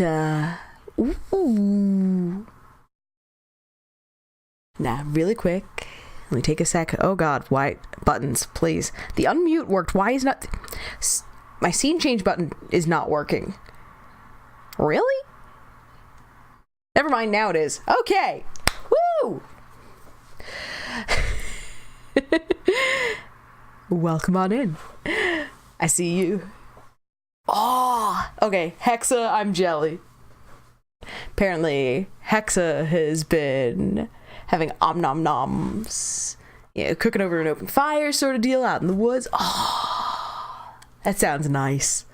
Ooh. Nah, really quick. Let me take a sec. Oh god, why? Buttons, please. The unmute worked. Why is not... My scene change button is not working. Really? Never mind, now it is. Okay. Woo! Welcome on in. I see you. Oh, okay. Hexa, I'm jelly. Apparently, Hexa has been having om-nom-noms. Yeah, cooking over an open fire sort of deal out in the woods. Oh, that sounds nice.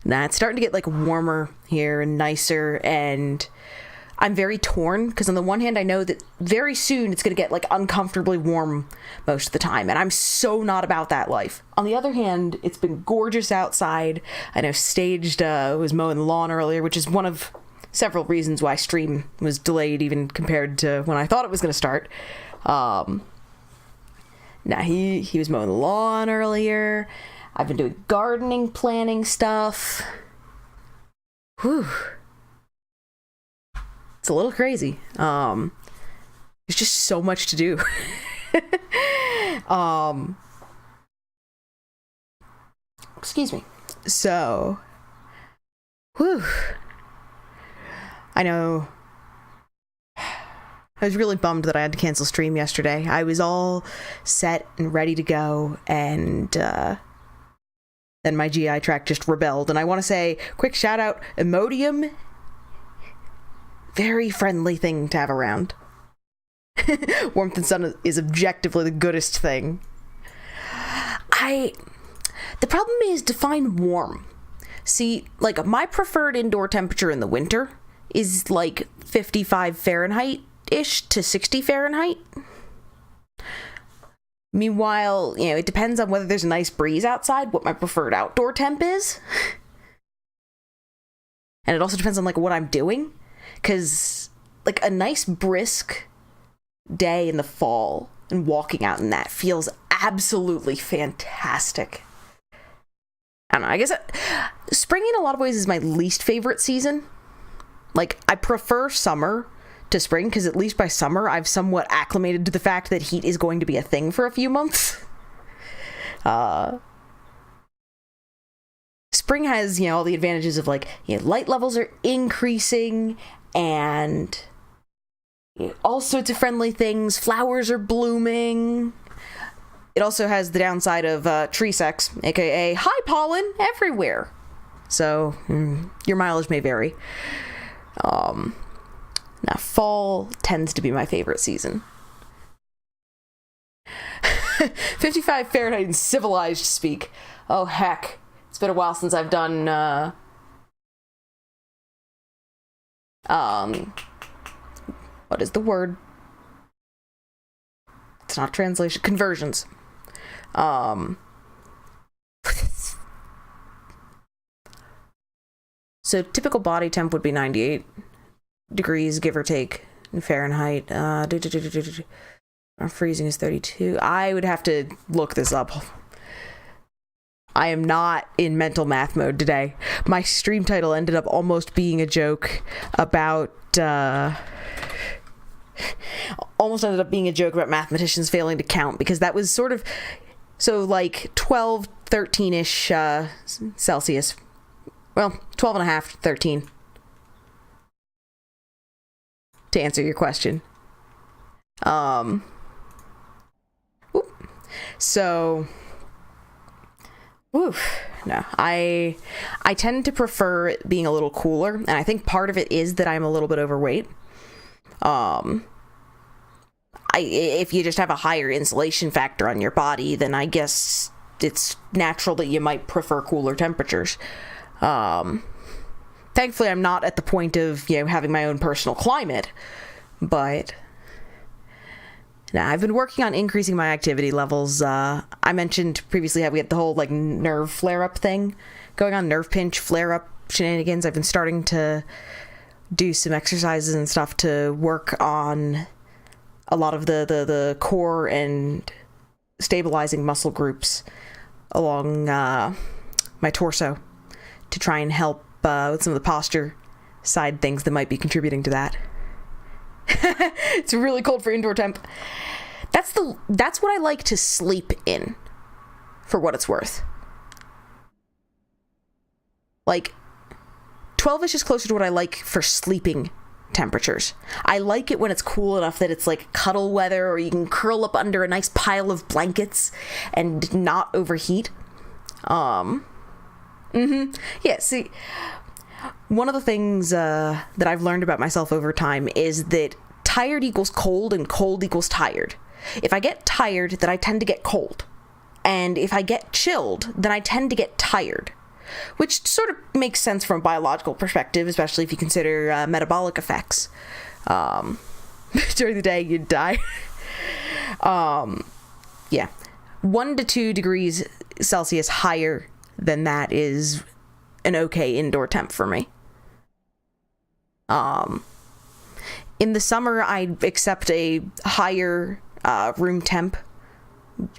Nah, it's starting to get like warmer here and nicer, and I'm very torn because on the one hand I know that very soon it's going to get like uncomfortably warm most of the time, and I'm so not about that life. On the other hand, it's been gorgeous outside. I know Staged was mowing the lawn earlier, which is one of several reasons why stream was delayed even compared to when I thought it was going to start. Now he was mowing the lawn earlier. I've been doing gardening, planning stuff. Whew. It's a little crazy. There's just so much to do. Excuse me. So, whew. I know. I was really bummed that I had to cancel stream yesterday. I was all set and ready to go, and then my GI tract just rebelled. And I want to say, quick shout out, Imodium. Very friendly thing to have around. Warmth and sun is objectively the goodest thing. The problem is define warm. See, like, my preferred indoor temperature in the winter is like 55 Fahrenheit-ish to 60 Fahrenheit. Meanwhile, you know, it depends on whether there's a nice breeze outside, what my preferred outdoor temp is. And it also depends on, like, what I'm doing. Because, like, a nice brisk day in the fall and walking out in that feels absolutely fantastic. I don't know, I guess spring in a lot of ways is my least favorite season. Like, I prefer summer to spring, because at least by summer I've somewhat acclimated to the fact that heat is going to be a thing for a few months. Spring has, you know, all the advantages of, like, you know, light levels are increasing, and you know, all sorts of friendly things. Flowers are blooming. It also has the downside of tree sex, aka high pollen everywhere. So, your mileage may vary. Now, fall tends to be my favorite season. 55 Fahrenheit in civilized speak. Oh, heck. It's been a while since I've done, what is the word? It's not translation. Conversions. So typical body temp would be 98 degrees, give or take, in Fahrenheit. Freezing is 32. I would have to look this up. I am not in mental math mode today. My stream title ended up almost being a joke about, almost ended up being a joke about mathematicians failing to count, because that was sort of, so like 12, 13-ish Celsius. Well, 12 and a half, 13. To answer your question. So, no, I tend to prefer it being a little cooler, and I think part of it is that I'm a little bit overweight. If you just have a higher insulation factor on your body, then I guess it's natural that you might prefer cooler temperatures. Thankfully, I'm not at the point of, you know, having my own personal climate, but now I've been working on increasing my activity levels. I mentioned previously how we had the whole, like, nerve flare-up thing going on, nerve pinch flare-up shenanigans. I've been starting to do some exercises and stuff to work on a lot of the core and stabilizing muscle groups along my torso to try and help with some of the posture side things that might be contributing to that. It's really cold for indoor temp. That's what I like to sleep in, for what it's worth. Like, 12-ish is closer to what I like for sleeping temperatures. I like it when it's cool enough that it's like cuddle weather, or you can curl up under a nice pile of blankets and not overheat. Yeah, see, one of the things that I've learned about myself over time is that tired equals cold and cold equals tired. If I get tired, then I tend to get cold. And if I get chilled, then I tend to get tired. Which sort of makes sense from a biological perspective, especially if you consider metabolic effects. During the day, you'd die. Yeah. 1 to 2 degrees Celsius higher than that is an okay indoor temp for me. In the summer, I accept a higher room temp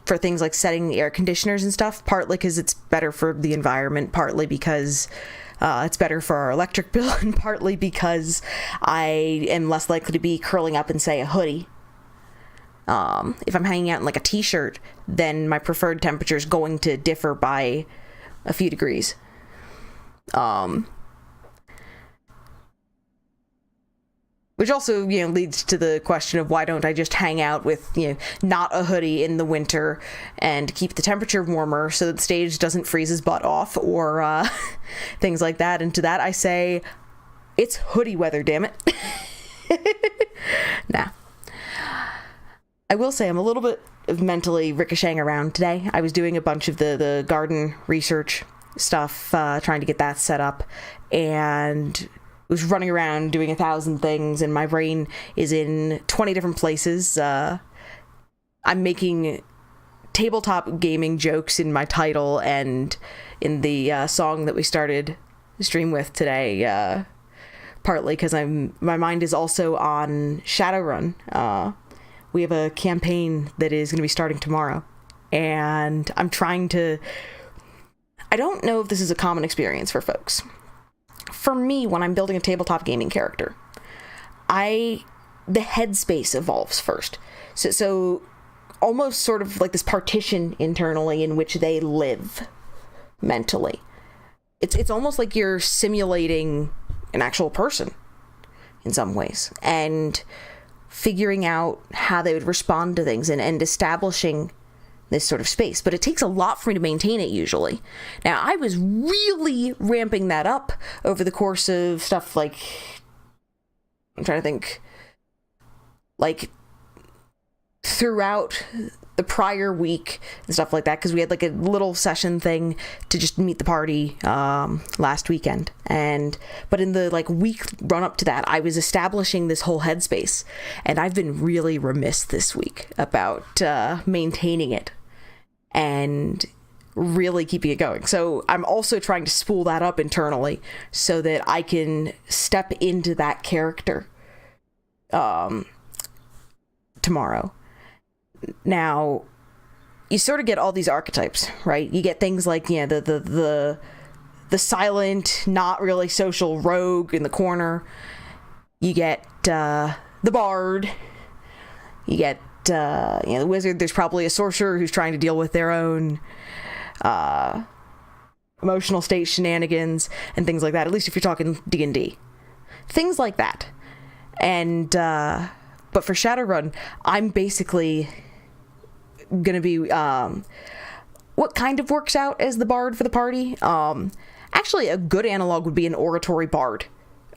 for things like setting air conditioners and stuff, partly because it's better for the environment, partly because it's better for our electric bill, and partly because I am less likely to be curling up in, say, a hoodie. If I'm hanging out in like a t-shirt, then my preferred temperature is going to differ by a few degrees. Which also, leads to the question of why don't I just hang out with, not a hoodie in the winter and keep the temperature warmer so that the stage doesn't freeze his butt off, or things like that. And to that I say, it's hoodie weather, damn it. Nah. I will say I'm a little bit mentally ricocheting around today. I was doing a bunch of the garden research stuff, trying to get that set up, and was running around doing 1,000 things, and my brain is in 20 different places. I'm making tabletop gaming jokes in my title and in the song that we started the stream with today, partly because my mind is also on Shadowrun. We have a campaign that is going to be starting tomorrow, and I'm trying to... I don't know if this is a common experience for folks. For me, when I'm building a tabletop gaming character, the headspace evolves first. So almost sort of like this partition internally in which they live mentally. It's almost like you're simulating an actual person in some ways, and figuring out how they would respond to things and establishing this sort of space. But it takes a lot for me to maintain it usually. Now, I was really ramping that up over the course of stuff like, I'm trying to think, like throughout the prior week and stuff like that, because we had like a little session thing to just meet the party last weekend. But in the like week run up to that, I was establishing this whole headspace, and I've been really remiss this week about maintaining it and really keeping it going. So I'm also trying to spool that up internally so that I can step into that character tomorrow. Now, you sort of get all these archetypes, right? You get things like, the silent, not really social rogue in the corner. You get the bard. You get the wizard. There's probably a sorcerer who's trying to deal with their own emotional state shenanigans and things like that. At least if you're talking D&D, things like that. And but for Shadowrun, I'm basically gonna be what kind of works out as the bard for the party. Actually, a good analog would be an oratory bard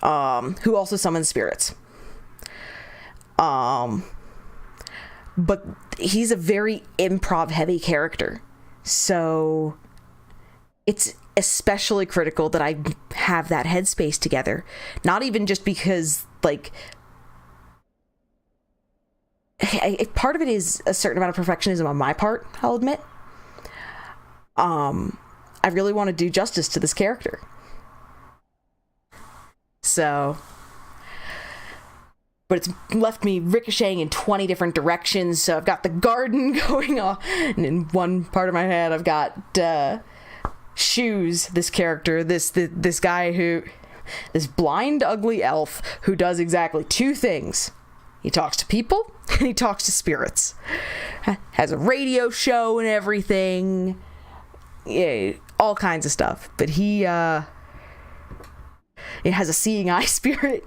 who also summons spirits. But he's a very improv heavy character, so it's especially critical that I have that headspace together. Not even just because, like, part of it is a certain amount of perfectionism on my part, I'll admit. I really want to do justice to this character. So, but it's left me ricocheting in 20 different directions. So I've got the garden going on, and in one part of my head I've got shoes this character, this guy who, this blind, ugly elf who does exactly two things. He talks to people and he talks to spirits. Has a radio show and everything. Yeah, all kinds of stuff. But he has a seeing eye spirit,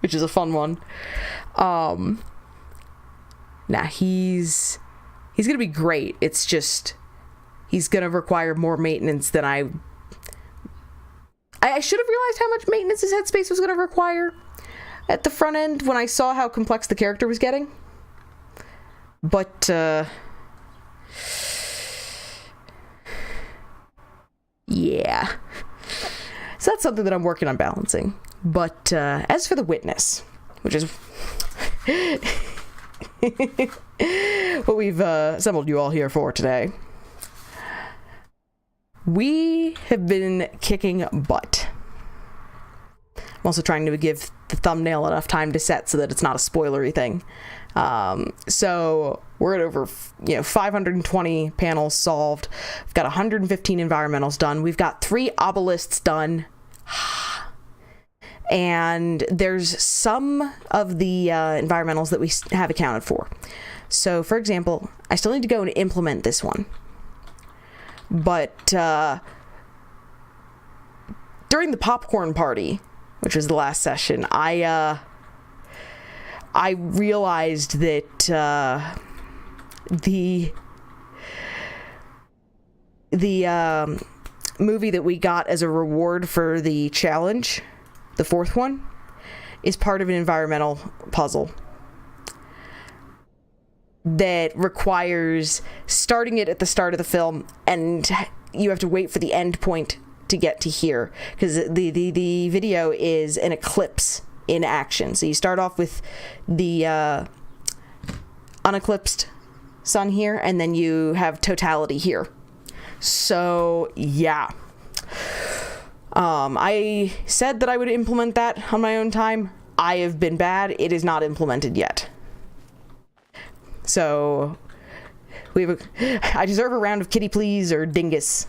which is a fun one. He's gonna be great. It's just he's gonna require more maintenance than I should have realized how much maintenance his headspace was gonna require at the front end when I saw how complex the character was getting. But yeah. So that's something that I'm working on balancing. But as for the witness, which is what we've assembled you all here for today, we have been kicking butt. I'm also trying to give the thumbnail enough time to set so that it's not a spoilery thing. So we're at over 520 panels solved. We've got 115 environmentals done. We've got 3 obelisks done. And there's some of the environmentals that we have accounted for. So, for example, I still need to go and implement this one. But during the popcorn party, which was the last session, I realized that the movie that we got as a reward for the challenge, the 4th one, is part of an environmental puzzle that requires starting it at the start of the film, and you have to wait for the end point to get to here, because the video is an eclipse in action. So you start off with the uneclipsed sun here, and then you have totality here. So yeah, I said that I would implement that on my own time. I have been bad. It is not implemented yet. So I deserve a round of kitty please or dingus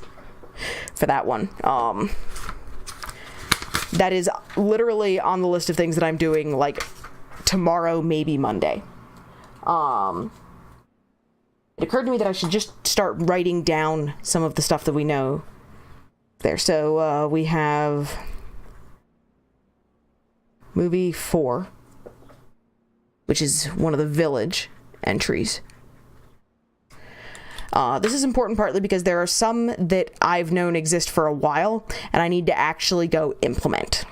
for that one. That is literally on the list of things that I'm doing, like, tomorrow, maybe Monday. It occurred to me that I should just start writing down some of the stuff that we know there. So we have movie 4, which is one of the village entries. This is important partly because there are some that I've known exist for a while, and I need to actually go implement.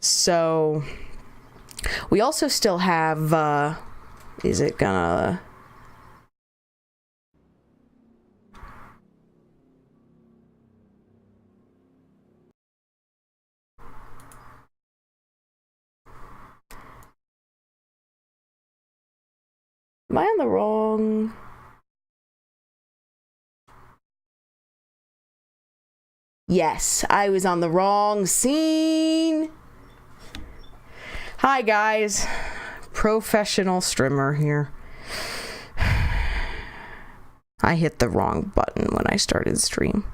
So we also still have, is it gonna... Am I on the wrong... Yes, I was on the wrong scene. Hi guys, professional streamer here. I hit the wrong button when I started stream.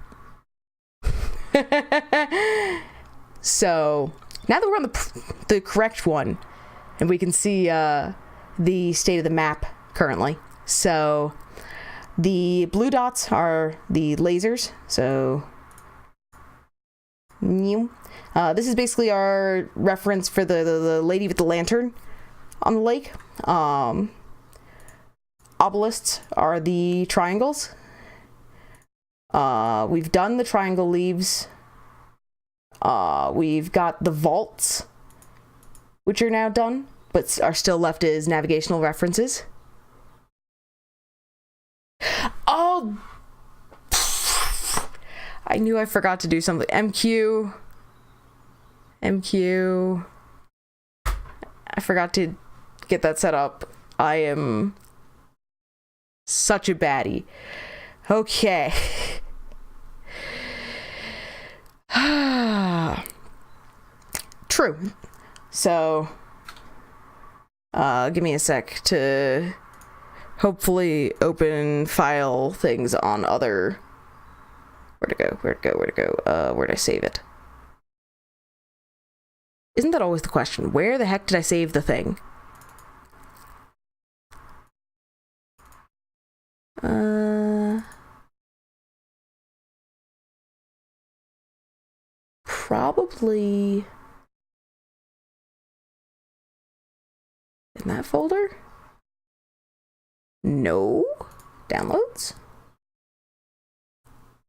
So now that we're on the correct one, and we can see the state of the map currently. So the blue dots are the lasers. So this is basically our reference for the lady with the lantern on the lake. Obelisks are the triangles. We've done the triangle leaves. We've got the vaults, which are now done, but are still left as navigational references. Oh! I knew I forgot to do something. MQ. I forgot to get that set up. I am such a baddie. Okay. True. So, give me a sec to hopefully open file things on other Where'd it go? Where'd it go? Where'd it go? Where'd I save it? Isn't that always the question? Where the heck did I save the thing? Probably in that folder? No. Downloads?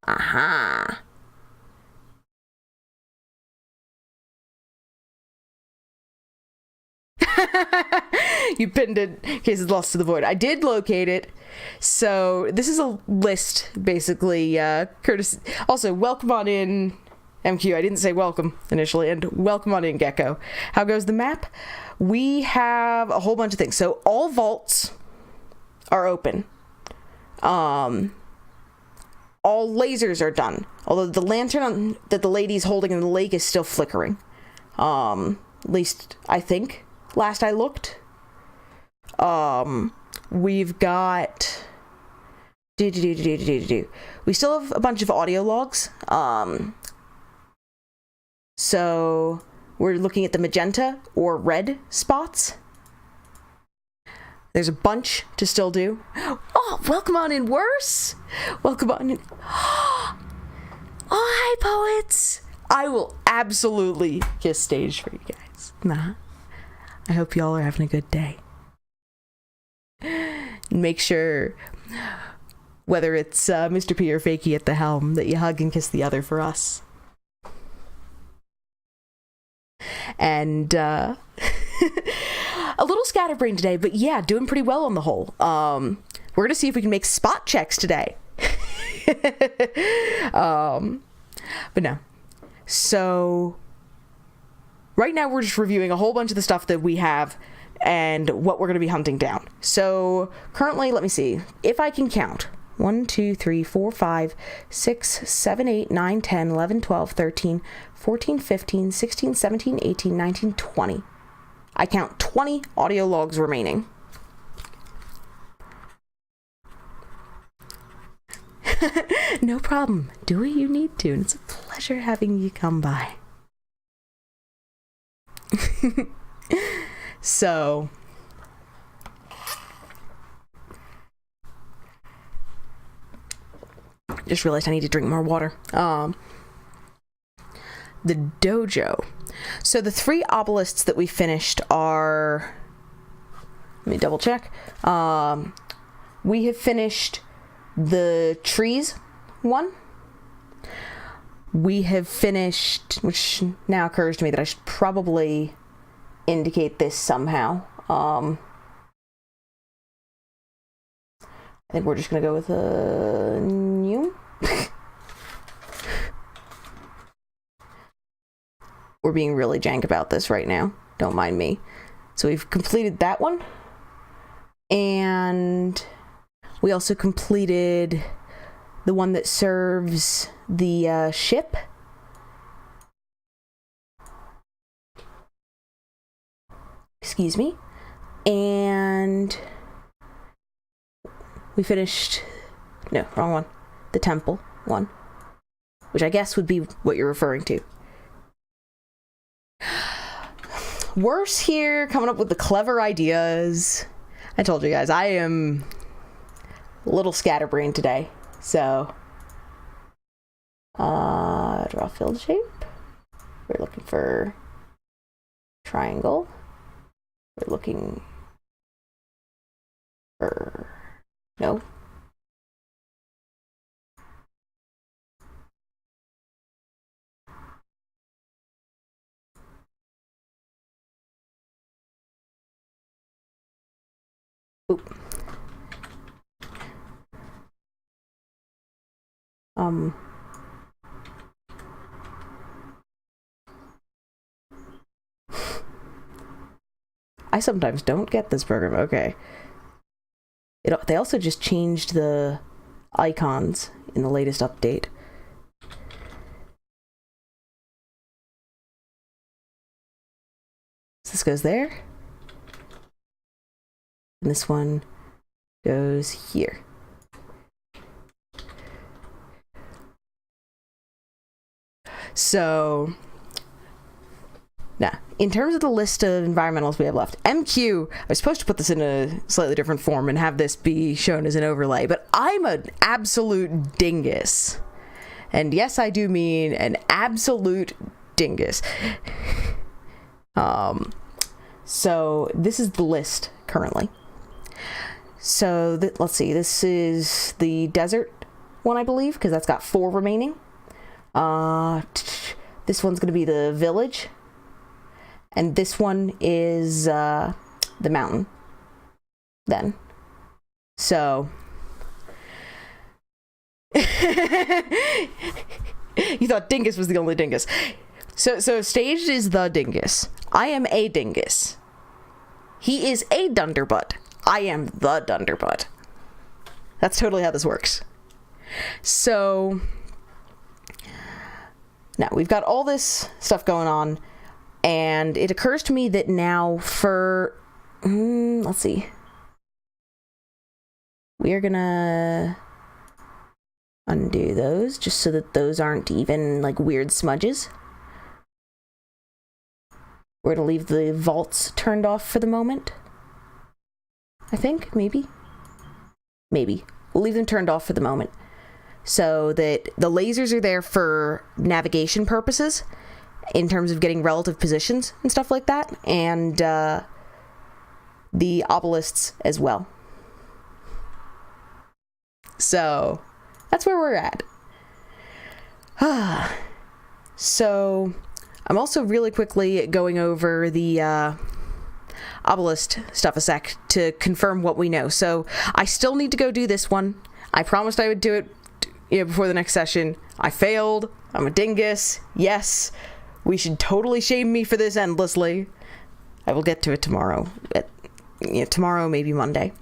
Aha. You pinned it in case it's lost to the void. I did locate it. So this is a list, basically, courtesy. Also, welcome on in, MQ. I didn't say welcome initially, and welcome on in, Gecko. How goes the map? We have a whole bunch of things. So all vaults are open. All lasers are done. Although the lantern that the lady's holding in the lake is still flickering. At least I think. Last I looked. We've got... We still have a bunch of audio logs. So we're looking at the magenta or red spots. There's a bunch to still do. Oh, welcome on in, Worse. Welcome on in. Oh, hi, poets. I will absolutely kiss stage for you guys. Nah. I hope y'all are having a good day. Make sure, whether it's Mr. P or Fakey at the helm, that you hug and kiss the other for us. And a little scatterbrained today, but yeah, doing pretty well on the whole. We're gonna see if we can make spot checks today. But no. So right now we're just reviewing a whole bunch of the stuff that we have and what we're going to be hunting down. So currently, let me see if I can count. 1, 2, 3, 4, 5, 6, 7, 8, 9, 10, 11, 12, 13, 14, 15, 16, 17, 18, 19, 20. I count 20 audio logs remaining. No problem. Do what you need to, and it's a pleasure having you come by. So, just realized I need to drink more water. The dojo. So the 3 obelisks that we finished are, let me double check. We have finished the trees one. We have finished, which now occurs to me that I should probably indicate this somehow. I think we're just gonna go with a new. We're being really jank about this right now. Don't mind me. So we've completed that one. And we also completed the one that serves the ship. Excuse me. And we finished... No, wrong one. The temple one. Which I guess would be what you're referring to. Worse here, coming up with the clever ideas. I told you guys, I am a little scatterbrained today. So, draw field shape. We're looking for triangle. We're looking for, no. Oop. I sometimes don't get this program. Okay. They also just changed the icons in the latest update. So this goes there. And this one goes here. So, now, in terms of the list of environmentals we have left, MQ, I was supposed to put this in a slightly different form and have this be shown as an overlay, but I'm an absolute dingus. And yes, I do mean an absolute dingus. So this is the list currently. So let's see, this is the desert one, I believe, because that's got 4 remaining. This one's going to be the village. And this one is the mountain. Then. So. You thought dingus was the only dingus. So staged is the dingus. I am a dingus. He is a dunderbutt. I am the dunderbutt. That's totally how this works. So now we've got all this stuff going on, and it occurs to me that now for let's see, we are gonna undo those just so that those aren't even like weird smudges. We're gonna leave the vaults turned off for the moment. I think, maybe. We'll leave them turned off for the moment so that the lasers are there for navigation purposes in terms of getting relative positions and stuff like that, and the obelisks as well. So that's where we're at. So I'm also really quickly going over the obelisk stuff a sec to confirm what we know. So I still need to go do this one. I promised I would do it before the next session. I failed. I'm a dingus. Yes, we should totally shame me for this endlessly. I will get to it tomorrow. Tomorrow, maybe Monday.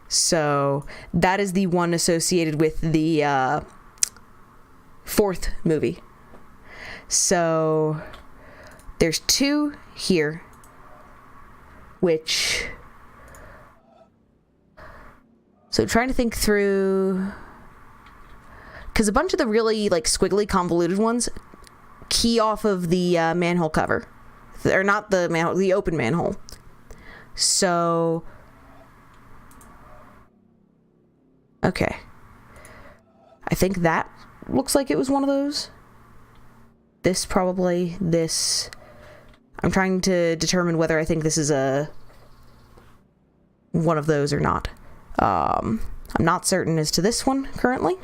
So that is the one associated with the 4th movie. So there's 2 here, which, so trying to think through, because a bunch of the really like squiggly convoluted ones key off of the manhole cover, or not the manhole, the open manhole. So okay, I think that looks like it was one of those. This probably, this. I'm trying to determine whether I think this is one of those or not. I'm not certain as to this one currently.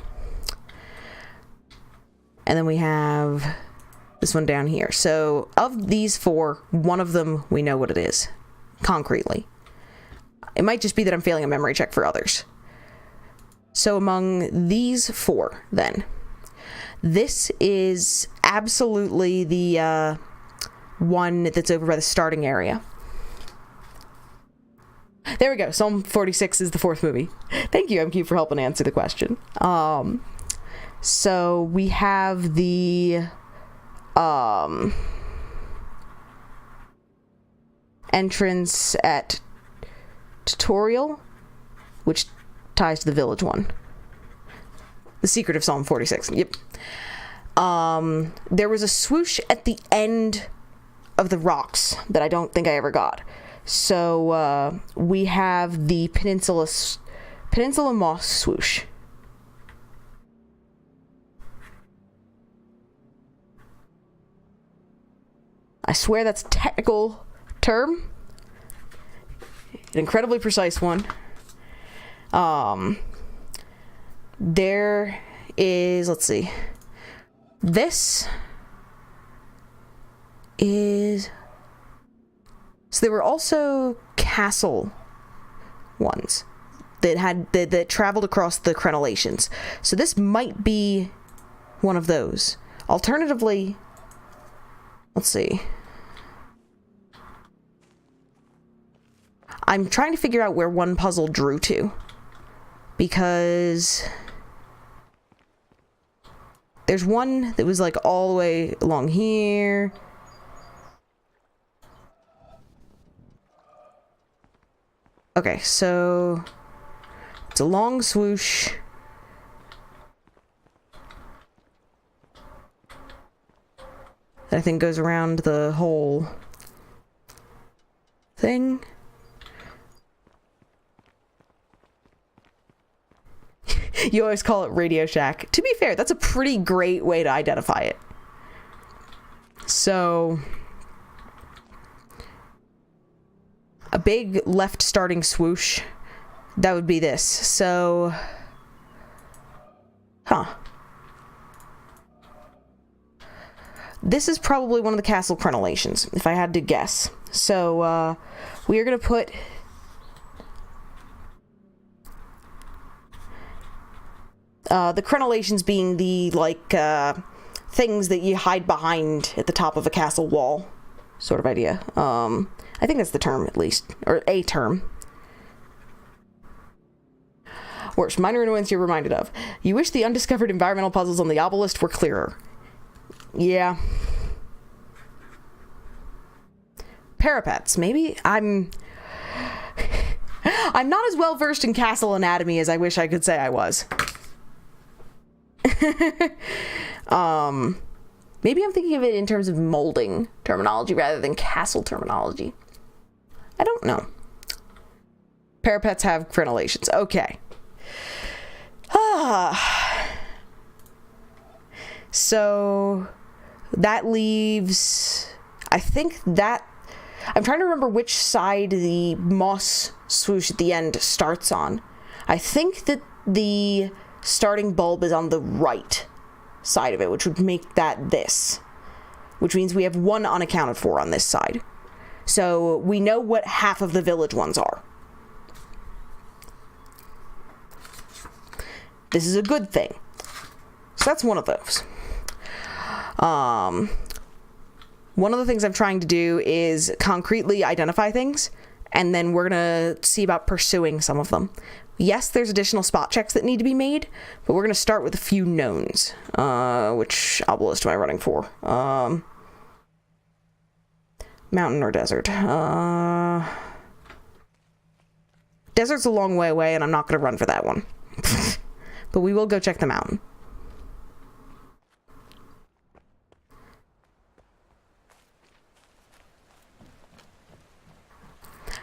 And then we have this one down here. So of these 4, one of them we know what it is, concretely. It might just be that I'm failing a memory check for others. So among these 4, then, this is absolutely the one that's over by the starting area. There we go. Psalm 46 is the 4th movie. Thank you, MQ, for helping answer the question. So we have the entrance at tutorial, which ties to the village one. The secret of Psalm 46. Yep. There was a swoosh at the end of the rocks that I don't think I ever got. So we have the peninsula moss swoosh. I swear that's a technical term. An incredibly precise one. There is, let's see. This is, so there were also castle ones that traveled across the crenellations. So this might be one of those. Alternatively, let's see. I'm trying to figure out where one puzzle drew to, because there's one that was like all the way along here. Okay, so it's a long swoosh. I think goes around the whole thing. You always call it Radio Shack. To be fair, that's a pretty great way to identify it. So, a big left starting swoosh, that would be this. So, this is probably one of the castle crenellations, if I had to guess. So, we are going to put the crenellations being the, like, things that you hide behind at the top of a castle wall sort of idea. I think that's the term, at least. Or a term. Worse, minor annoyance you're reminded of. You wish the undiscovered environmental puzzles on the obelisk were clearer. Yeah. Parapets, maybe? I'm not as well versed in castle anatomy as I wish I could say I was. Maybe I'm thinking of it in terms of molding terminology rather than castle terminology. I don't know. Parapets have crenellations. Okay. So that leaves, I think that, I'm trying to remember which side the moss swoosh at the end starts on. I think that the starting bulb is on the right side of it, which would make that this, which means we have one unaccounted for on this side. So we know what half of the village ones are. This is a good thing. So that's one of those. One of the things I'm trying to do is concretely identify things, and then we're going to see about pursuing some of them. Yes, there's additional spot checks that need to be made, but we're going to start with a few knowns. Which obelisk am I running for? Mountain or desert? Desert's a long way away, and I'm not going to run for that one. But we will go check the mountain.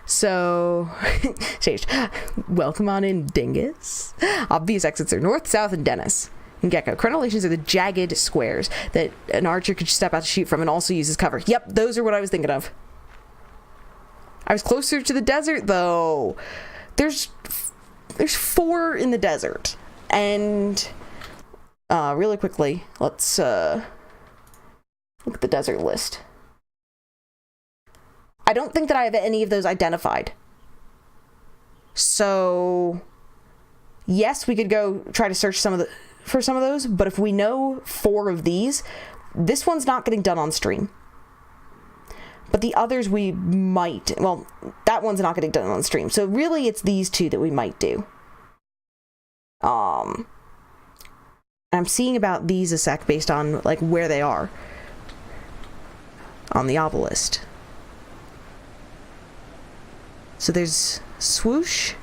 So, changed. Welcome on in, dingus. Obvious exits are north, south, and Dennis. And Gecko. Crenellations are the jagged squares that an archer could step out to shoot from and also use as cover. Yep, those are what I was thinking of. I was closer to the desert, though. There's 4 in the desert. And, really quickly, let's, look at the desert list. I don't think that I have any of those identified. So, yes, we could go try to search for some of those, but if we know 4 of these, this one's not getting done on stream. But the others we might, well, that one's not getting done on stream. So really it's these 2 that we might do. I'm seeing about these a sec based on like where they are on the obelisk. So there's swoosh,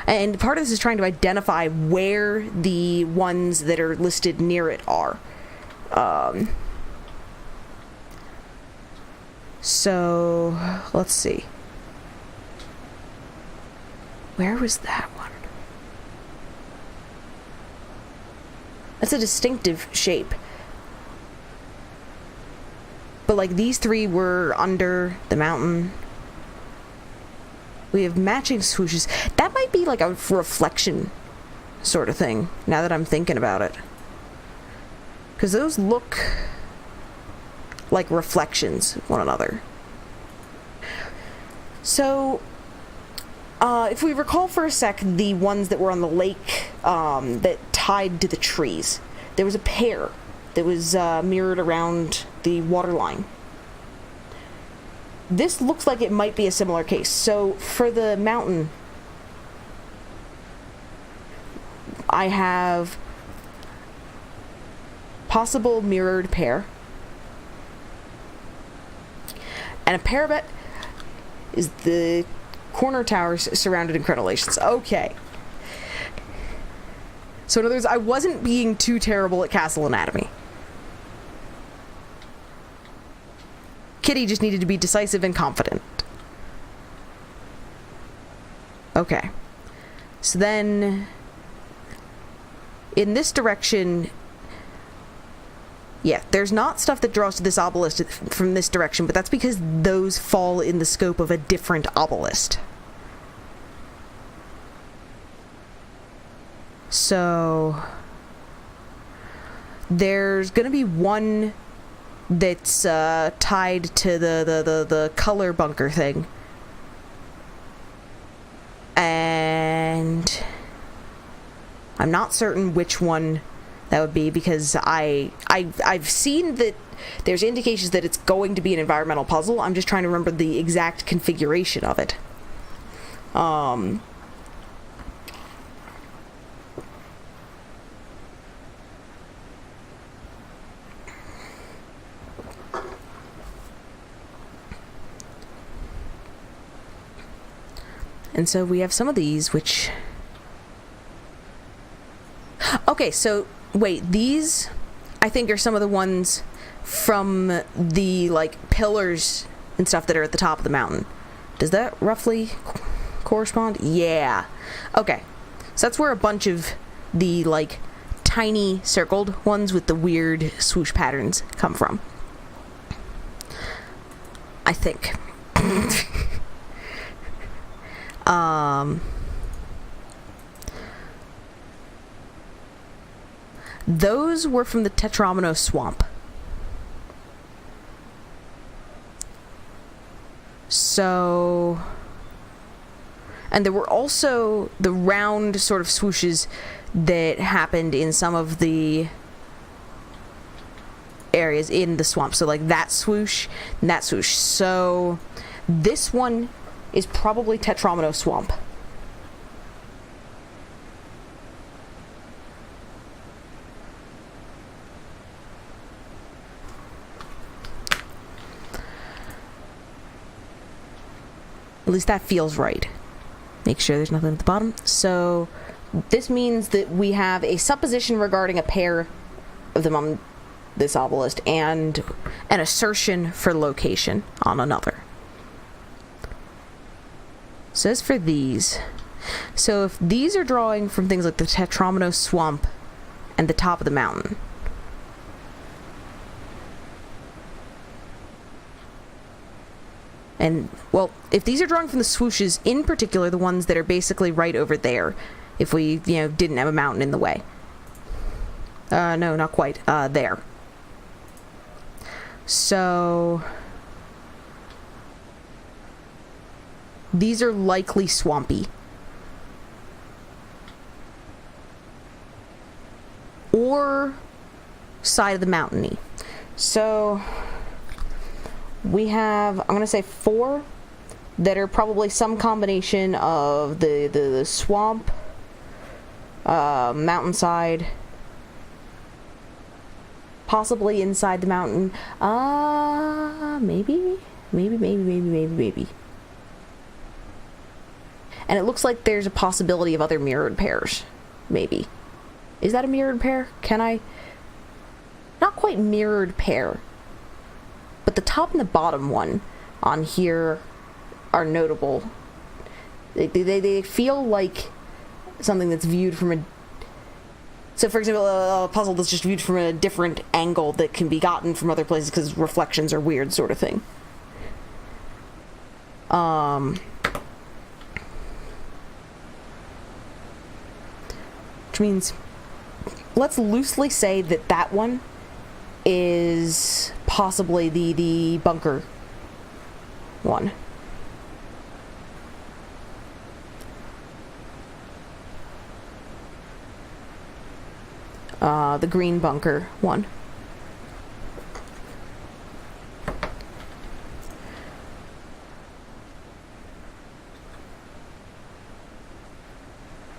and part of this is trying to identify where the ones that are listed near it are. So let's see. Where was that one? That's a distinctive shape. But like these 3 were under the mountain. We have matching swooshes. That might be like a reflection sort of thing, now that I'm thinking about it. Because those look like reflections of one another. So, if we recall for a sec the ones that were on the lake that tied to the trees, there was a pair that was mirrored around the waterline. This looks like it might be a similar case. So for the mountain, I have possible mirrored pair. And a parapet is the corner towers surrounded in crenellations. Okay. So in other words, I wasn't being too terrible at castle anatomy. Kitty just needed to be decisive and confident. Okay. So then, in this direction, yeah, there's not stuff that draws to this obelisk from this direction, but that's because those fall in the scope of a different obelisk. So, there's gonna be one that's tied to the color bunker thing. And I'm not certain which one that would be, because I've seen that there's indications that it's going to be an environmental puzzle. I'm just trying to remember the exact configuration of it. And so we have some of these, which... Okay, so, wait, these, I think, are some of the ones from the, like, pillars and stuff that are at the top of the mountain. Does that roughly correspond? Yeah. Okay. So that's where a bunch of the, like, tiny circled ones with the weird swoosh patterns come from. I think. Those were from the Tetramino swamp. So, and there were also the round sort of swooshes that happened in some of the areas in the swamp. So like that swoosh and that swoosh. So this one is probably Tetramino swamp. At least that feels right. Make sure there's nothing at the bottom. So this means that we have a supposition regarding a pair of them on this obelisk and an assertion for location on another. So as for these, so if these are drawing from things like the Tetramino swamp and the top of the mountain, and, well, if these are drawing from the swooshes, in particular, the ones that are basically right over there, if we, didn't have a mountain in the way. No, not quite. There. So, these are likely swampy. Or side of the mountainy. So, we have, I'm going to say 4 that are probably some combination of the swamp, mountainside, possibly inside the mountain. Maybe. And it looks like there's a possibility of other mirrored pairs. Maybe. Is that a mirrored pair? Can I? Not quite mirrored pair. But the top and the bottom one on here are notable. They feel like something that's viewed from a... So, for example, a puzzle that's just viewed from a different angle that can be gotten from other places because reflections are weird, sort of thing. Which means, let's loosely say that that one is possibly the bunker one. The green bunker one.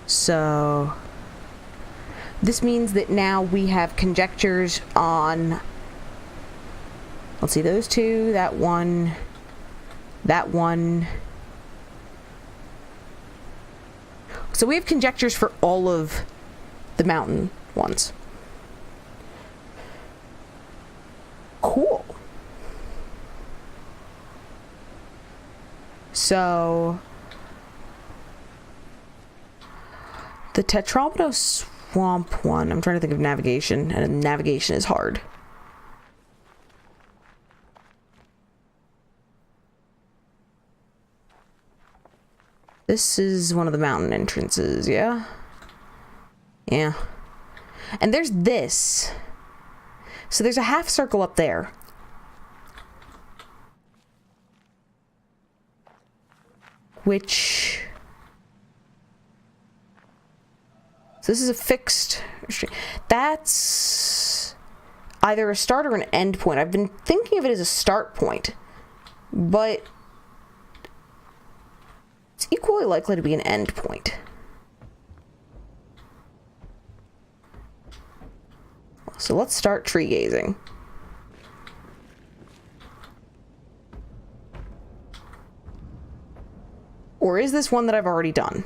So this means that now we have conjectures on, let's see, those two, that one, that one. So we have conjectures for all of the mountain ones. Cool. So the Tetromino Swamp one, I'm trying to think of navigation, and navigation is hard. This is one of the mountain entrances, yeah? Yeah. And there's this. So there's a half circle up there. Which... So this is a fixed... That's either a start or an end point. I've been thinking of it as a start point. But... it's equally likely to be an end point. So let's start tree gazing. Or is this one that I've already done?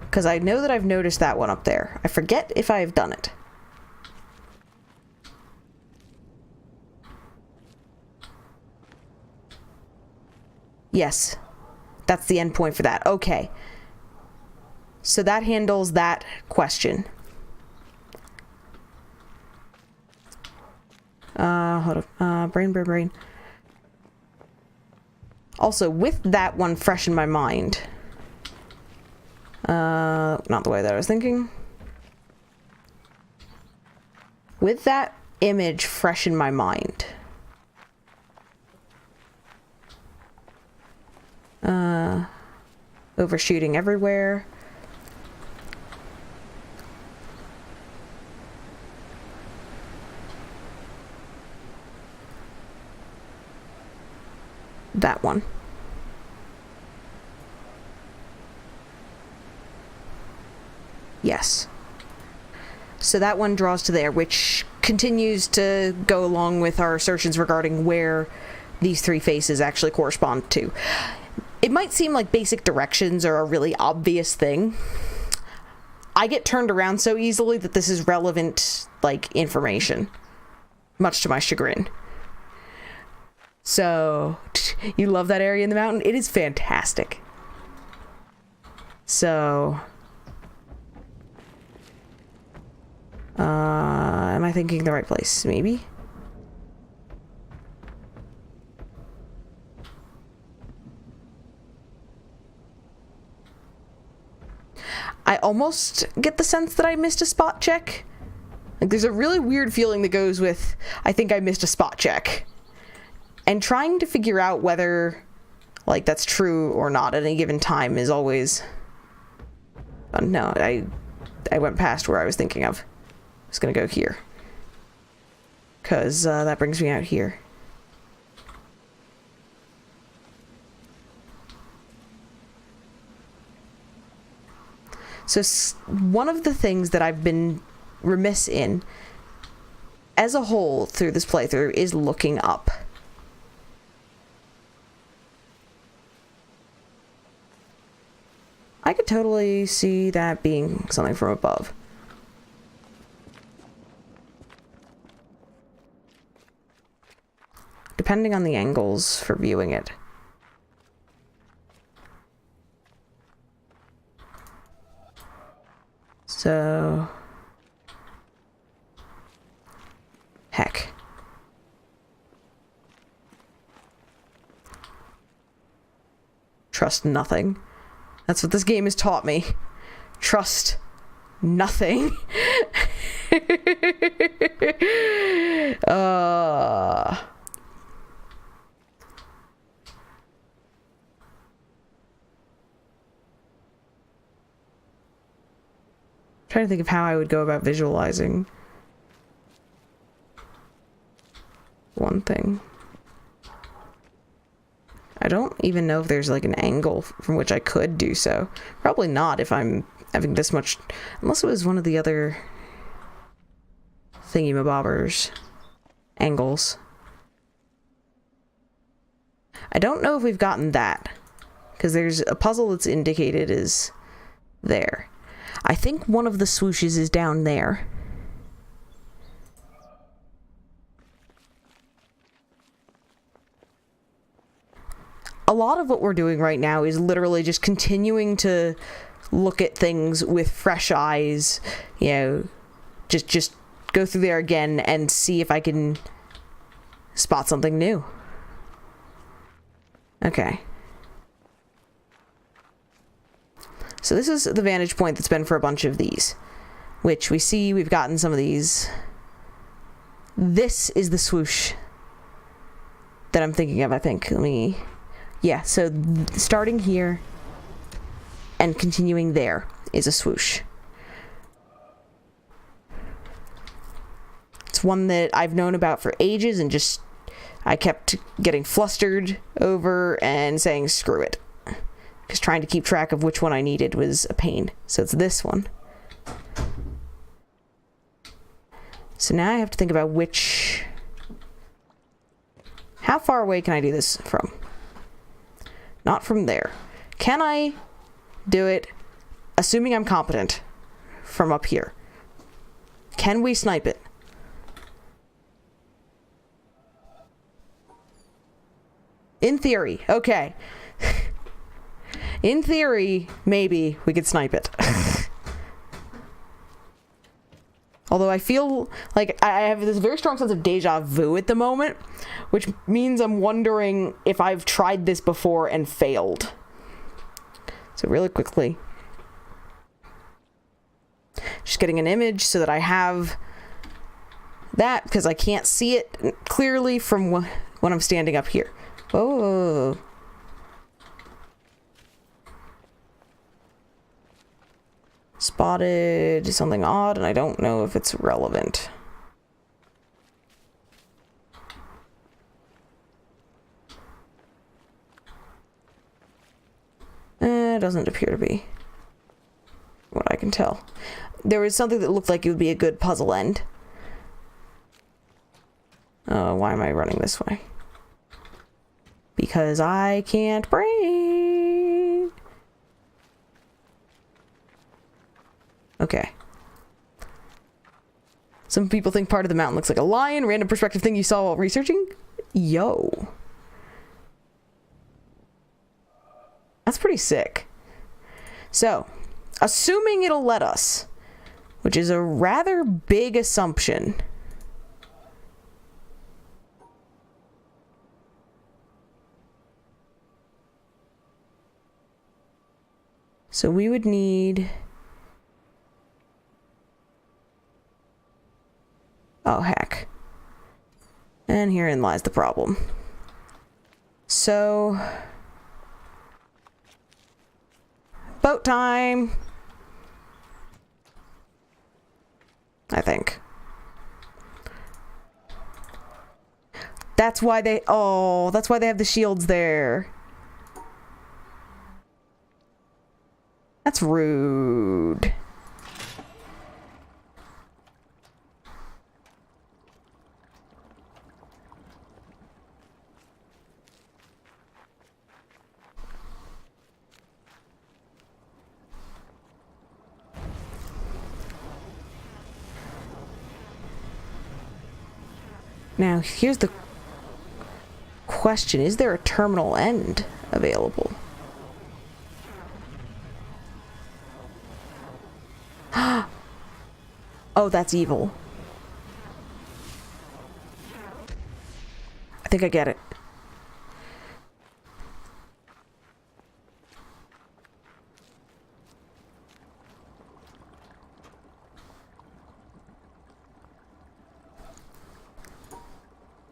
Because I know that I've noticed that one up there. I forget if I have done it. Yes. That's the end point for that. Okay. So that handles that question. Hold on. Brain. Also, with that one fresh in my mind. Not the way that I was thinking. With that image fresh in my mind. Overshooting everywhere. That one. Yes. So that one draws to there, which continues to go along with our assertions regarding where these three faces actually correspond to. It might seem like basic directions are a really obvious thing. I get turned around so easily that this is relevant, like, information. Much to my chagrin. So, you love that area in the mountain? It is fantastic. So... am I thinking the right place? Maybe? I almost get the sense that I missed a spot check. Like, there's a really weird feeling that goes with, I think I missed a spot check. And trying to figure out whether, like, that's true or not at any given time is always... no, I went past where I was thinking of. I was gonna go here. Because that brings me out here. So one of the things that I've been remiss in, as a whole through this playthrough, is looking up. I could totally see that being something from above. Depending on the angles for viewing it. So... heck. Trust nothing. That's what this game has taught me. Trust nothing. Trying to think of how I would go about visualizing one thing. I don't even know if there's like an angle from which I could do so. Probably not if I'm having this much, unless it was one of the other thingy-mabobbers angles. I don't know if we've gotten that, because there's a puzzle that's indicated is there. I think one of the swooshes is down there. a lot of what we're doing right now is literally just continuing to look at things with fresh eyes, you know, just go through there again and see if I can spot something new. Okay. So this is the vantage point that's been for a bunch of these, which we see we've gotten some of these. This is the swoosh that I'm thinking of, I think. Yeah, so starting here and continuing there is a swoosh. It's one that I've known about for ages and just I kept getting flustered over and saying screw it, because trying to keep track of which one I needed was a pain. So it's this one. So now I have to think about how far away can I do this from? Not from there. Can I do it, assuming I'm competent, from up here? Can we snipe it? In theory, okay. In theory, maybe we could snipe it. Although I feel like I have this very strong sense of deja vu at the moment, which means I'm wondering if I've tried this before and failed. So really quickly, just getting an image so that I have that, because I can't see it clearly from when I'm standing up here. Oh. Spotted something odd, and I don't know if it's relevant. It doesn't appear to be, what I can tell. There was something that looked like it would be a good puzzle end. Oh, why am I running this way? Because I can't brain. Okay. Some people think part of the mountain looks like a lion. Random perspective thing you saw while researching? Yo. That's pretty sick. So, assuming it'll let us, which is a rather big assumption. So we would need... Oh, heck. And herein lies the problem. So... boat time! I think. That's why they have the shields there. That's rude. Now, here's the question. Is there a terminal end available? Oh, that's evil. I think I get it.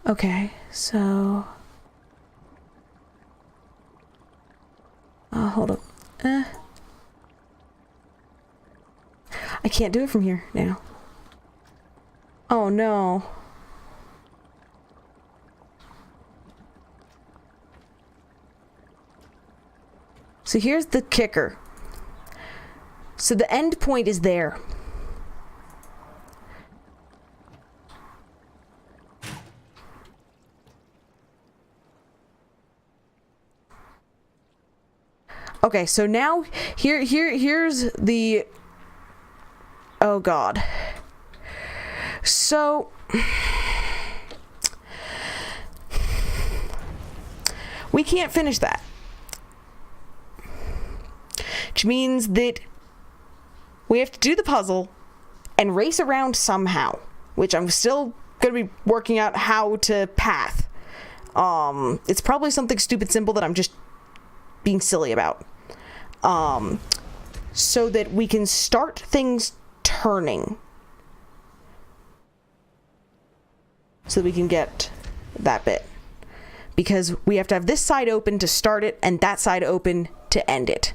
Okay, so... hold up. I can't do it from here now. Oh no. So here's the kicker. So the end point is there. Okay, so now here's the... Oh god. So we can't finish that. which means that we have to do the puzzle and race around somehow, which I'm still going to be working out how to path. It's probably something stupid simple that I'm just being silly about. So that we can start things turning. So that we can get that bit. Because we have to have this side open to start it and that side open to end it.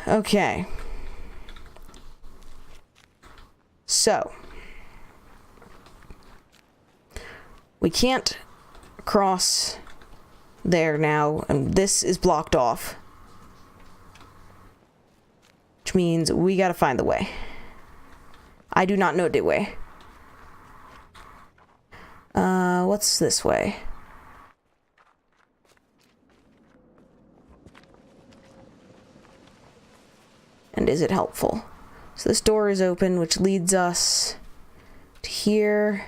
Okay. So. We can't cross there now, and this is blocked off. Which means we gotta find the way. I do not know the way. What's this way? And is it helpful? So this door is open, which leads us to here.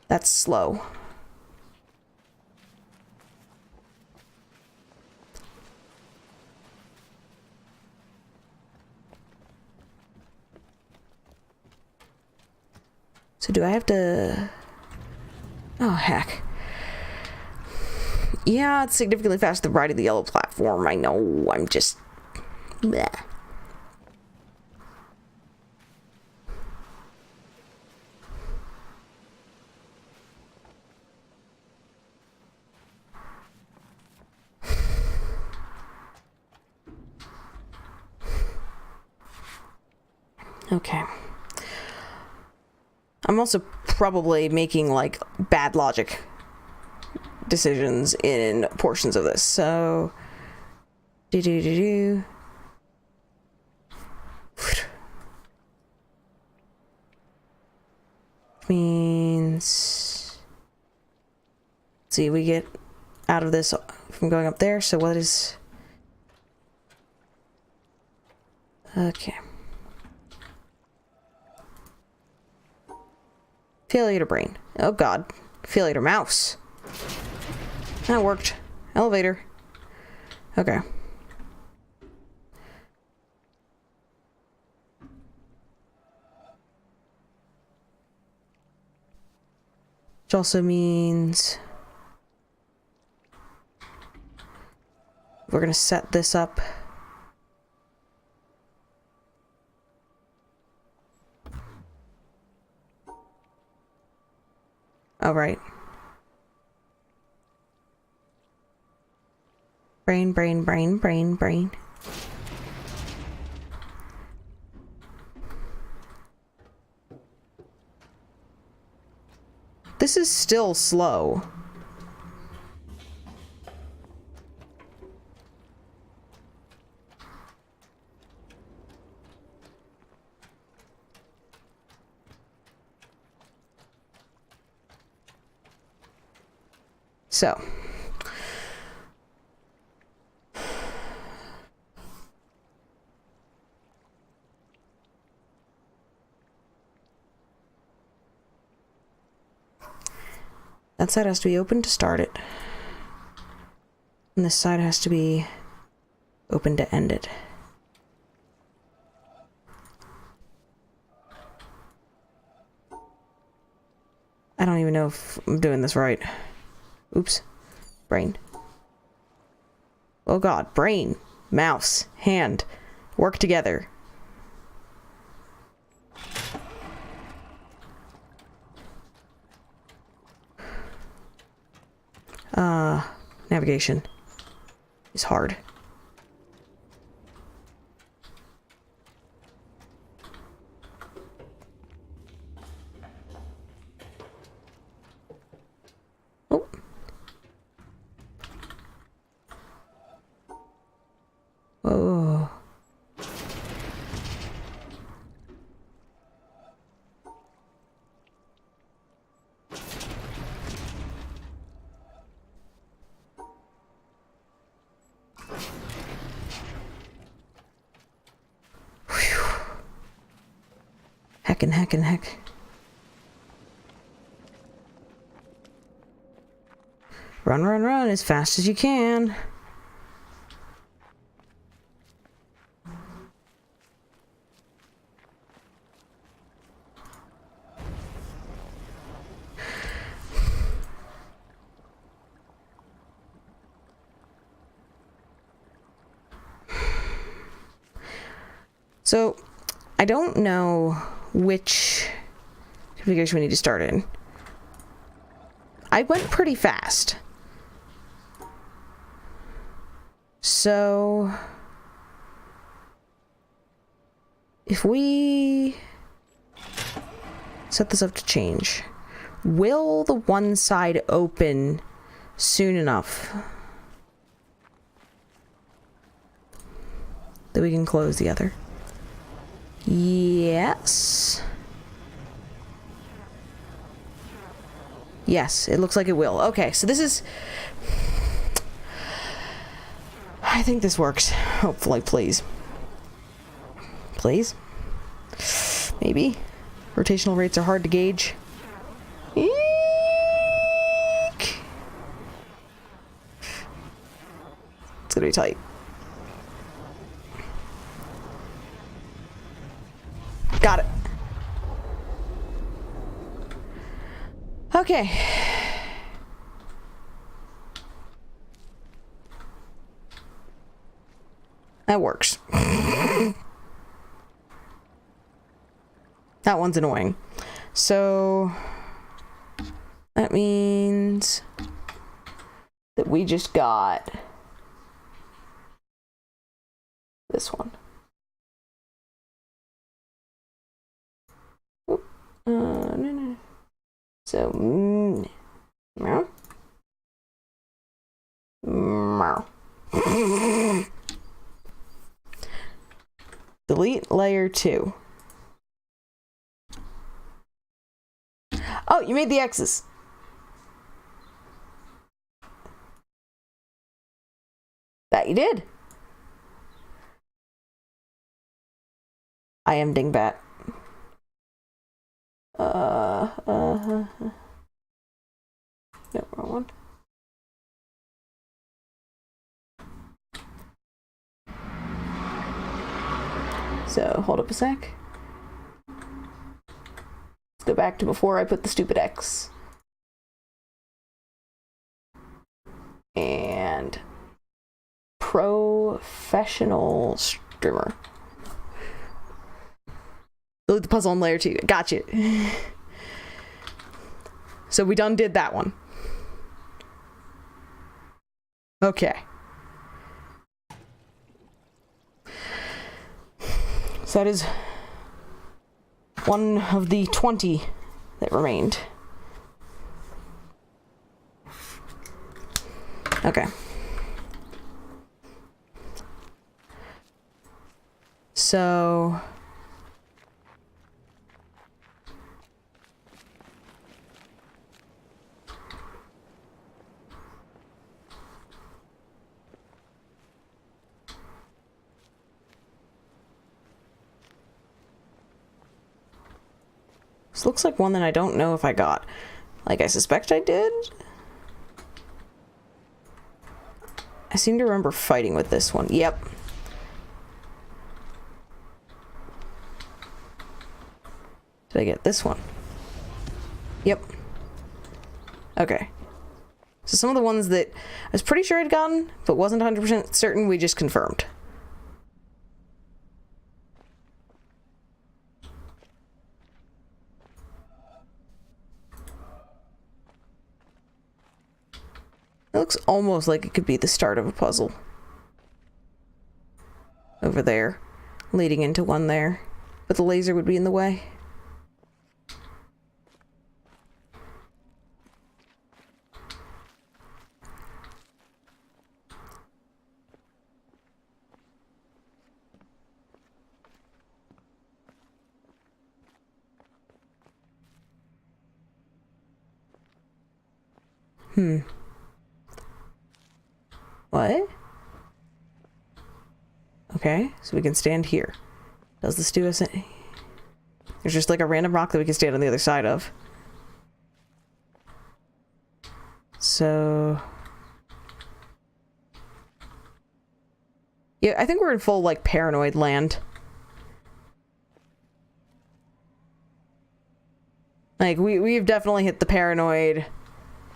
That's slow. So do I have to... Oh, heck. Yeah, it's significantly faster than riding the yellow platform. I know, I'm just... Bleh. Okay. I'm also probably making, like, bad logic decisions in portions of this, so... Means... Let's see, we get out of this from going up there, so what is... Okay. Failure to brain. Oh god. Failure to mouse. That worked. Elevator. Okay. Which also means we're gonna set this up. Oh, right. Brain, brain, brain, brain, brain. This is still slow. So. That side has to be open to start it. And this side has to be open to end it. I don't even know if I'm doing this right. Oops. Brain. Oh god. Brain. Mouse. Hand. Work together. Navigation is hard. Oh. Oh. Heck. Run as fast as you can. So, I don't know which configuration we need to start in. I went pretty fast. So, if we set this up to change, will the one side open soon enough that we can close the other? Yes. Yes, it looks like it will. Okay, so this is... I think this works. Hopefully, please. Please? Maybe? Rotational rates are hard to gauge. Eek. It's gonna be tight. Got it. Okay. That works. That one's annoying. So that means that we just got this one. No. So, meow. Meow. Delete layer 2. Oh, you made the X's. That you did. I am Dingbat. No, wrong one. So, hold up a sec. Let's go back to before I put the stupid X. And professional streamer. Delete the puzzle on layer 2. Gotcha. So we done did that one. Okay. So that is one of the 20 that remained. Okay. So... this looks like one that I don't know if I got. Like, I suspect I did. I seem to remember fighting with this one. Yep. Did I get this one? Yep. Okay. So some of the ones that I was pretty sure I'd gotten, but wasn't 100% certain, we just confirmed. It looks almost like it could be the start of a puzzle. Over there. Leading into one there. But the laser would be in the way. What? Okay, so we can stand here. Does this do us any... There's just like a random rock that we can stand on the other side of. So... yeah, I think we're in full, like, paranoid land. Like, we've definitely hit the paranoid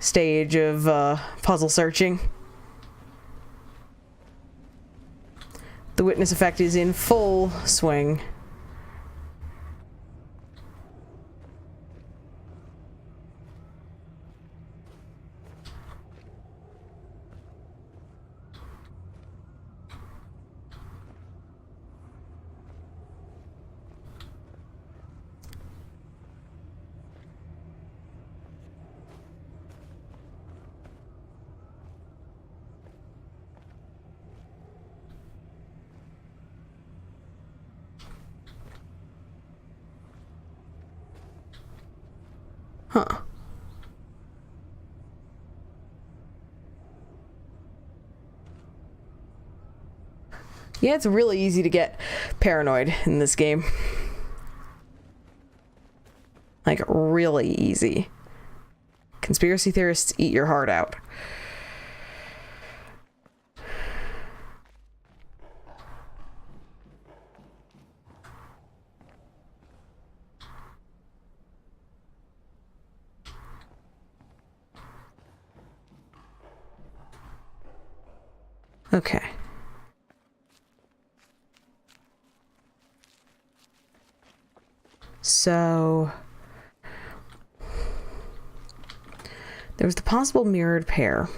stage of, puzzle searching. The witness effect is in full swing. Huh. Yeah, it's really easy to get paranoid in this game. Like, really easy. Conspiracy theorists, eat your heart out. Okay. So there was the possible mirrored pair.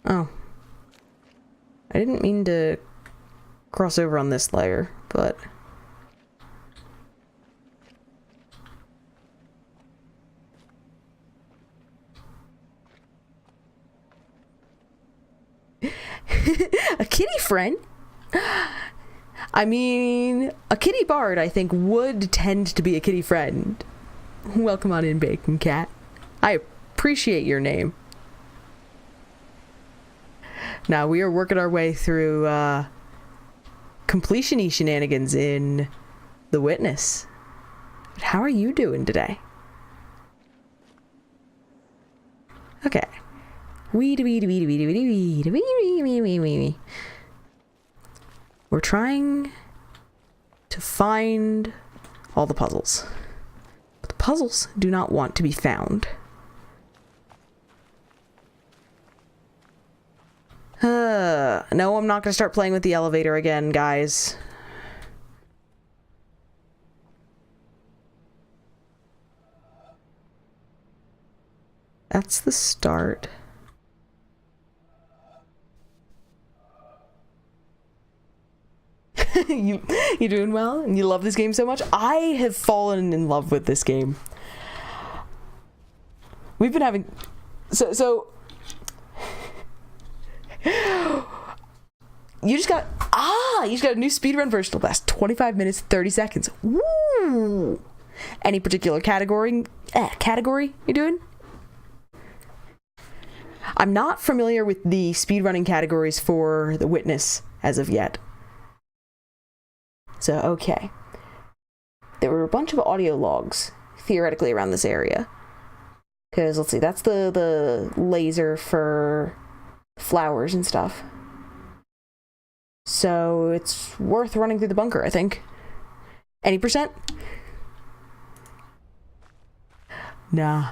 Oh. I didn't mean to cross over on this layer, but a kitty friend? I mean, a kitty bard, I think, would tend to be a kitty friend. Welcome on in, Bacon Cat. I appreciate your name. Now, we are working our way through completion-y shenanigans in The Witness. How are you doing today? Okay. We're trying to find all the puzzles. But the puzzles do not want to be found. No, I'm not going to start playing with the elevator again, guys. That's the start. You doing well? And you love this game so much? I have fallen in love with this game. We've been having... So... You just got a new speedrun version. It'll last 25 minutes, 30 seconds. Woo! Any particular category you doing? I'm not familiar with the speedrunning categories for The Witness as of yet. So, okay. There were a bunch of audio logs, theoretically, around this area. Because, let's see, that's the laser for flowers and stuff. So, it's worth running through the bunker, I think. Any percent? Nah.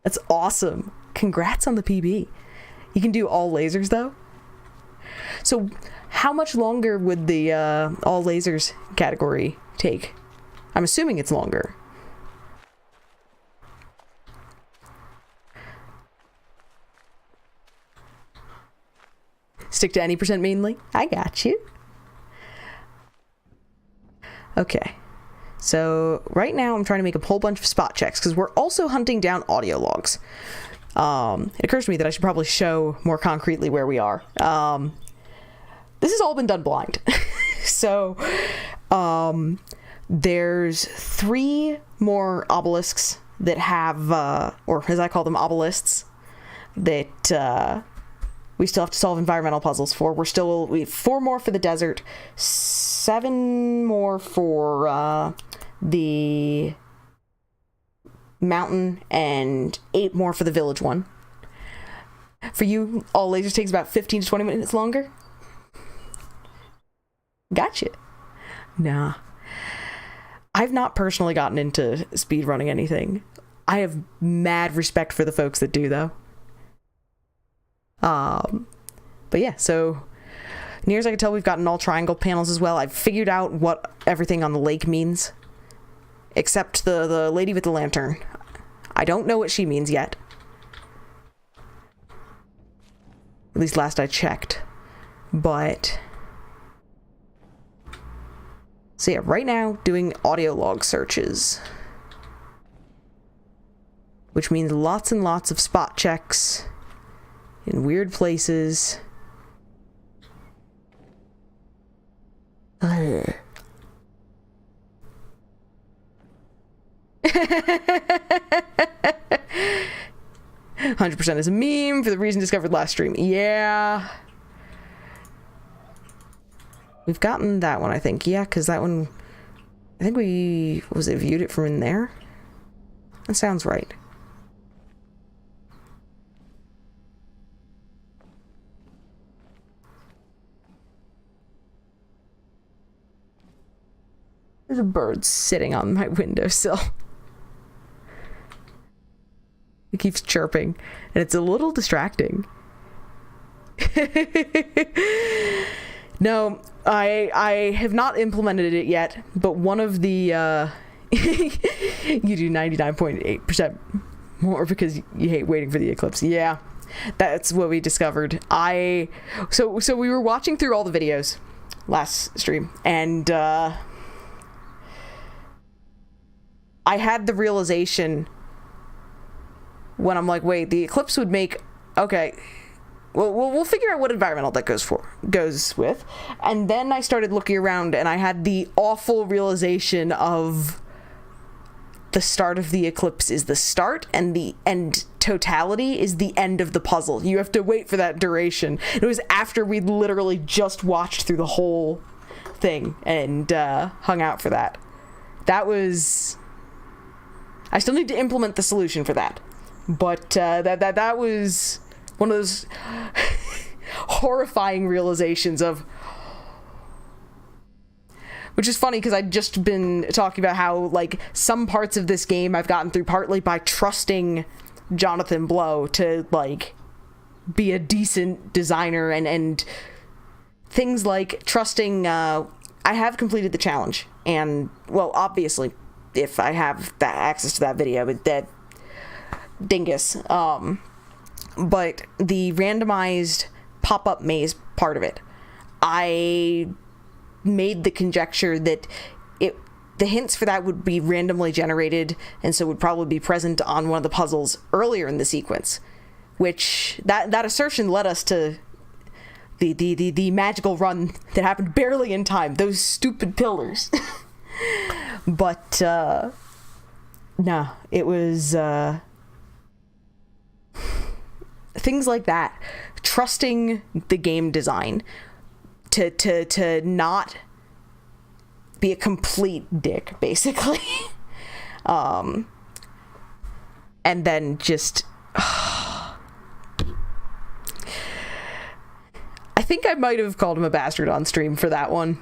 That's awesome. Congrats on the PB. You can do all lasers, though? So, how much longer would the all lasers category take? I'm assuming it's longer. Stick to any percent mainly? I got you. Okay. So, right now I'm trying to make a whole bunch of spot checks because we're also hunting down audio logs. It occurs to me that I should probably show more concretely where we are. This has all been done blind. So, there's 3 more obelisks that have, or as I call them, obelisks, that we still have to solve environmental puzzles for. We have 4 more for the desert, 7 more for the mountain, and 8 more for the village one. For you, all lasers takes about 15 to 20 minutes longer. Gotcha. Nah. I've not personally gotten into speedrunning anything. I have mad respect for the folks that do, though. But yeah, so near as I can tell, we've gotten all triangle panels as well. I've figured out what everything on the lake means, except the lady with the lantern. I don't know what she means yet. At least last I checked. But so yeah, right now doing audio log searches, which means lots and lots of spot checks in weird places. 100% is a meme for the reason discovered last stream. Yeah. We've gotten that one, I think. Yeah, because that one, I think we, was it viewed it from in there? That sounds right. There's a bird sitting on my windowsill. It keeps chirping, and it's a little distracting. No, I have not implemented it yet, but one of the, you do 99.8% more because you hate waiting for the eclipse. Yeah, that's what we discovered. So we were watching through all the videos last stream, and, I had the realization when I'm like, wait, the eclipse would make, okay, well, we'll figure out what environmental that goes with. And then I started looking around, and I had the awful realization of the start of the eclipse is the start, and the end totality is the end of the puzzle. You have to wait for that duration. It was after we'd literally just watched through the whole thing and hung out for that. That was... I still need to implement the solution for that, but that was one of those horrifying realizations of, which is funny because I'd just been talking about how like some parts of this game I've gotten through partly by trusting Jonathan Blow to like be a decent designer and things like trusting. I have completed the challenge, and well, obviously, if I have that access to that video with that dingus. But the randomized pop-up maze part of it, I made the conjecture that the hints for that would be randomly generated, and so would probably be present on one of the puzzles earlier in the sequence, which that assertion led us to the magical run that happened barely in time. Those stupid pillars. But, no, it was, things like that. Trusting the game design to not be a complete dick, basically. And then just, I think I might have called him a bastard on stream for that one.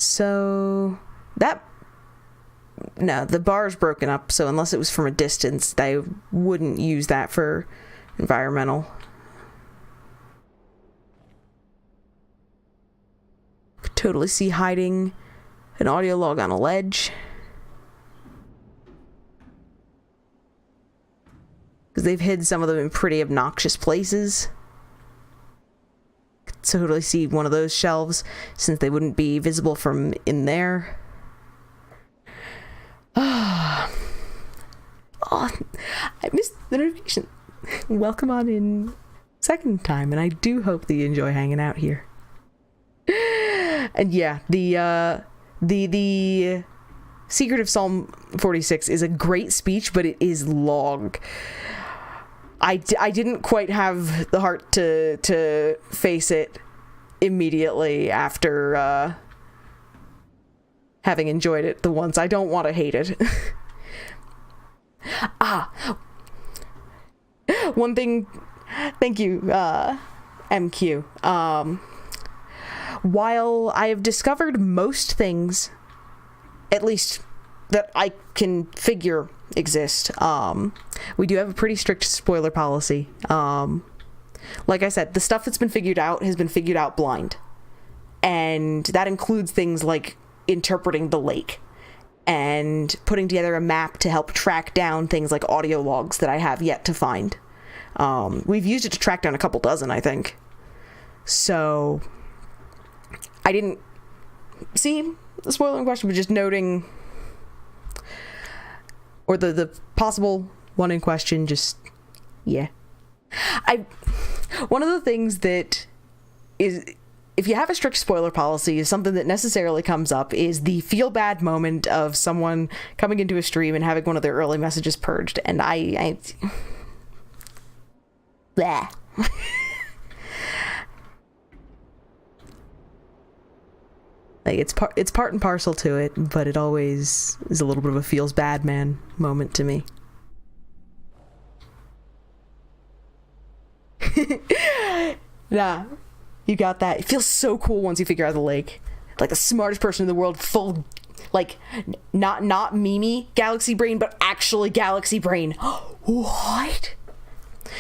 So no, the bar is broken up, so unless it was from a distance, I wouldn't use that for environmental. Could totally see hiding an audio log on a ledge, because they've hid some of them in pretty obnoxious places. Totally see one of those shelves, since they wouldn't be visible from in there. Oh, I missed the notification. Welcome on in second time, and I do hope that you enjoy hanging out here. And yeah, the Secret of Psalm 46 is a great speech, but it is long. I didn't quite have the heart to face it immediately after having enjoyed it the once. I don't want to hate it. One thing, thank you, MQ. While I have discovered most things, at least that I can figure exist. We do have a pretty strict spoiler policy. Like I said, the stuff that's been figured out has been figured out blind. And that includes things like interpreting the lake and putting together a map to help track down things like audio logs that I have yet to find. We've used it to track down a couple dozen, I think. So I didn't see the spoiler in question, but just noting, or the possible one in question, just, yeah. One of the things that is, if you have a strict spoiler policy, is something that necessarily comes up is the feel bad moment of someone coming into a stream and having one of their early messages purged. And I bleh. Like, it's part and parcel to it, but it always is a little bit of a feels bad man moment to me. Nah, you got that. It feels so cool once you figure out the lake. Like the smartest person in the world, full, like, not Mimi galaxy brain, but actually galaxy brain. What?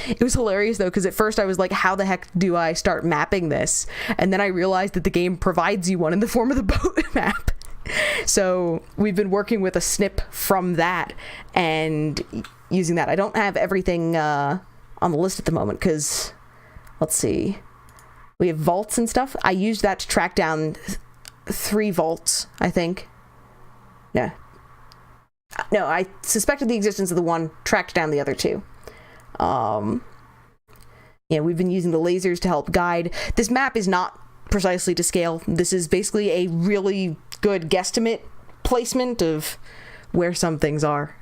It was hilarious though, because at first I was like, how the heck do I start mapping this? And then I realized that the game provides you one in the form of the boat map. So we've been working with a snip from that and using that. I don't have everything on the list at the moment because, let's see, we have vaults and stuff. I used that to track down 3 vaults, I think. No, I suspected the existence of the one, tracked down the other 2. Yeah, we've been using the lasers to help guide. This map is not precisely to scale. This is basically a really good guesstimate placement of where some things are.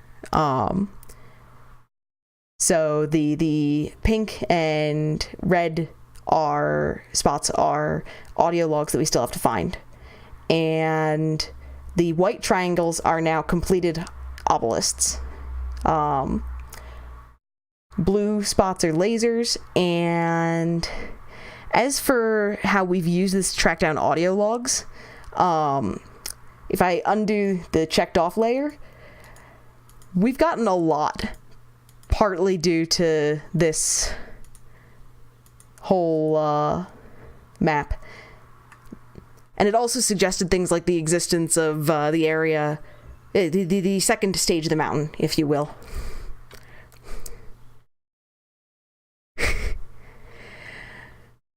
So the pink and red spots are audio logs that we still have to find. And the white triangles are now completed obelisks. Blue spots are lasers, and as for how we've used this to track down audio logs, if I undo the checked off layer, we've gotten a lot, partly due to this whole map. And it also suggested things like the existence of the area, the second stage of the mountain, if you will.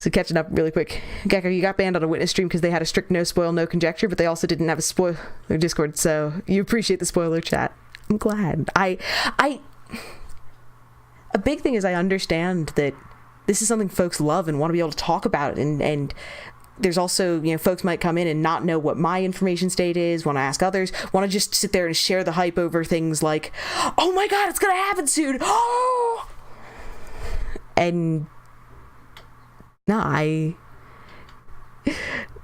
So catching up really quick, Gecko, you got banned on a witness stream because they had a strict no spoil, no conjecture, but they also didn't have a spoiler Discord, so you appreciate the spoiler chat. I'm glad. A big thing is I understand that this is something folks love and want to be able to talk about it, and there's also, you know, folks might come in and not know what my information state is, want to ask others, want to just sit there and share the hype over things like, oh my god, it's gonna happen soon, oh! And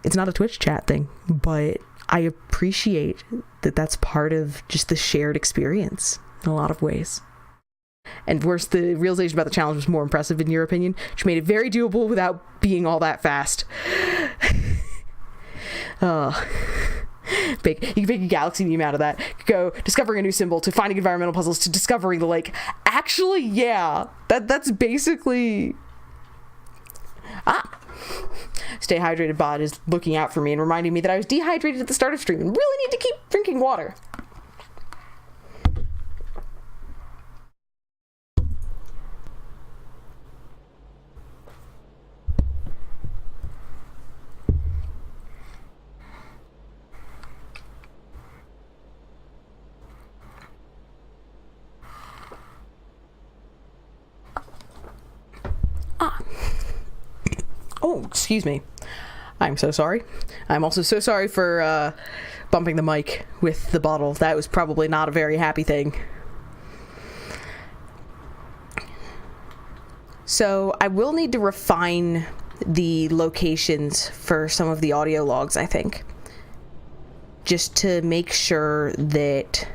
it's not a Twitch chat thing, but I appreciate that that's part of just the shared experience in a lot of ways. And worse, the realization about the challenge was more impressive in your opinion, which made it very doable without being all that fast. You can make a galaxy meme out of that. Go discovering a new symbol to finding environmental puzzles to discovering the lake. Actually, yeah, that's basically... Stay Hydrated Bot is looking out for me and reminding me that I was dehydrated at the start of stream and really need to keep drinking water. Oh, excuse me. I'm so sorry. I'm also so sorry for bumping the mic with the bottle. That was probably not a very happy thing. So I will need to refine the locations for some of the audio logs, I think. Just to make sure that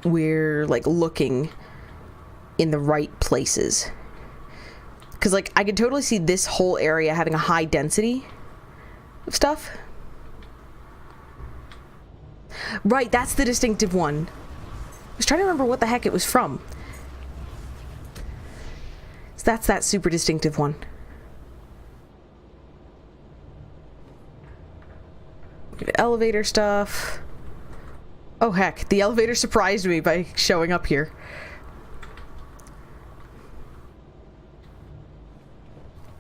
we're, like, looking in the right places. Because, like, I could totally see this whole area having a high density of stuff. Right, that's the distinctive one. I was trying to remember what the heck it was from. So that's that super distinctive one. Elevator stuff. Oh heck, the elevator surprised me by showing up here.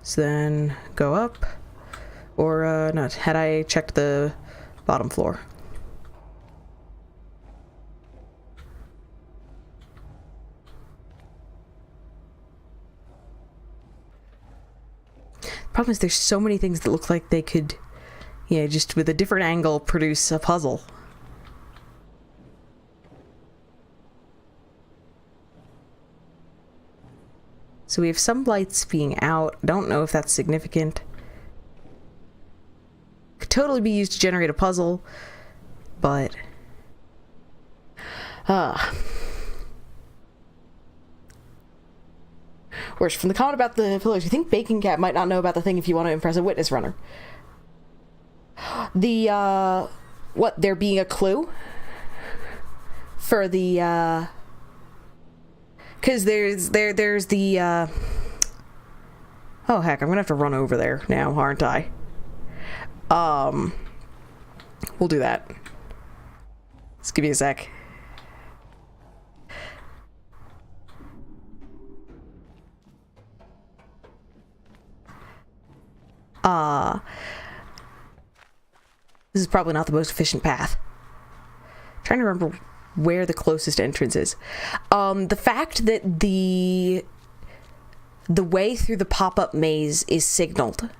So then go up. Or, not. Had I checked the bottom floor? Problem is there's so many things that look like they could, yeah, just with a different angle produce a puzzle. So we have some lights being out. Don't know if that's significant. Could totally be used to generate a puzzle, but worse, from the comment about the pillars, you think Bacon Cat might not know about the thing if you want to impress a witness runner. The, what, there being a clue? For the, because there's the, oh heck, I'm gonna have to run over there now, aren't I? We'll do that. Just give me a sec. This is probably not the most efficient path. Trying to remember where the closest entrance is. The fact that the way through the pop-up maze is signaled.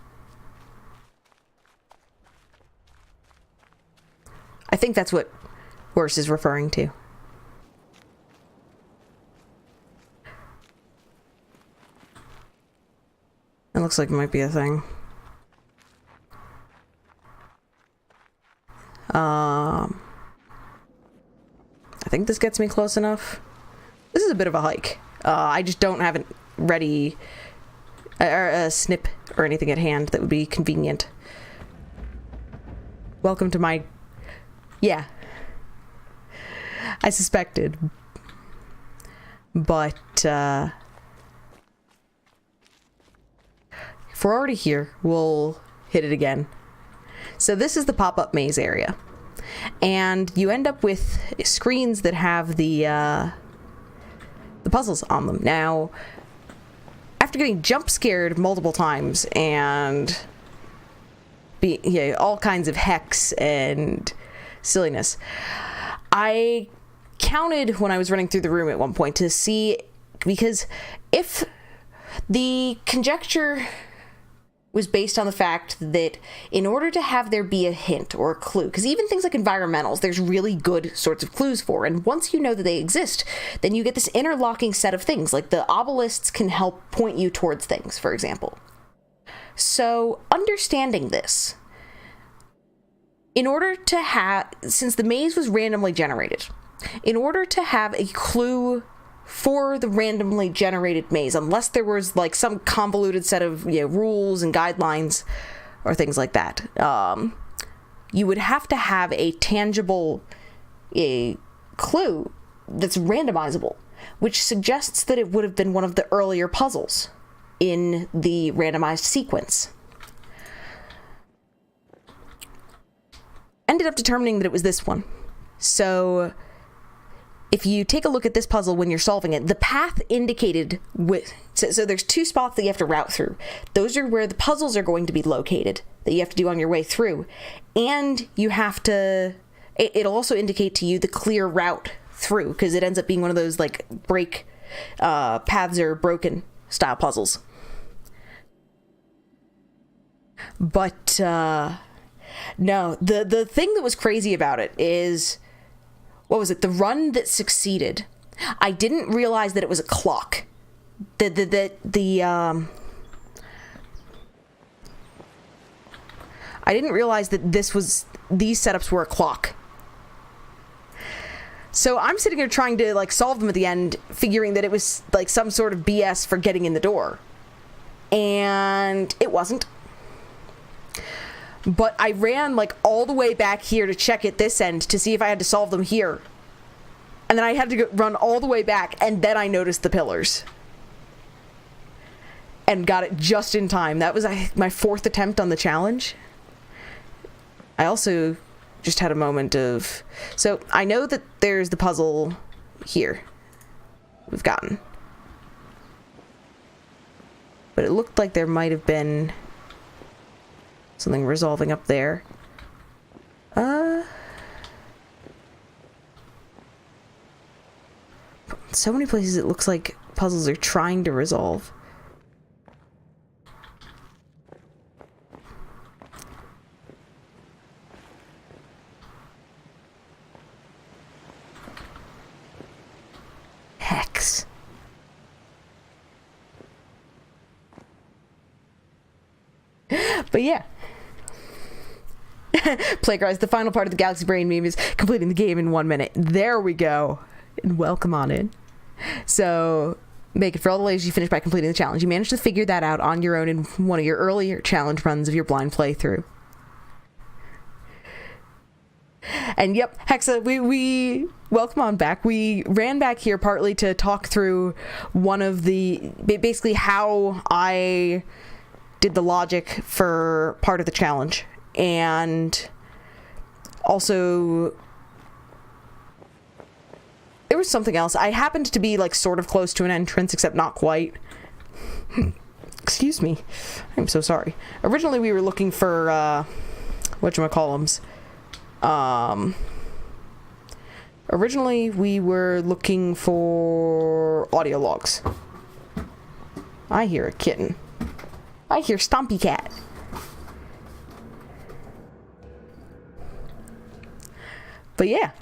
I think that's what Worse is referring to. It looks like it might be a thing. I think this gets me close enough. This is a bit of a hike. I just don't have it ready, or a snip or anything at hand that would be convenient. Welcome to my... Yeah. I suspected. But, if we're already here, we'll hit it again. So this is the pop-up maze area. And you end up with screens that have the puzzles on them. Now, after getting jump scared multiple times and all kinds of hex and silliness, I counted when I was running through the room at one point to see, because if the conjecture was based on the fact that in order to have there be a hint or a clue, because even things like environmentals, there's really good sorts of clues for, and once you know that they exist, then you get this interlocking set of things, like the obelisks can help point you towards things, for example. So, understanding this, in order to have, since the maze was randomly generated, in order to have a clue for the randomly generated maze, unless there was like some convoluted set of rules and guidelines or things like that, you would have to have a tangible clue that's randomizable, which suggests that it would have been one of the earlier puzzles in the randomized sequence. Ended up determining that it was this one. So if you take a look at this puzzle when you're solving it, the path indicated with... So there's two spots that you have to route through. Those are where the puzzles are going to be located that you have to do on your way through. And you have to... It'll also indicate to you the clear route through, because it ends up being one of those, like, paths are broken style puzzles. But, no, the thing that was crazy about it is... What was it? The run that succeeded. I didn't realize that it was a clock. I didn't realize that these setups were a clock. So I'm sitting here trying to like solve them at the end, figuring that it was like some sort of BS for getting in the door. And it wasn't. But I ran like all the way back here to check at this end to see if I had to solve them here. And then I had to run all the way back, and then I noticed the pillars. And got it just in time. That was my 4th attempt on the challenge. I also just had a moment of... So, I know that there's the puzzle here. We've gotten. But it looked like there might have been something resolving up there. So many places it looks like puzzles are trying to resolve. Hex. But yeah. Playgrounds, the final part of the Galaxy Brain meme is completing the game in 1 minute. There we go. And welcome on in. So, make it for all the ladies you finish by completing the challenge. You managed to figure that out on your own in one of your earlier challenge runs of your blind playthrough. And yep, Hexa, we welcome on back. We ran back here partly to talk through one of the, basically how I did the logic for part of the challenge. And also, there was something else. I happened to be like sort of close to an entrance, except not quite. Excuse me. I'm so sorry. Originally we were looking for, whatchamacallums. Originally we were looking for audio logs. I hear a kitten. I hear Stompy Cat. But yeah.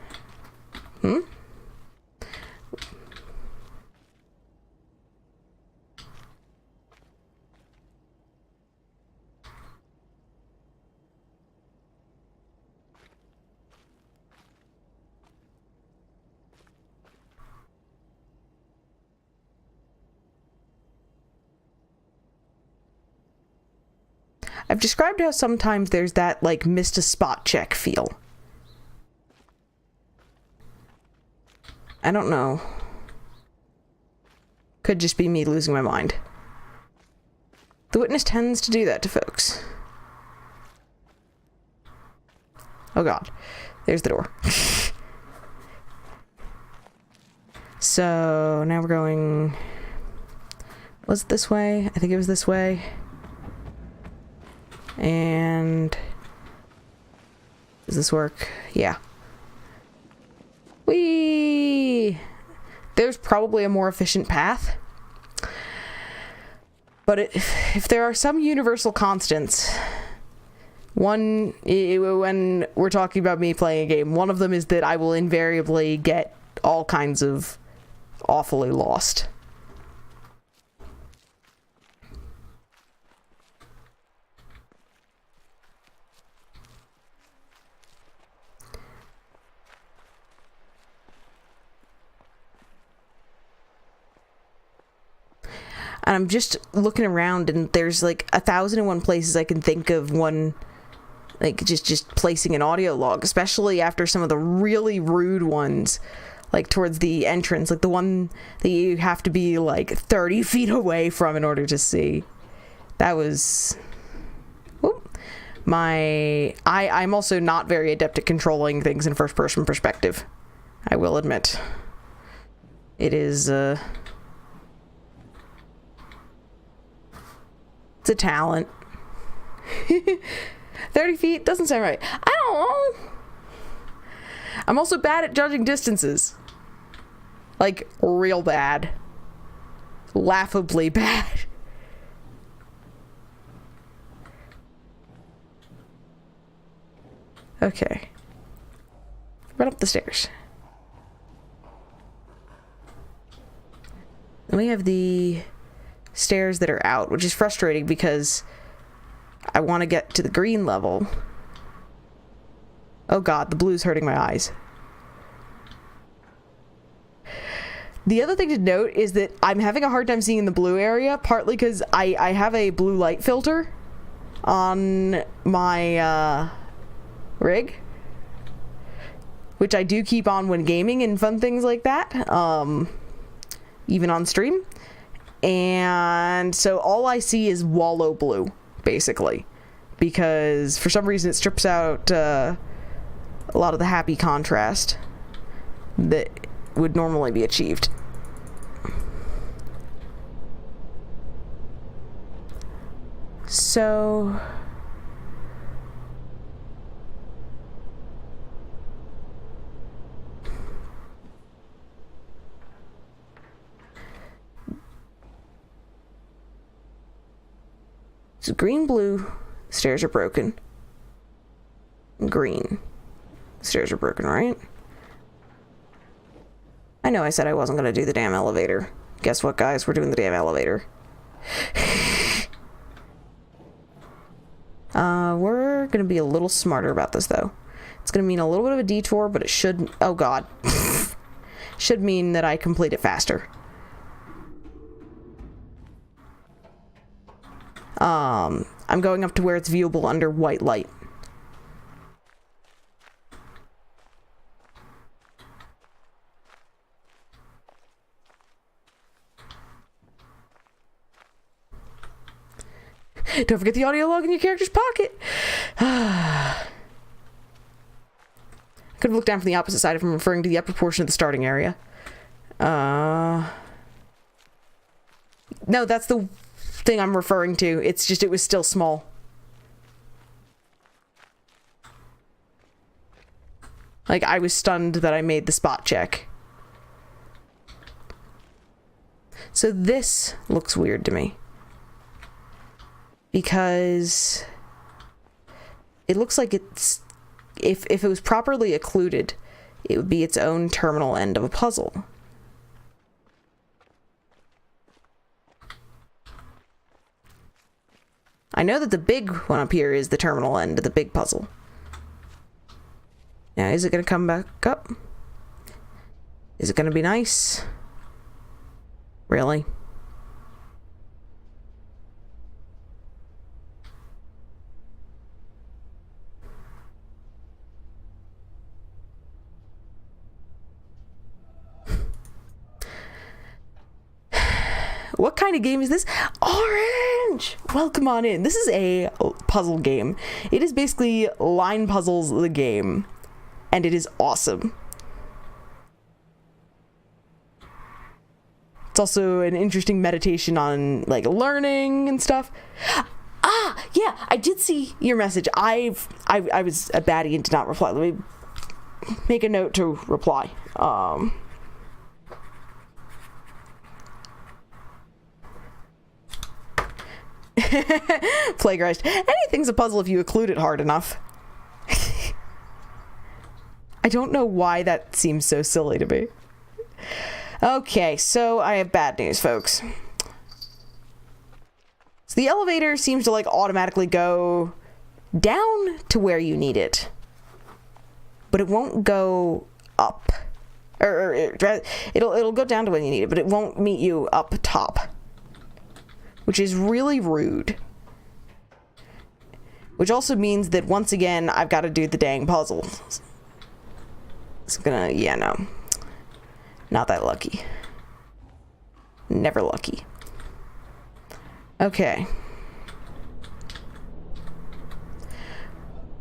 I've described how sometimes there's that, like, missed a spot check feel. I don't know. Could just be me losing my mind. The witness tends to do that to folks. Oh god. There's the door. So, now we're going... Was it this way? I think it was this way. And... Does this work? Yeah. Whee! There's probably a more efficient path. But if there are some universal constants, when we're talking about me playing a game, one of them is that I will invariably get all kinds of awfully lost. And I'm just looking around, and there's like 1,001 places I can think of one, like just placing an audio log, especially after some of the really rude ones, like towards the entrance, like the one that you have to be like 30 feet away from in order to see. That was... Whoop. I'm also not very adept at controlling things in first-person perspective. I will admit. It is, It's a talent. 30 feet doesn't sound right. I don't know. I'm also bad at judging distances. Like, real bad. Laughably bad. Okay. Run up the stairs. And we have the stairs that are out, which is frustrating because I want to get to the green level. Oh god, the blue's hurting my eyes. The other thing to note is that I'm having a hard time seeing in the blue area, partly because I have a blue light filter, on my rig, which I do keep on when gaming and fun things like that, even on stream. And so all I see is wallow blue, basically, because for some reason it strips out a lot of the happy contrast that would normally be achieved. So green, blue, stairs are broken. Green, stairs are broken, right? I know I said I wasn't going to do the damn elevator. Guess what, guys? We're doing the damn elevator. We're going to be a little smarter about this, though. It's going to mean a little bit of a detour, but it should... Oh, God. Should mean that I complete it faster. I'm going up to where it's viewable under white light. Don't forget the audio log in your character's pocket. I could have looked down from the opposite side if I'm referring to the upper portion of the starting area. No, that's the thing I'm referring to. It's just it was still small. Like, I was stunned that I made the spot check. So this looks weird to me. Because it looks like it's... If it was properly occluded, it would be its own terminal end of a puzzle. I know that the big one up here is the terminal end of the big puzzle. Now, is it going to come back up? Is it going to be nice? Really? What kind of game is this? Orange! Welcome on in. This is a puzzle game. It is basically line puzzles the game. And it is awesome. It's also an interesting meditation on, like, learning and stuff. Ah, yeah, I did see your message. I was a baddie and did not reply. Let me make a note to reply. Plagiarized. Anything's a puzzle if you occlude it hard enough. I don't know why that seems so silly to me. Okay, so I have bad news, folks. So the elevator seems to, like, automatically go down to where you need it. But it won't go up. Or it'll go down to when you need it, but it won't meet you up top. Which is really rude. Which also means that, once again, I've got to do the dang puzzle. It's gonna... Yeah, no. Not that lucky. Never lucky. Okay.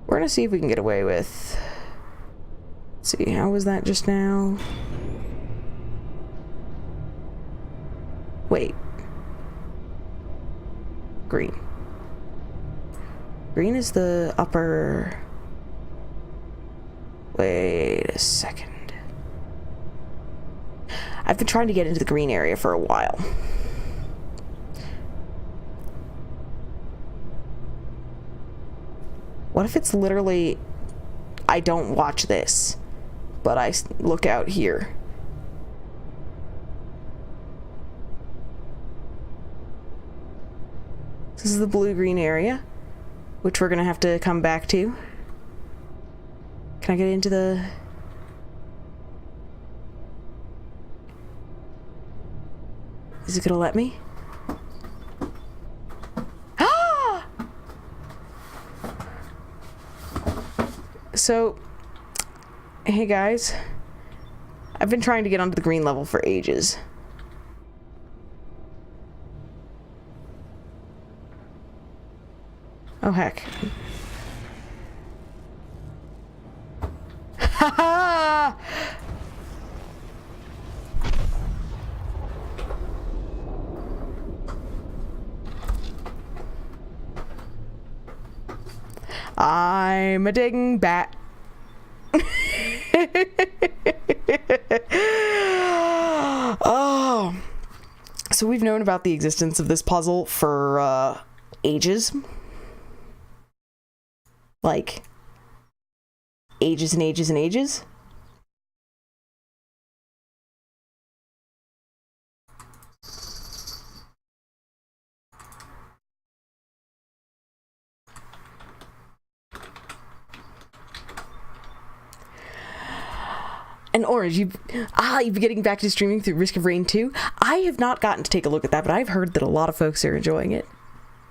We're gonna see if we can get away with... Let's see, how was that just now? Wait. Green. Green is the upper... Wait a second. I've been trying to get into the green area for a while. What if it's literally... I don't watch this, but I look out here? This is the blue-green area, which we're gonna have to come back to. Can I get into the... Is it gonna let me? Ah! so, hey guys. I've been trying to get onto the green level for ages. Oh, heck. Ha ha! I'm a dingbat. Oh. So we've known about the existence of this puzzle for, ages. Like, ages and ages and ages. And Orange, you've been getting back to streaming through Risk of Rain 2. I have not gotten to take a look at that, but I've heard that a lot of folks are enjoying it.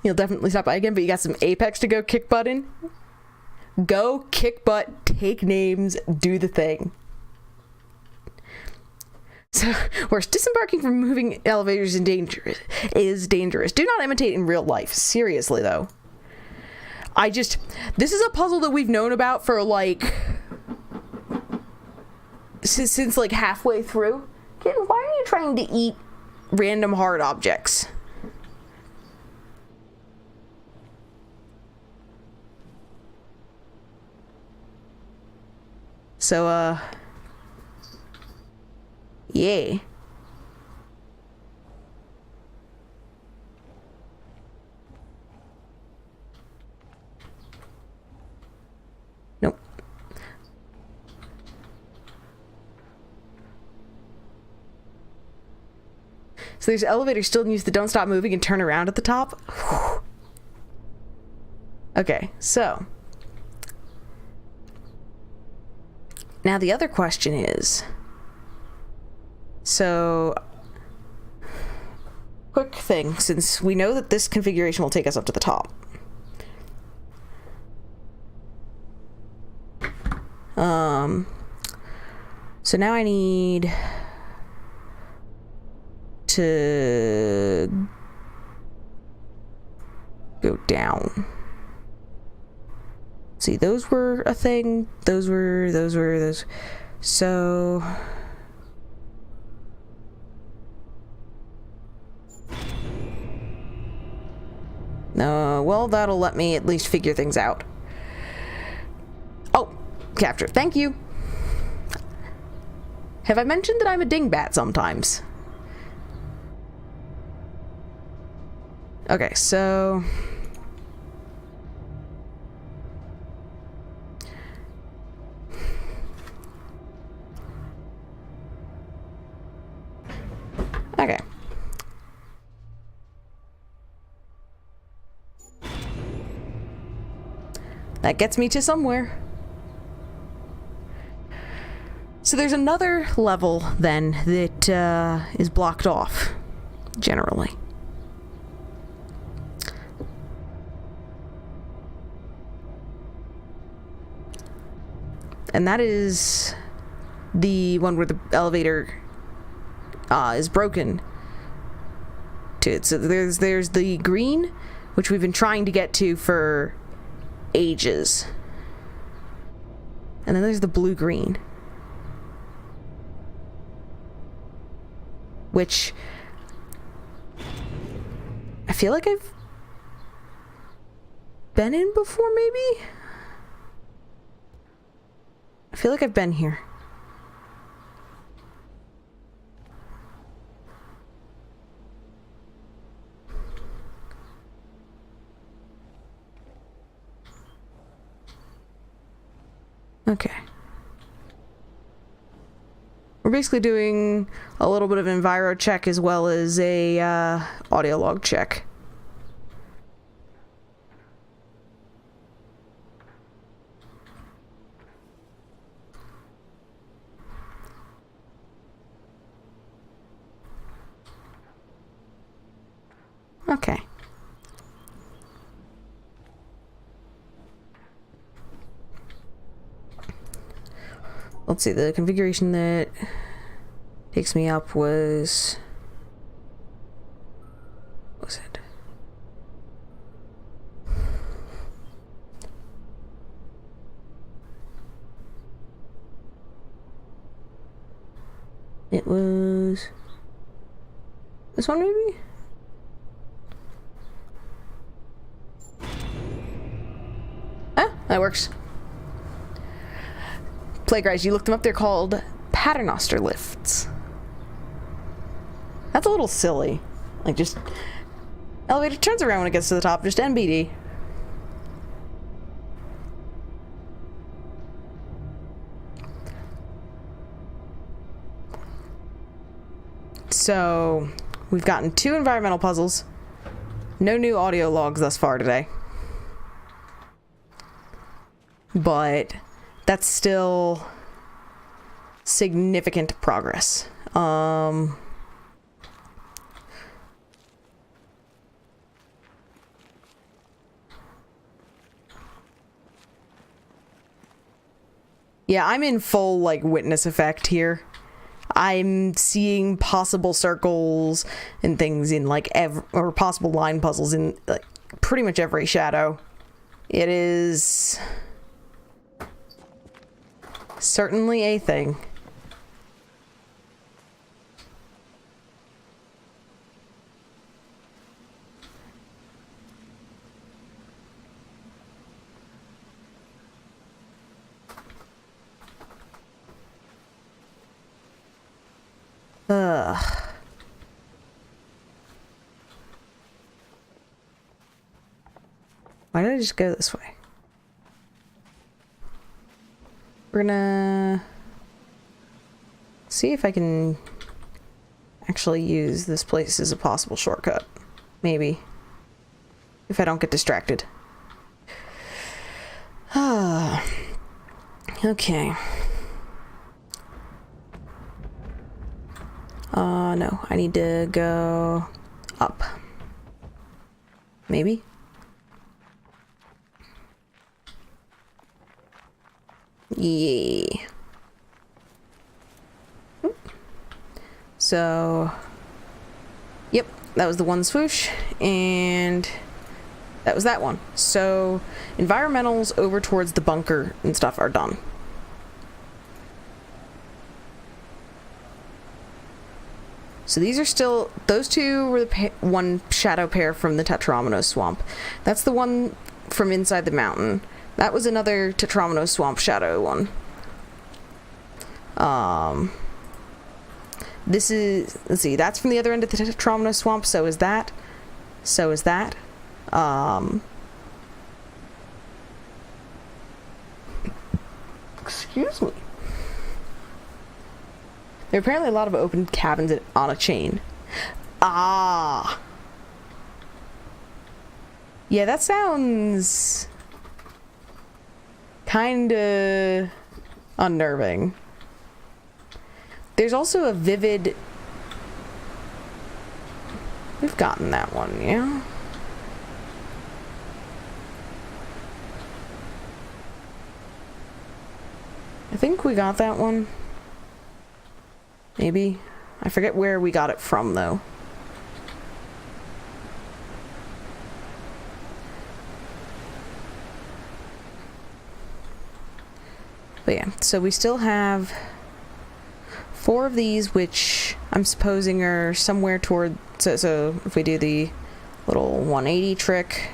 You'll definitely stop by again, but you got some Apex to go kick butt in? Go kick butt, take names, do the thing. So, worse, disembarking from moving elevators is dangerous. Do not imitate in real life. Seriously, though. This is a puzzle that we've known about for, like... Since like halfway through. Kitten, why are you trying to eat random hard objects? So, yay. Nope. So there's elevators still in use that don't stop moving and turn around at the top. Okay, so now the other question is, so quick thing, since we know that this configuration will take us up to the top. So now I need to go down. See, those were a thing. Those. So no, well, that'll let me at least figure things out. Oh, capture. Thank you. Have I mentioned that I'm a dingbat sometimes? Okay, so okay. That gets me to somewhere. So there's another level then that is blocked off, generally. And that is the one where the elevator is broken to it. So there's the green, which we've been trying to get to for ages. And then there's the blue-green, which I feel like I've been in before, maybe? I feel like I've been here. Okay. We're basically doing a little bit of an enviro check as well as a audio log check. Okay. let's see, the configuration that takes me up was... What was it? It was... this one, maybe? Ah, that works. Plaguerise, you looked them up, they're called paternoster lifts. That's a little silly. Like, just... elevator turns around when it gets to the top, just NBD. So, we've gotten 2 environmental puzzles. No new audio logs thus far today. But that's still significant progress. Yeah, I'm in full, like, witness effect here. I'm seeing possible circles and things in, like, or possible line puzzles in, like, pretty much every shadow. It is certainly a thing. Why did I just go this way? We're gonna see if I can actually use this place as a possible shortcut. Maybe. If I don't get distracted. Okay. No. I need to go up. Maybe? Yeah. So, yep, that was the one swoosh, and that was that one. So, environmentals over towards the bunker and stuff are done. So these are still, those 2 were the one shadow pair from the Tetromino Swamp. That's the one from inside the mountain. That was another Tetromino Swamp shadow one. This is, let's see, that's from the other end of the Tetromino Swamp, so is that. So is that. Excuse me. There are apparently a lot of open cabins on a chain. Ah! Yeah, that sounds kinda unnerving. There's also a vivid... We've gotten that one, yeah? I think we got that one. Maybe. I forget where we got it from, though. But yeah, so we still have 4 of these, which I'm supposing are somewhere toward... So if we do the little 180 trick...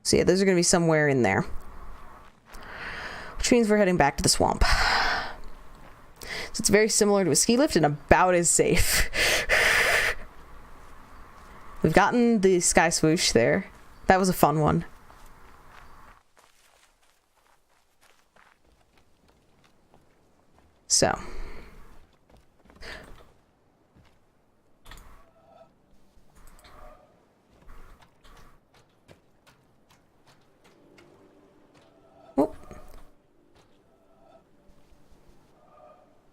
So yeah, those are going to be somewhere in there. Which means we're heading back to the swamp. So it's very similar to a ski lift and about as safe. We've gotten the sky swoosh there. That was a fun one. So. Oh.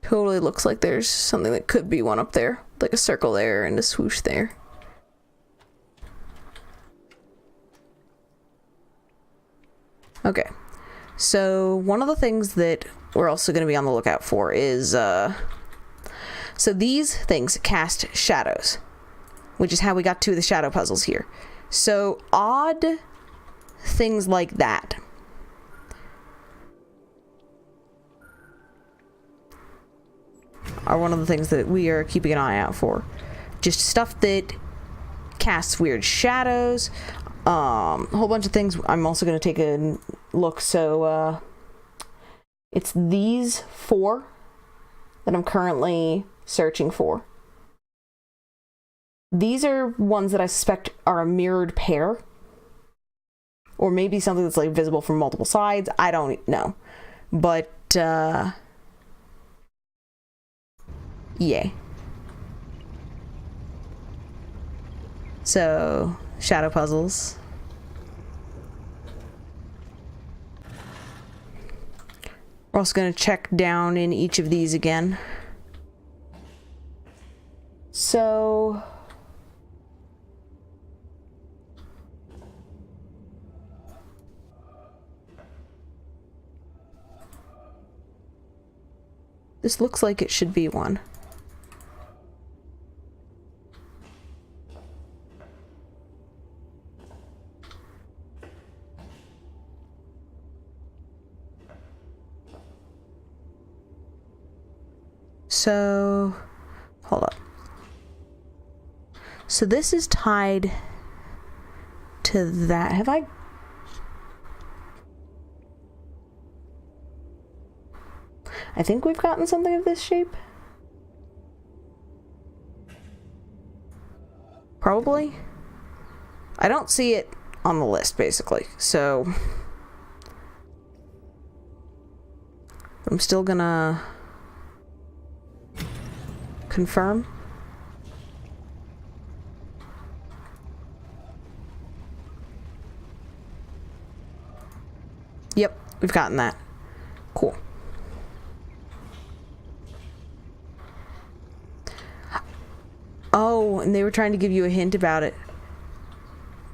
Totally looks like there's something that could be one up there. Like a circle there and a swoosh there. Okay. So one of the things that we're also going to be on the lookout for is, so these things cast shadows, which is how we got two of the shadow puzzles here. So odd things like that are one of the things that we are keeping an eye out for. Just stuff that casts weird shadows, a whole bunch of things. I'm also going to take a look. So it's these 4 that I'm currently searching for. These are ones that I suspect are a mirrored pair, or maybe something that's like visible from multiple sides. I don't know, but yeah. So, shadow puzzles. We're also going to check down in each of these again. So, this looks like it should be one. So, hold up. So this is tied to that. Have I? I think we've gotten something of this shape. Probably. I don't see it on the list, basically. So, I'm still gonna confirm. Yep, we've gotten that. Cool. Oh, and they were trying to give you a hint about it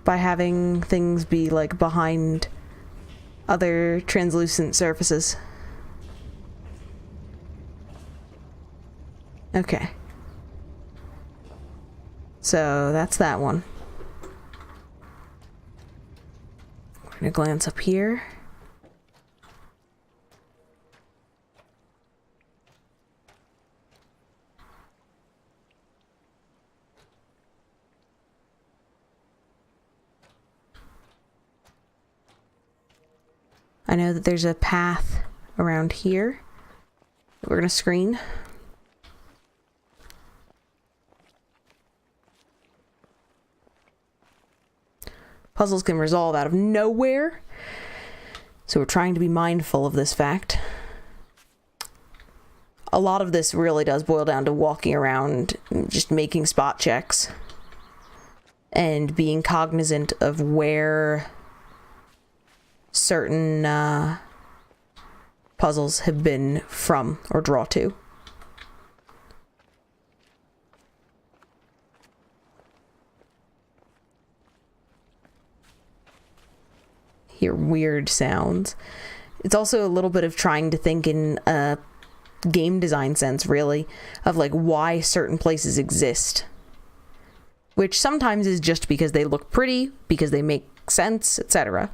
by having things be like behind other translucent surfaces. Okay. So that's that one. We're gonna glance up here. I know that there's a path around here that we're gonna screen. Puzzles can resolve out of nowhere, so we're trying to be mindful of this fact. A lot of this really does boil down to walking around, just making spot checks, and being cognizant of where certain puzzles have been from or draw to. Hear weird sounds. It's also a little bit of trying to think in a game design sense, really, of like why certain places exist, which sometimes is just because they look pretty, because they make sense, etc.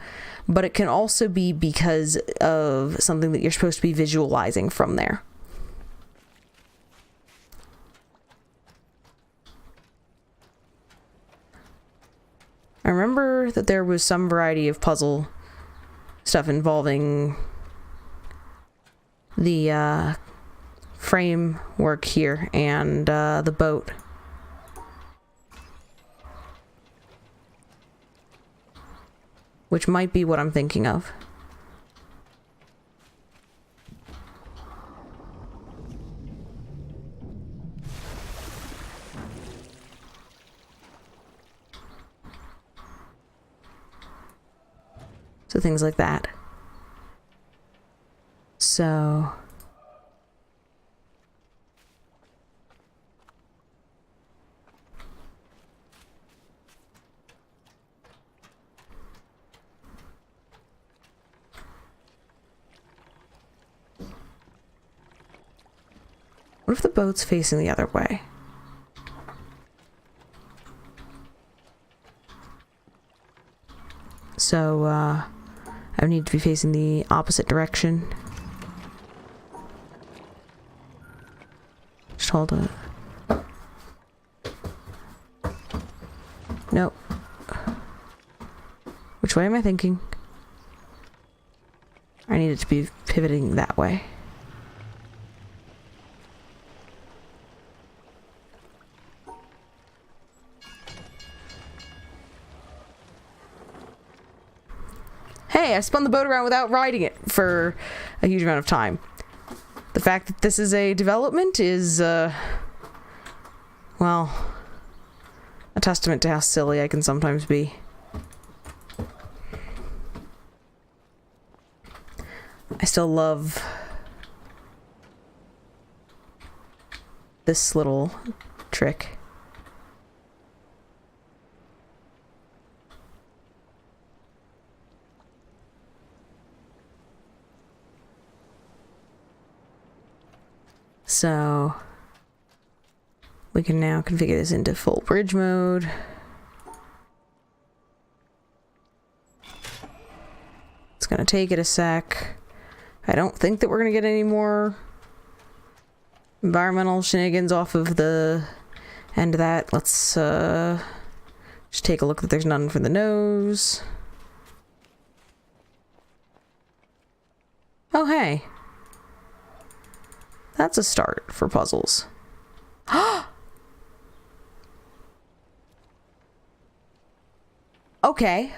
But it can also be because of something that you're supposed to be visualizing from there. I remember that there was some variety of puzzle stuff involving the framework here and the boat. Which might be what I'm thinking of. So things like that. So What if the boat's facing the other way? So, I need to be facing the opposite direction. Just hold it. Nope. Which way am I thinking? I need it to be pivoting that way. Hey, I spun the boat around without riding it for a huge amount of time. The fact that this is a development is, well, a testament to how silly I can sometimes be. I still love this little trick. So we can now configure this into full bridge mode. It's gonna take it a sec. I don't think that we're gonna get any more environmental shenanigans off of the end of that. Let's just take a look that there's none for the nose. Oh, hey. That's a start for puzzles. Okay.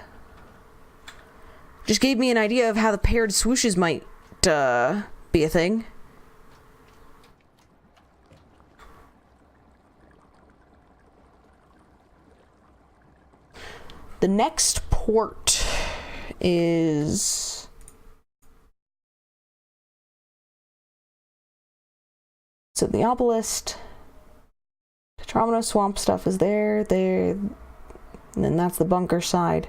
Just gave me an idea of how the paired swooshes might be a thing. The next port is... So the obelisk, Tetromino swamp stuff is there, and then that's the bunker side.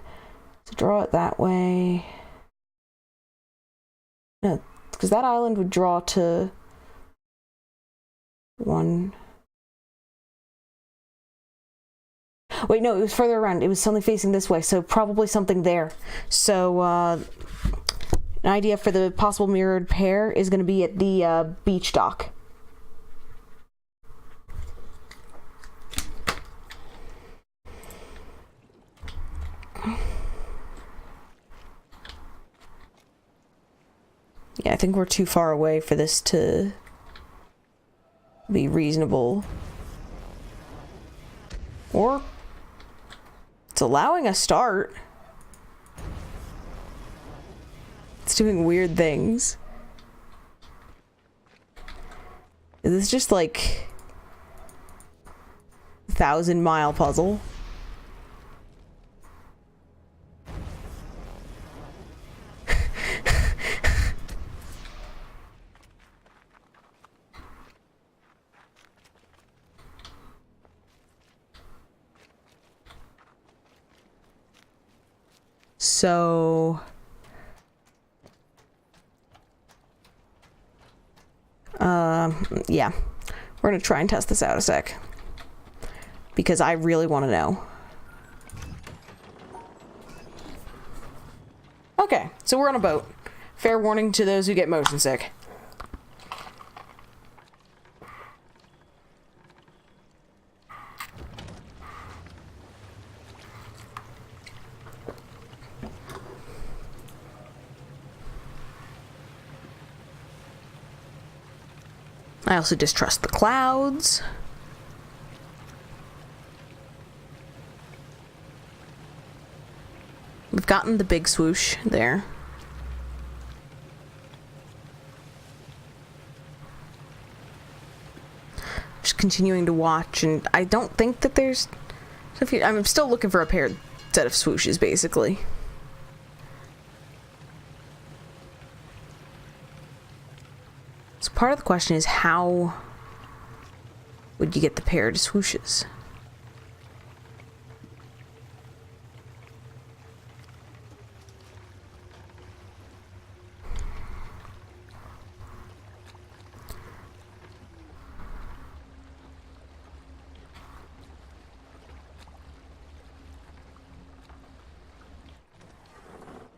So draw it that way. No, because that island would draw to one. Wait, no, it was further around. It was something facing this way, so probably something there. So, an idea for the possible mirrored pair is going to be at the beach dock. Yeah, I think we're too far away for this to be reasonable. Or it's allowing a start. It's doing weird things. Is this just like 1,000-mile puzzle? So, yeah, we're gonna try and test this out a sec, because I really want to know. Okay, so we're on a boat. Fair warning to those who get motion sick. I also distrust the clouds. We've gotten the big swoosh there. Just continuing to watch, and I don't think that there's... I'm still looking for a paired set of swooshes, basically. So part of the question is, how would you get the paired swooshes?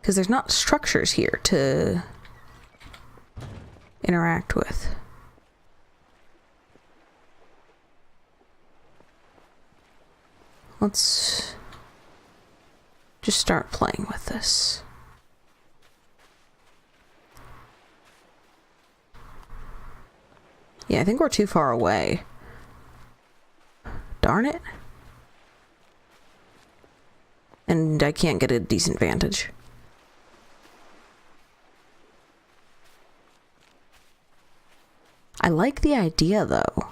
Because there's not structures here to interact with. Let's just start playing with this. Yeah, I think we're too far away. Darn it. And I can't get a decent vantage. I like the idea, though.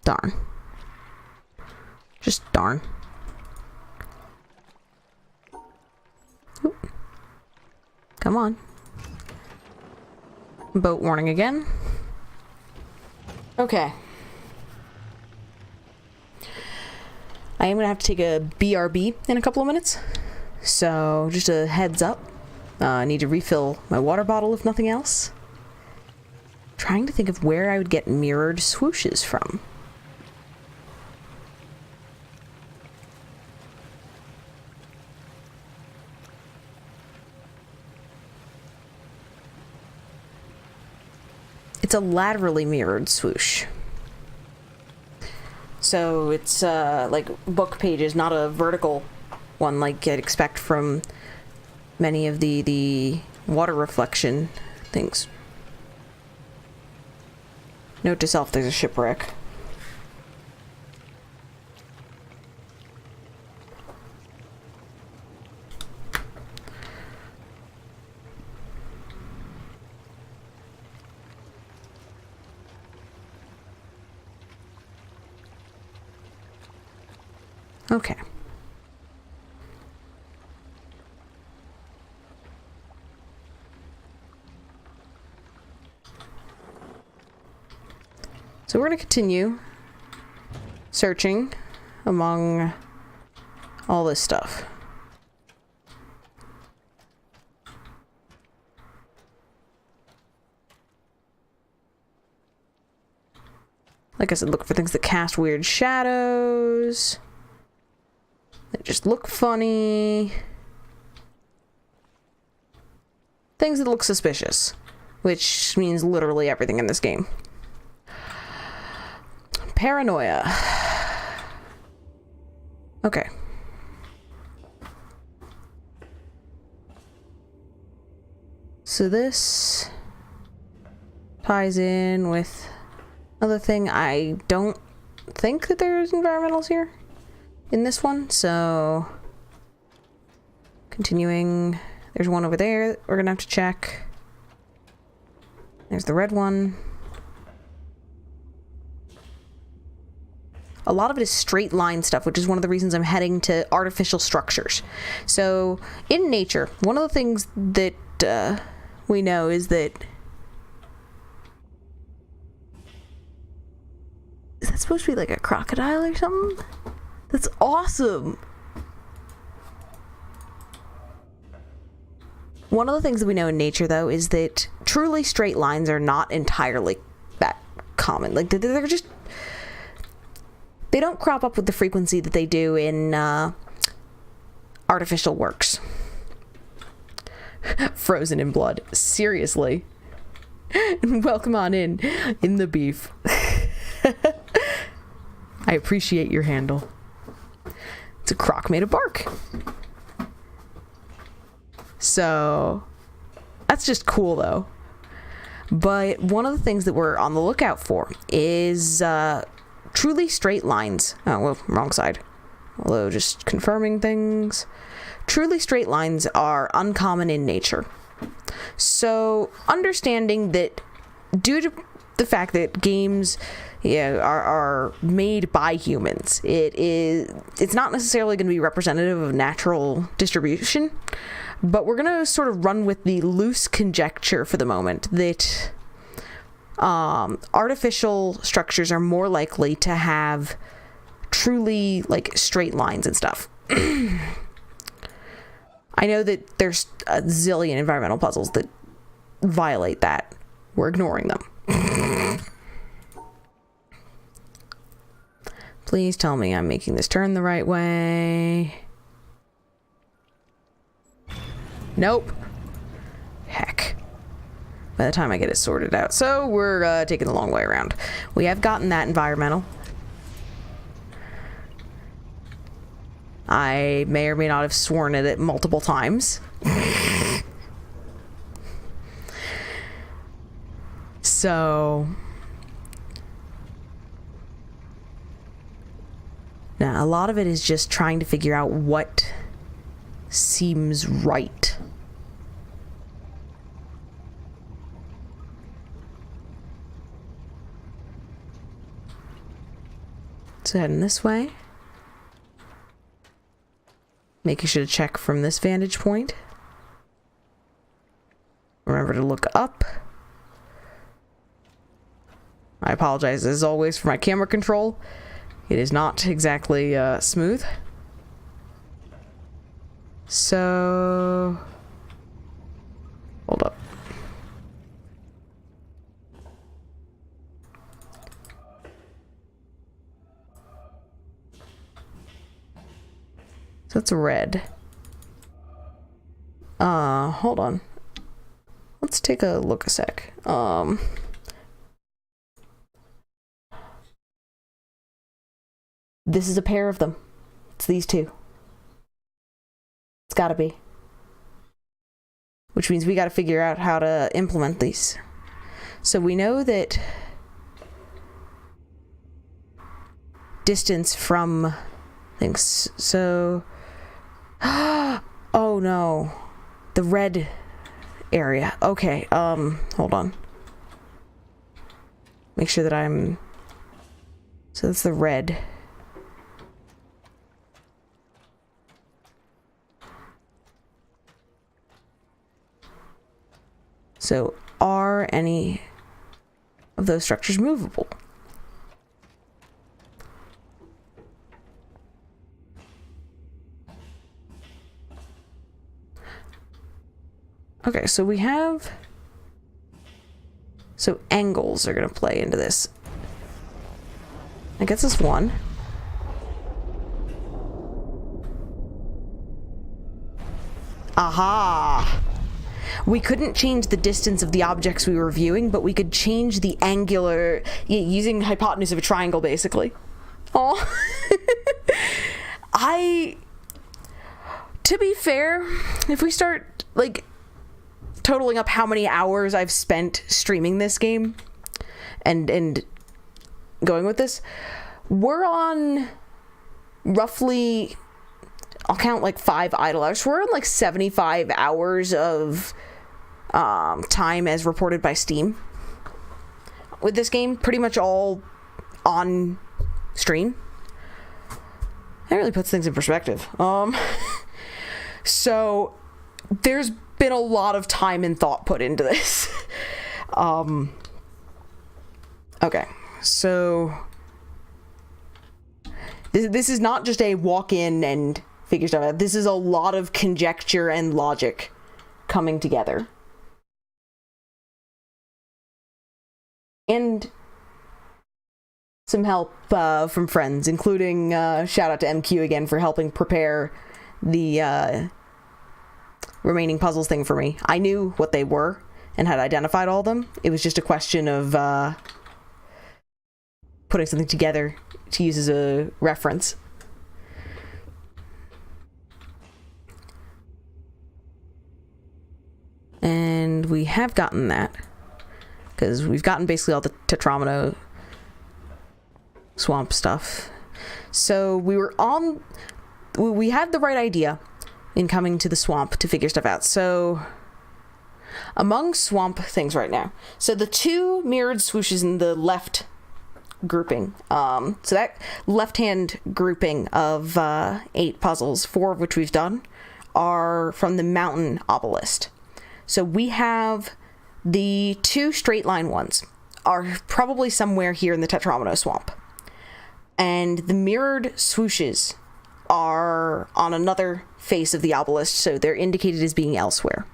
Darn. Just darn. Oop. Come on. Boat warning again. Okay. I am gonna have to take a BRB in a couple of minutes. So, just a heads up. I need to refill my water bottle if nothing else. Trying to think of where I would get mirrored swooshes from. It's a laterally mirrored swoosh. So it's like book pages, not a vertical one like I'd expect from many of the water reflection things. Note to self, there's a shipwreck. Okay. So we're going to continue searching among all this stuff. Like I said, look for things that cast weird shadows. That just look funny. Things that look suspicious. Which means literally everything in this game. Paranoia. Okay. So this ties in with another thing. I don't think that there's environmentals here in this one, so continuing. There's one over there that we're gonna have to check. There's the red one. A lot of it is straight line stuff, which is one of the reasons I'm heading to artificial structures. So in nature, one of the things that we know is that... Is that supposed to be like a crocodile or something? That's awesome! One of the things that we know in nature, though, is that truly straight lines are not entirely that common. Like, they're just... They don't crop up with the frequency that they do in artificial works. Frozen in blood. Seriously. Welcome on in the beef. I appreciate your handle. It's a croc made of bark. So, that's just cool, though. But one of the things that we're on the lookout for is truly straight lines. Oh, well, wrong side. Although, just confirming things. Truly straight lines are uncommon in nature. So, understanding that due to the fact that games are made by humans, it's not necessarily going to be representative of natural distribution, but we're going to sort of run with the loose conjecture for the moment that artificial structures are more likely to have truly like straight lines and stuff. I know that there's a zillion environmental puzzles that violate that. We're ignoring them. Please tell me I'm making this turn the right way. Nope. Heck. By the time I get it sorted out. So we're taking the long way around. We have gotten that environmental. I may or may not have sworn at it multiple times. So now a lot of it is just trying to figure out what seems right. So heading this way. Making sure to check from this vantage point. Remember to look up. I apologize as always for my camera control. It is not exactly smooth. So hold up. So it's red. Hold on. Let's take a look a sec. This is a pair of them. It's these two. It's gotta be. Which means we gotta figure out how to implement these. So we know that distance from things. So oh no. The red area. Okay, hold on. Make sure that I'm... So that's the red. So are any of those structures movable? Okay, so we have... So angles are going to play into this. I guess this one. Aha! We couldn't change the distance of the objects we were viewing, but we could change the angular... using hypotenuse of a triangle, basically. Oh. To be fair, if we start, like... totaling up how many hours I've spent streaming this game and going with this, we're on roughly, I'll count like 5 idle hours. We're on like 75 hours of time as reported by Steam with this game, pretty much all on stream. That really puts things in perspective. So there's been a lot of time and thought put into this. Okay, so this is not just a walk in and figure stuff out. This is a lot of conjecture and logic coming together. And some help from friends, including shout out to MQ again for helping prepare the remaining puzzles thing for me. I knew what they were and had identified all of them. It was just a question of putting something together to use as a reference. And we have gotten that, because we've gotten basically all the Tetramino swamp stuff. So we had the right idea in coming to the swamp to figure stuff out. So among swamp things right now, so the 2 mirrored swooshes in the left grouping, so that left-hand grouping of 8 puzzles, 4 of which we've done, are from the mountain obelisk. So we have the 2 straight line ones are probably somewhere here in the Tetramino swamp, and the mirrored swooshes are on another face of the obelisk, so they're indicated as being elsewhere.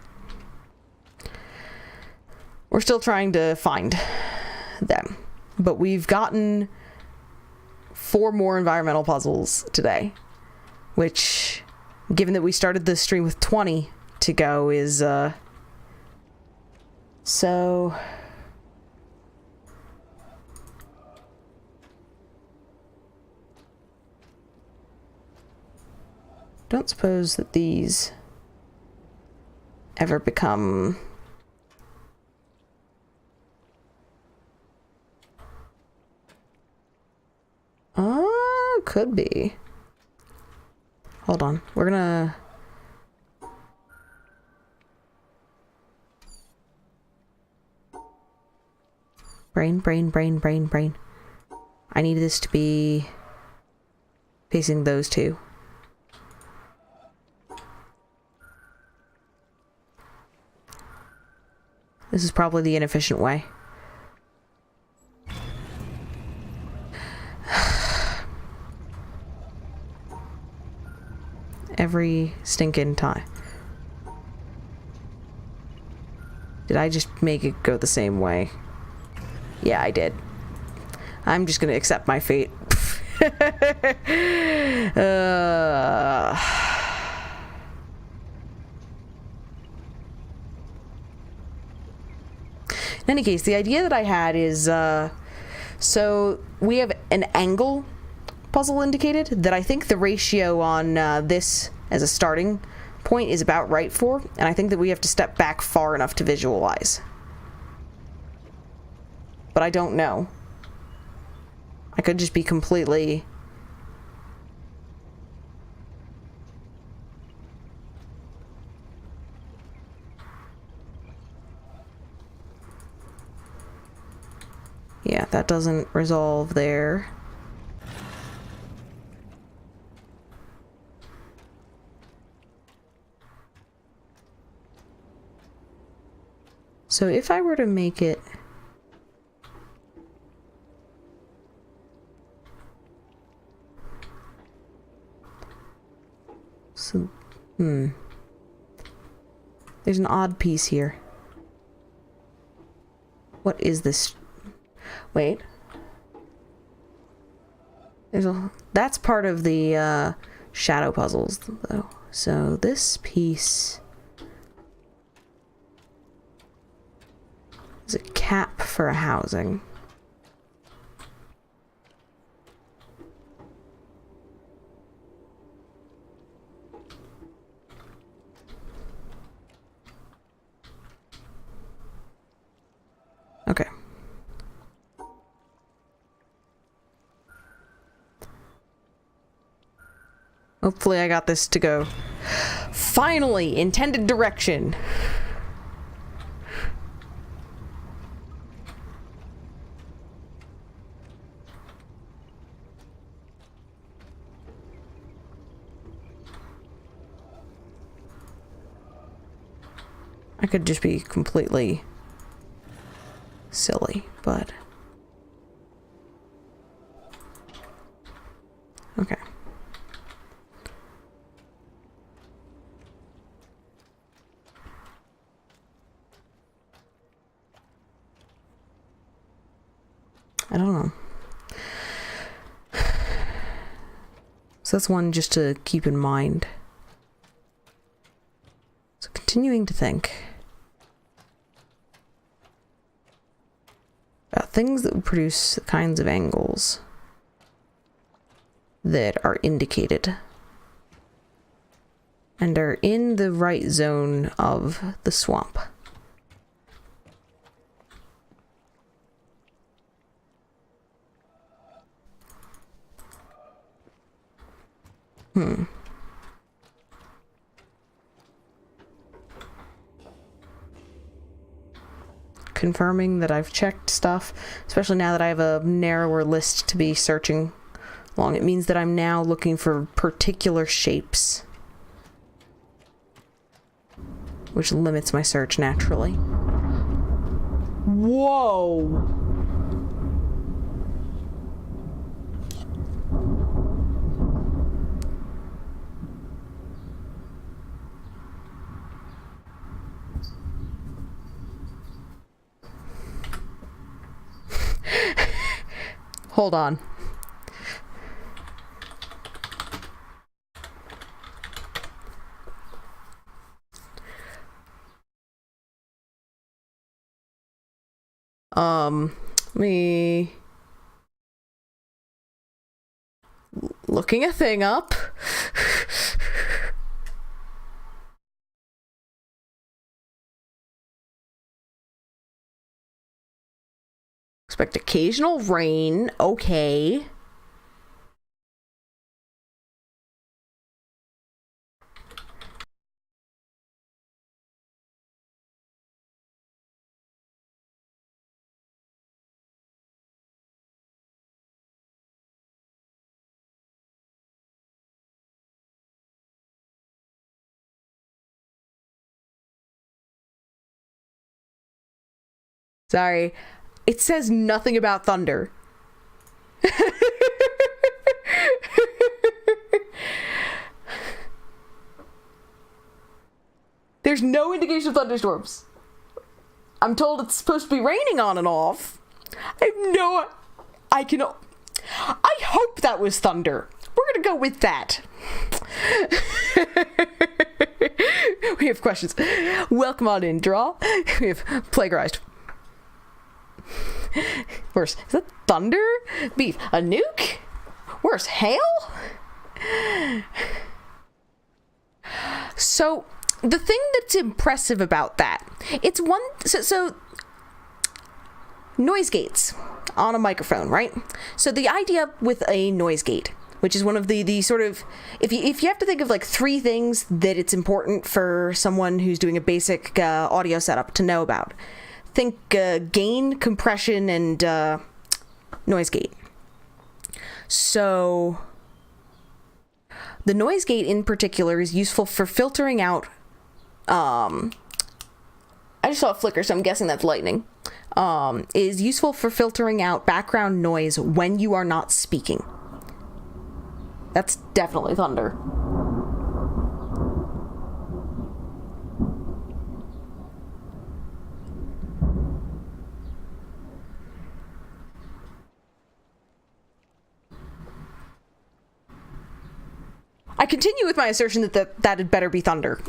We're still trying to find them, but we've gotten 4 more environmental puzzles today, which, given that we started the stream with 20 to go, is so... Don't suppose that these ever become... could be. Hold on. We're gonna... Brain. I need this to be facing those two. This is probably the inefficient way. Every stinking time. Did I just make it go the same way? Yeah, I did. I'm just gonna accept my fate. In any case, the idea that I had is, so we have an angle puzzle indicated that I think the ratio on this as a starting point is about right for, and I think that we have to step back far enough to visualize. But I don't know. I could just be completely... Yeah, that doesn't resolve there. So if I were to make it... So, there's an odd piece here. What is this? Wait. There's a... That's part of the, shadow puzzles, though. So this piece... is a cap for a housing. Okay. Hopefully I got this to go. Finally! Intended direction! I could just be completely silly, but... Okay. I don't know. So that's one just to keep in mind. So continuing to think about things that would produce the kinds of angles that are indicated and are in the right zone of the swamp. Confirming that I've checked stuff, especially now that I have a narrower list to be searching along. It means that I'm now looking for particular shapes, which limits my search naturally. Whoa! Hold on. Me looking a thing up. Expect occasional rain. Okay. Sorry. It says nothing about thunder. There's no indication of thunderstorms. I'm told it's supposed to be raining on and off. I hope that was thunder. We're gonna go with that. We have questions. Welcome on in, Draw. We have plagiarized. Worse, is that thunder? Beef, a nuke? Worse, hail? So, the thing that's impressive about that, it's one, so noise gates on a microphone, right? So the idea with a noise gate, which is one of the sort of, if you have to think of like three things that it's important for someone who's doing a basic audio setup to know about. Think gain, compression, and noise gate. So the noise gate in particular is useful for filtering out, I just saw a flicker, so I'm guessing that's lightning, is useful for filtering out background noise when you are not speaking. That's definitely thunder. I continue with my assertion that had better be thunder.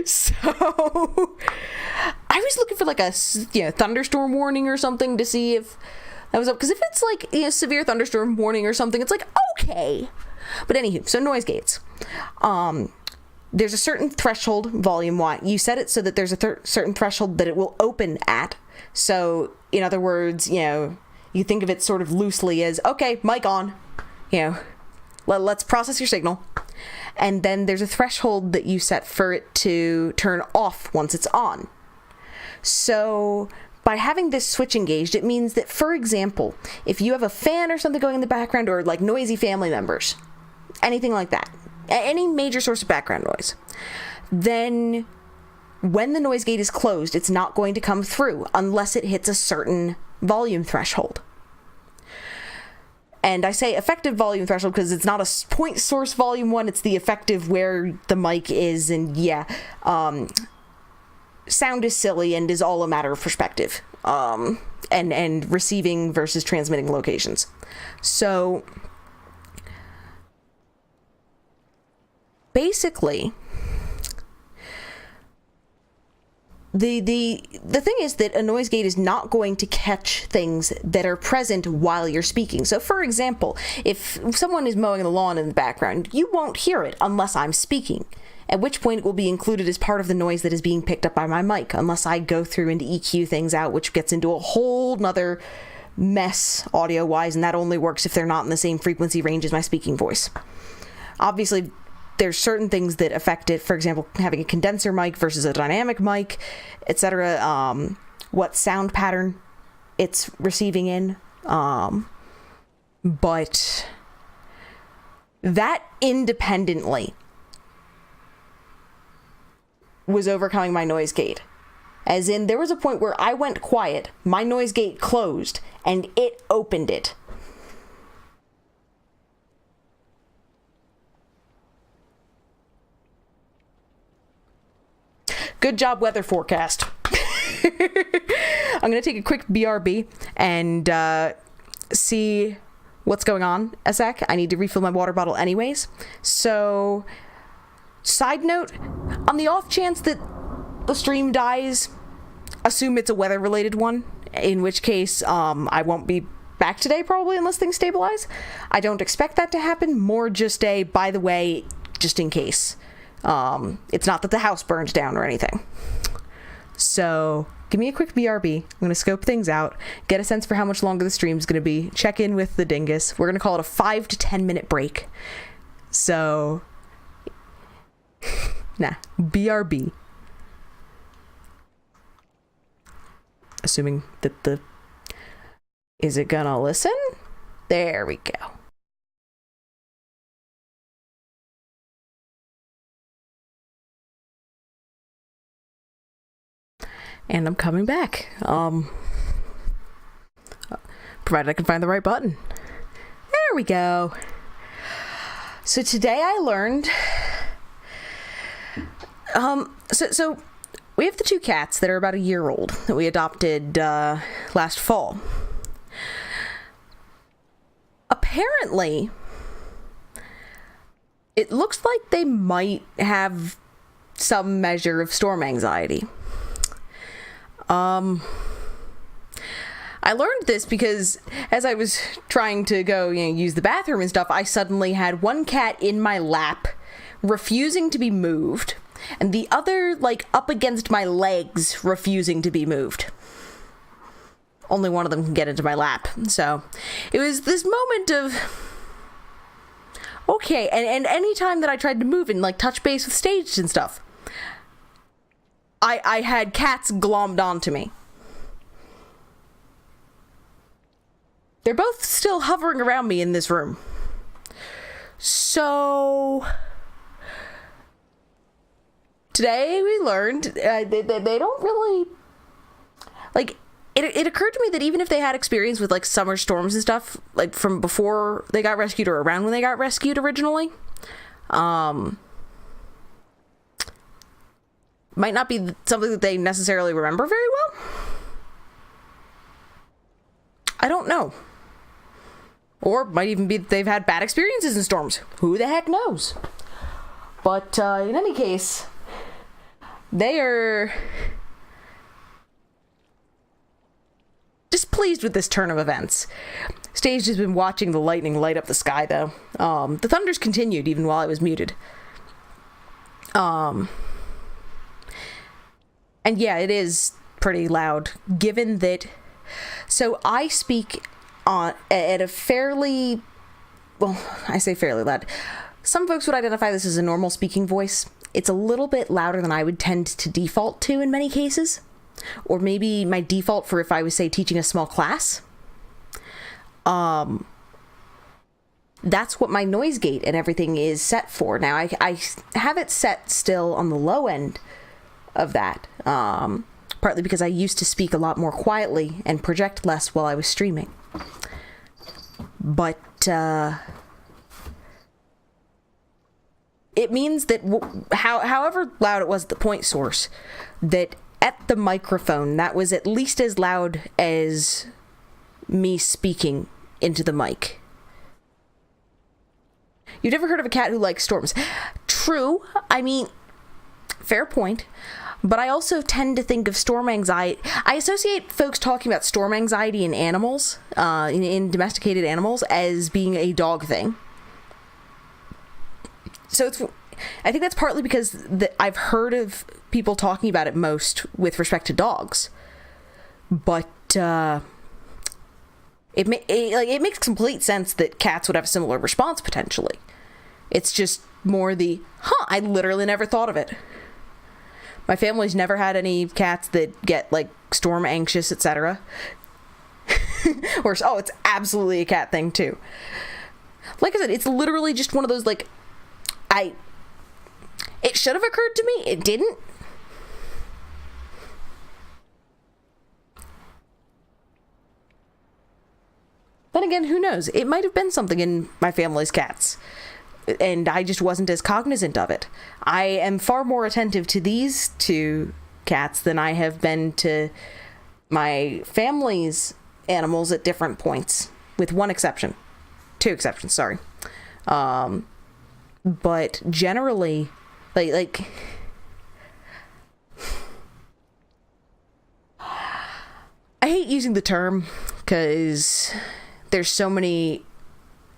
So I was looking for like a thunderstorm warning or something to see if that was up, because if it's like severe thunderstorm warning or something, it's like okay. But anywho, so noise gates. There's a certain threshold volume-wise. You set it so that there's a certain threshold that it will open at. So in other words, you think of it sort of loosely as okay, mic on, let's process your signal. And then there's a threshold that you set for it to turn off once it's on. So by having this switch engaged, it means that, for example, if you have a fan or something going in the background, or like noisy family members, anything like that, any major source of background noise, then when the noise gate is closed, it's not going to come through unless it hits a certain volume threshold. And I say effective volume threshold because it's not a point source volume one, it's the effective where the mic is, and sound is silly and is all a matter of perspective, and receiving versus transmitting locations. So basically, the thing is that a noise gate is not going to catch things that are present while you're speaking. So for example, if someone is mowing the lawn in the background, you won't hear it unless I'm speaking, at which point it will be included as part of the noise that is being picked up by my mic, unless I go through and EQ things out, which gets into a whole nother mess audio-wise, and that only works if they're not in the same frequency range as my speaking voice. Obviously, there's certain things that affect it, for example, having a condenser mic versus a dynamic mic, etc., what sound pattern it's receiving in, but that independently was overcoming my noise gate. As in, there was a point where I went quiet, my noise gate closed, and it opened it. Good job, weather forecast. I'm going to take a quick BRB and see what's going on a sec. I need to refill my water bottle anyways. So, side note, on the off chance that the stream dies, assume it's a weather-related one, in which case I won't be back today probably unless things stabilize. I don't expect that to happen, more just a, by the way, just in case. It's not that the house burned down or anything. So, give me a quick BRB. I'm going to scope things out, get a sense for how much longer the stream's going to be, check in with the dingus. We're going to call it a 5 to 10 minute break. So, BRB. Assuming that is it gonna listen? There we go. And I'm coming back. Provided I can find the right button. There we go. So today I learned, so we have the 2 cats that are about a year old that we adopted last fall. Apparently, it looks like they might have some measure of storm anxiety. I learned this because as I was trying to go, use the bathroom and stuff, I suddenly had one cat in my lap refusing to be moved, and the other, up against my legs, refusing to be moved. Only one of them can get into my lap. So, it was this moment of, okay, and any time that I tried to move and, touch base with Staged and stuff, I had cats glommed onto me. They're both still hovering around me in this room. So, today we learned they don't really, it occurred to me that even if they had experience with summer storms and stuff, from before they got rescued or around when they got rescued originally, might not be something that they necessarily remember very well. I don't know. Or might even be that they've had bad experiences in storms. Who the heck knows? But in any case, they are displeased with this turn of events. Staged has been watching the lightning light up the sky, though. The thunders continued even while I was muted. And yeah, it is pretty loud, given that... So I speak at a fairly... Well, I say fairly loud. Some folks would identify this as a normal speaking voice. It's a little bit louder than I would tend to default to in many cases. Or maybe my default for if I was, say, teaching a small class. That's what my noise gate and everything is set for. Now, I have it set still on the low end of that. Partly because I used to speak a lot more quietly and project less while I was streaming. But, it means that however loud it was at the point source, that at the microphone, that was at least as loud as me speaking into the mic. You've never heard of a cat who likes storms? True. I mean, fair point. But I also tend to think of storm anxiety. I associate folks talking about storm anxiety in animals, in domesticated animals, as being a dog thing. So I think that's partly because I've heard of people talking about it most with respect to dogs. But it makes complete sense that cats would have a similar response potentially. It's just more I literally never thought of it. My family's never had any cats that get storm anxious, etc. Or it's absolutely a cat thing too. Like I said, it's literally just one of those it should have occurred to me. It didn't. Then again, who knows? It might have been something in my family's cats, and I just wasn't as cognizant of it. I am far more attentive to these 2 cats than I have been to my family's animals at different points, with one exception. Two exceptions, sorry. But generally, like I hate using the term because there's so many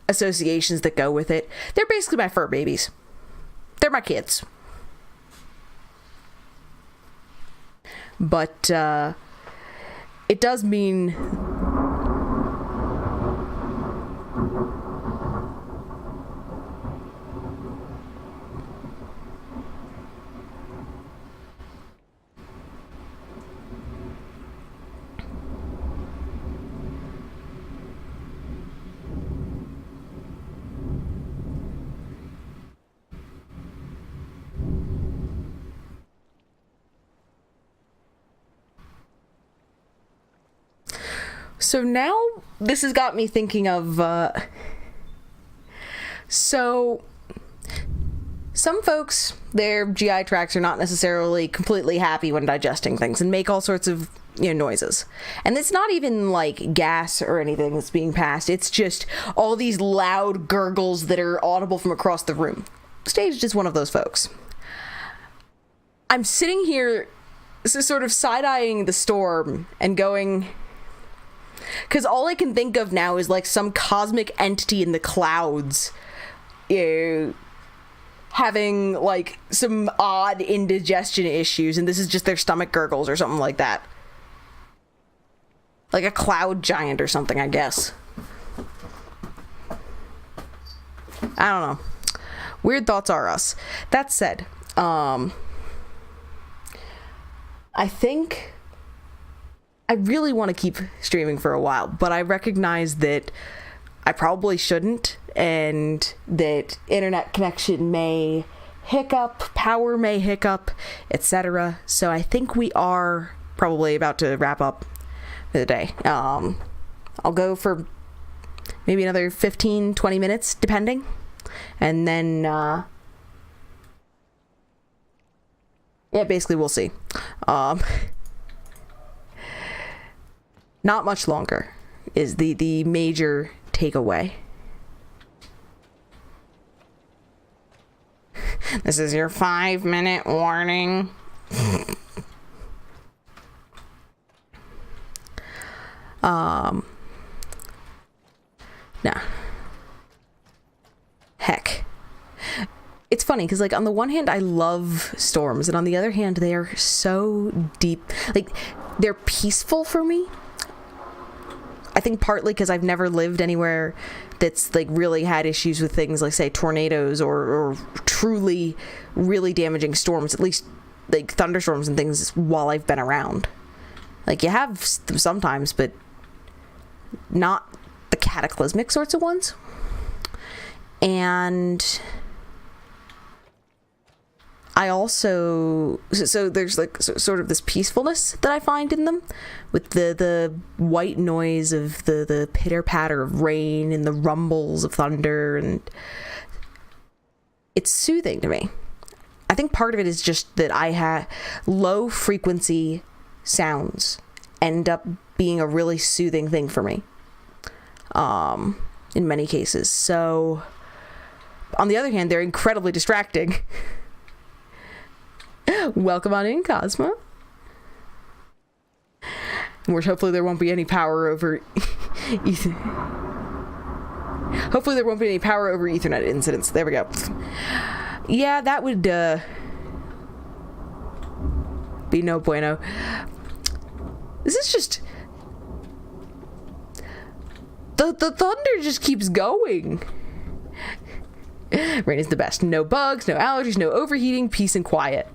associations that go with it. They're basically my fur babies. They're my kids. But it does mean so now this has got me thinking of so some folks, their GI tracts are not necessarily completely happy when digesting things and make all sorts of, noises. And it's not even like gas or anything that's being passed. It's just all these loud gurgles that are audible from across the room. Staged is one of those folks. I'm sitting here sort of side-eyeing the storm and going, because all I can think of now is like some cosmic entity in the clouds having like some odd indigestion issues, and this is just their stomach gurgles or something like that. Like a cloud giant or something, I guess. I don't know. Weird thoughts are us. That said, I think I really want to keep streaming for a while, but I recognize that I probably shouldn't, and that internet connection may hiccup, power may hiccup, etc. So I think we are probably about to wrap up for the day. I'll go for maybe another 15, 20 minutes, depending. And then, yeah, basically we'll see. Not much longer is the major takeaway. This is your 5-minute warning. Nah. Heck. It's funny because, like, on the one hand, I love storms, and on the other hand, they are so deep. Like, they're peaceful for me. I think partly because I've never lived anywhere that's like really had issues with things like, say, tornadoes or truly really damaging storms, at least like thunderstorms and things, while I've been around. Like, you have them sometimes, but not the cataclysmic sorts of ones. And I also, so there's like sort of this peacefulness that I find in them, with the white noise of the pitter patter of rain and the rumbles of thunder, and it's soothing to me. I think part of it is just that I have low frequency sounds end up being a really soothing thing for me, in many cases. So on the other hand, they're incredibly distracting. Welcome on in, Cosmo. Which hopefully there won't be any power over Hopefully there won't be any power over Ethernet incidents. There we go. Yeah, that would be no bueno. This is just the thunder just keeps going. Rain is the best. No bugs, no allergies, no overheating, peace and quiet.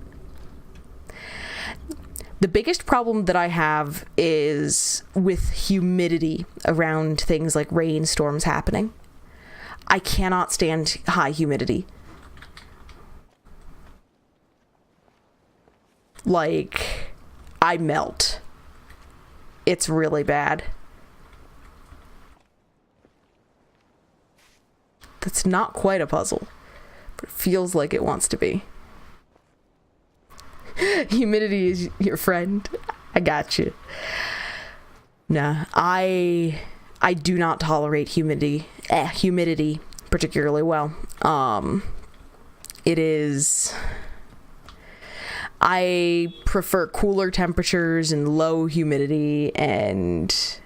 The biggest problem that I have is with humidity around things like rainstorms happening. I cannot stand high humidity. Like, I melt. It's really bad. That's not quite a puzzle, but it feels like it wants to be. Humidity is your friend. I got you. Nah, I do not tolerate humidity particularly well. It is... I prefer cooler temperatures and low humidity and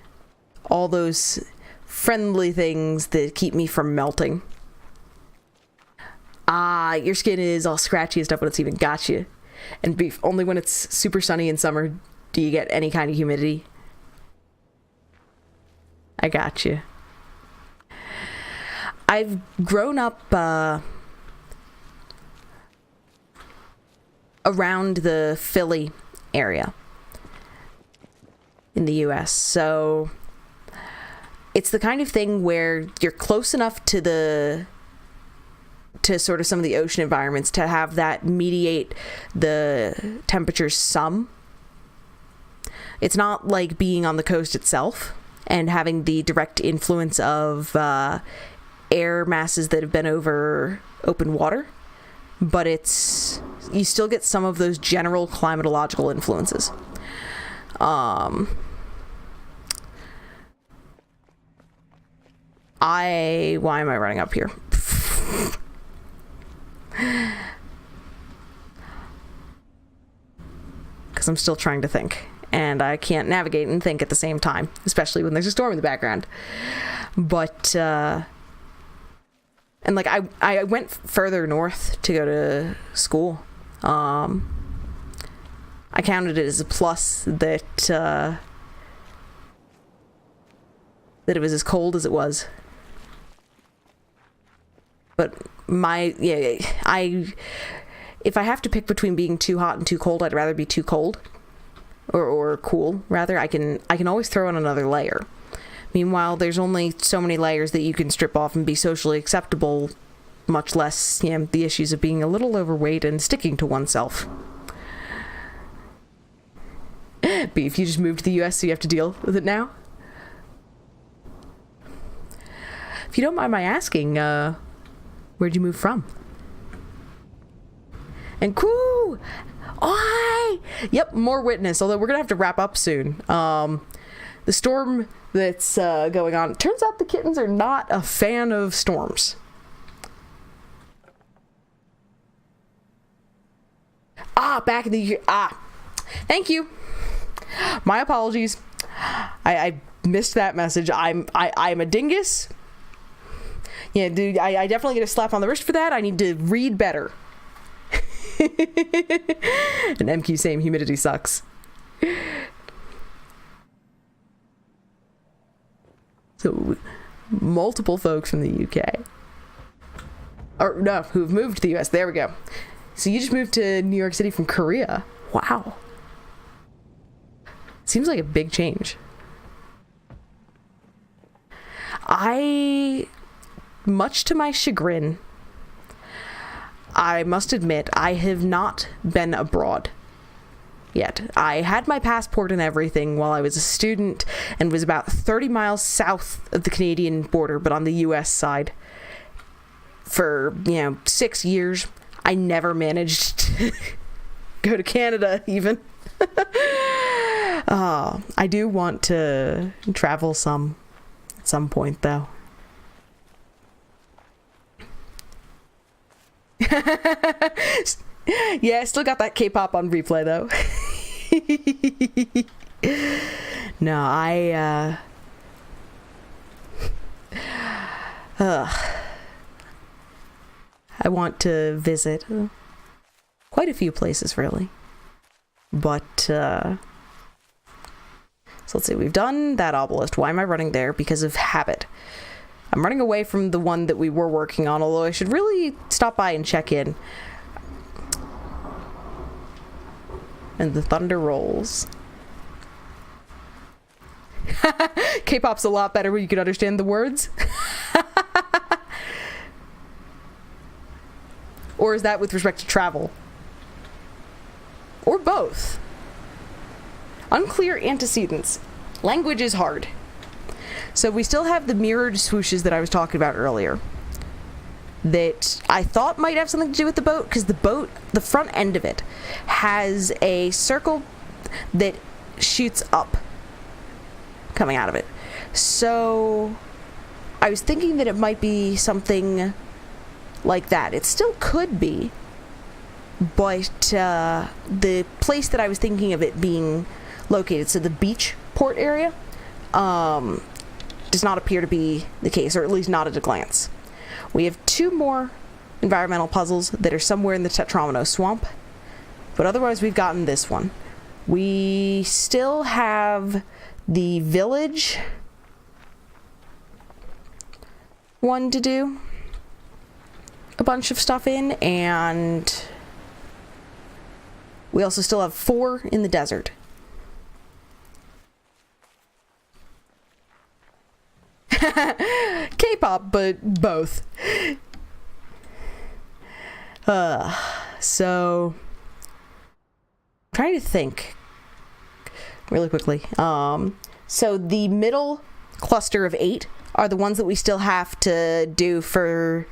all those friendly things that keep me from melting. Your skin is all scratchy and stuff when it's even got you. And beef, only when it's super sunny in summer do you get any kind of humidity. I got you. I've grown up around the Philly area in the US, so it's the kind of thing where you're close enough to sort of some of the ocean environments to have that mediate the temperatures some. It's not like being on the coast itself and having the direct influence of air masses that have been over open water, but you still get some of those general climatological influences. Why am I running up here? Because I'm still trying to think, and I can't navigate and think at the same time, especially when there's a storm in the background. But and like I went further north to go to school. I counted it as a plus that it was as cold as it was. But if I have to pick between being too hot and too cold, I'd rather be too cold or cool rather. I can always throw in another layer. Meanwhile, there's only so many layers that you can strip off and be socially acceptable, much less, the issues of being a little overweight and sticking to oneself. Beef, you just moved to the US, so you have to deal with it now? If you don't mind my asking, where'd you move from? And cool! Oh, hi! Yep, more witness, although we're gonna have to wrap up soon. The storm that's going on. Turns out the kittens are not a fan of storms. Back in the... Thank you. My apologies. I missed that message. I'm a dingus. Yeah, dude, I definitely get a slap on the wrist for that. I need to read better. And MQ same, humidity sucks. So, multiple folks from the UK. Or, no, who've moved to the US. There we go. So you just moved to New York City from Korea. Wow. Seems like a big change. Much to my chagrin, I must admit, I have not been abroad yet. I had my passport and everything while I was a student and was about 30 miles south of the Canadian border, but on the US side. For, 6 years, I never managed to go to Canada, even. I do want to travel at some point, though. Yeah, still got that K-pop on replay, though. No, I want to visit quite a few places, really. But, so let's see, we've done that obelisk. Why am I running there? Because of habit. I'm running away from the one that we were working on, although I should really stop by and check in. And the thunder rolls. K-pop's a lot better when you can understand the words. Or is that with respect to travel? Or both? Unclear antecedents. Language is hard. So we still have the mirrored swooshes that I was talking about earlier, that I thought might have something to do with the boat, because the boat, the front end of it, has a circle that shoots up. coming out of it. So I was thinking that it might be something like that. It still could be, but the place that I was thinking of it being located, so the beach port area, does not appear to be the case, or at least not at a glance. We have 2 more environmental puzzles that are somewhere in the Tetramino swamp, but otherwise we've gotten this one. We still have the village one to do a bunch of stuff in, and we also still have 4 in the desert. K-pop, but both. So I'm trying to think really quickly. So the middle cluster of 8 are the ones that we still have to do for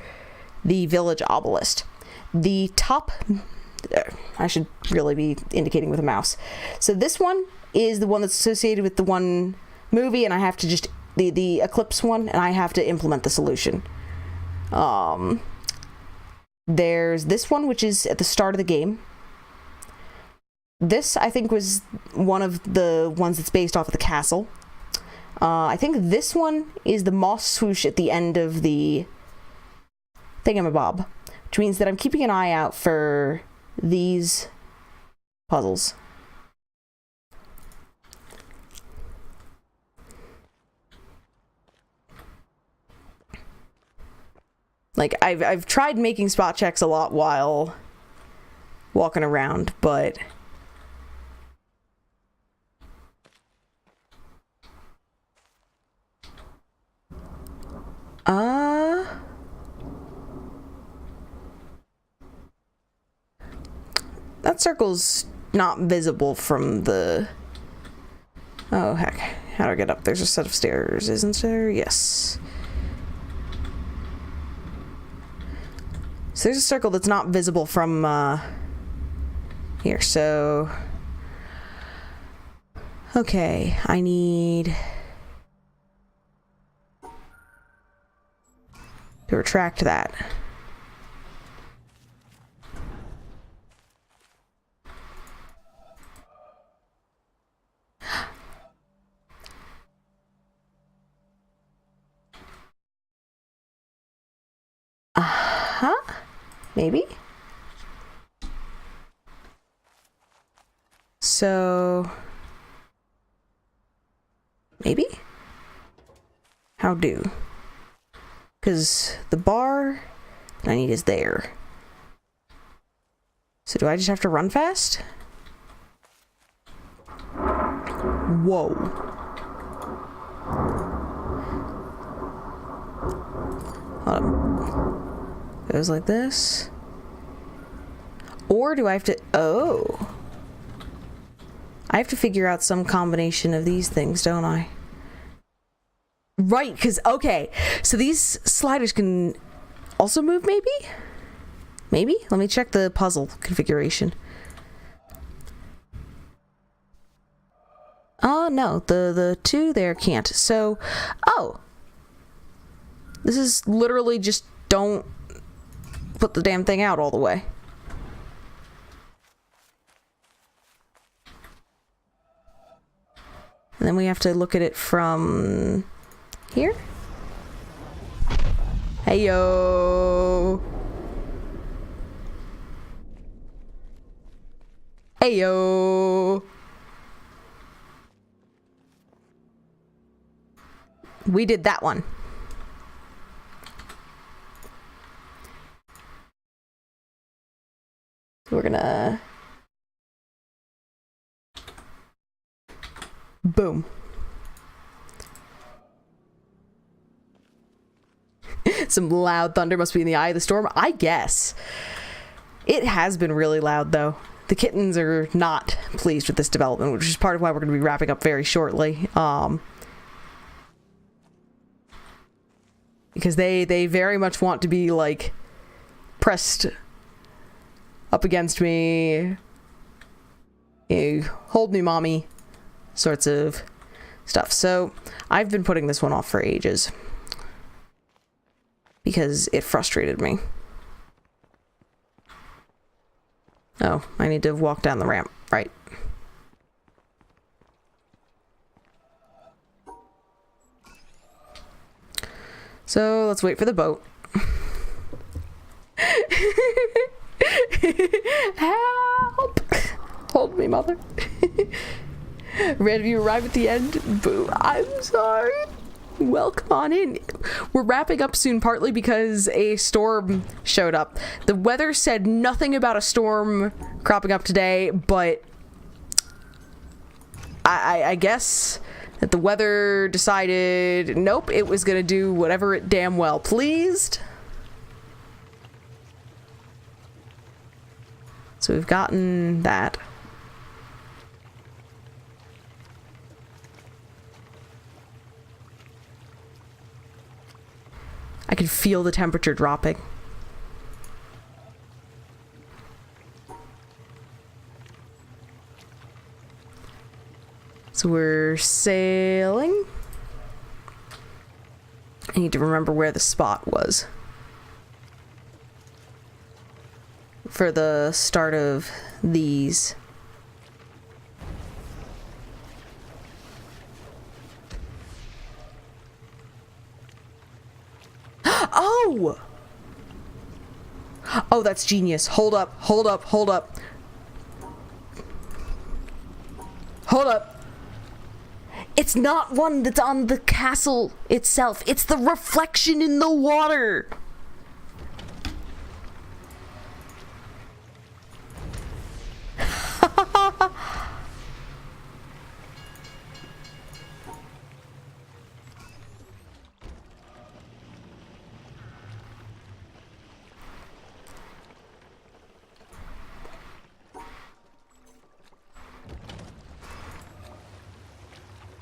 the village obelisk. The top, I should really be indicating with a mouse. So this one is the one that's associated with the one movie, and I have to just the Eclipse one, and I have to implement the solution. There's this one, which is at the start of the game. This, I think, was one of the ones that's based off of the castle. I think this one is the moss swoosh at the end of the thingamabob, which means that I'm keeping an eye out for these puzzles. Like, I've tried making spot checks a lot while walking around, but that circle's not visible from the... Oh, heck. How do I get up? There's a set of stairs, isn't there? Yes. So there's a circle that's not visible from here, so... Okay, I need to retract that. Maybe? So... Maybe? How do? Because the bar that I need is there. So do I just have to run fast? Whoa. Hold up. Goes like this. Or do I have to... Oh. I have to figure out some combination of these things, don't I? Right, because... Okay. So these sliders can also move, maybe? Maybe? Let me check the puzzle configuration. Oh, no. The 2 there can't. So... Oh. This is literally just don't put the damn thing out all the way. And then we have to look at it from here. Heyo. Heyo. We did that one. We're gonna... Boom. Some loud thunder must be in the eye of the storm, I guess. It has been really loud, though. The kittens are not pleased with this development, which is part of why we're going to be wrapping up very shortly. Because they very much want to be, like, pressed up against me. Hold me, mommy. Sorts of stuff. So I've been putting this one off for ages because it frustrated me. Oh, I need to walk down the ramp, right? So let's wait for the boat. Help! Hold me, mother. Ready to arrive at the end? Boo, I'm sorry. Welcome on in. We're wrapping up soon, partly because a storm showed up. The weather said nothing about a storm cropping up today, but I guess that the weather decided, nope, it was gonna do whatever it damn well pleased. So we've gotten that. I can feel the temperature dropping. So we're sailing. I need to remember where the spot was for the start of these. Oh! Oh, that's genius. Hold up, hold up, hold up. Hold up. It's not one that's on the castle itself. It's the reflection in the water.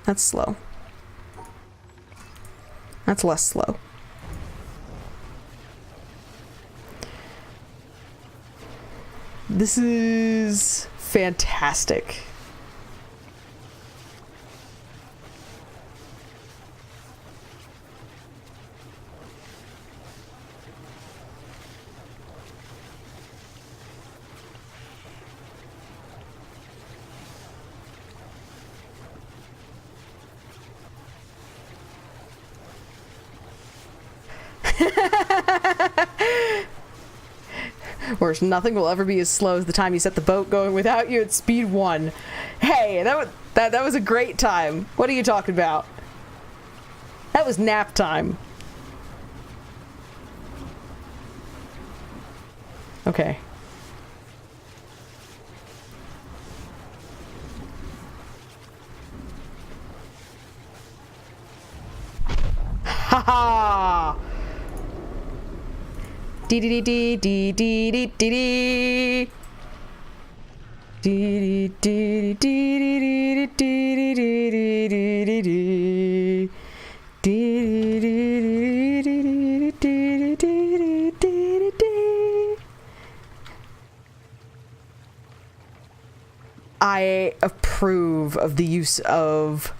That's slow. That's less slow. This is fantastic. Whereas nothing will ever be as slow as the time you set the boat going without you at speed 1. Hey, that was a great time. What are you talking about? That was nap time. Okay. Ha-ha! Dee dee dee dee dee dee dee dee. Dee dee dee dee dee dee dee dee dee dee. Dee dee dee dee dee dee dee dee. I approve of the use of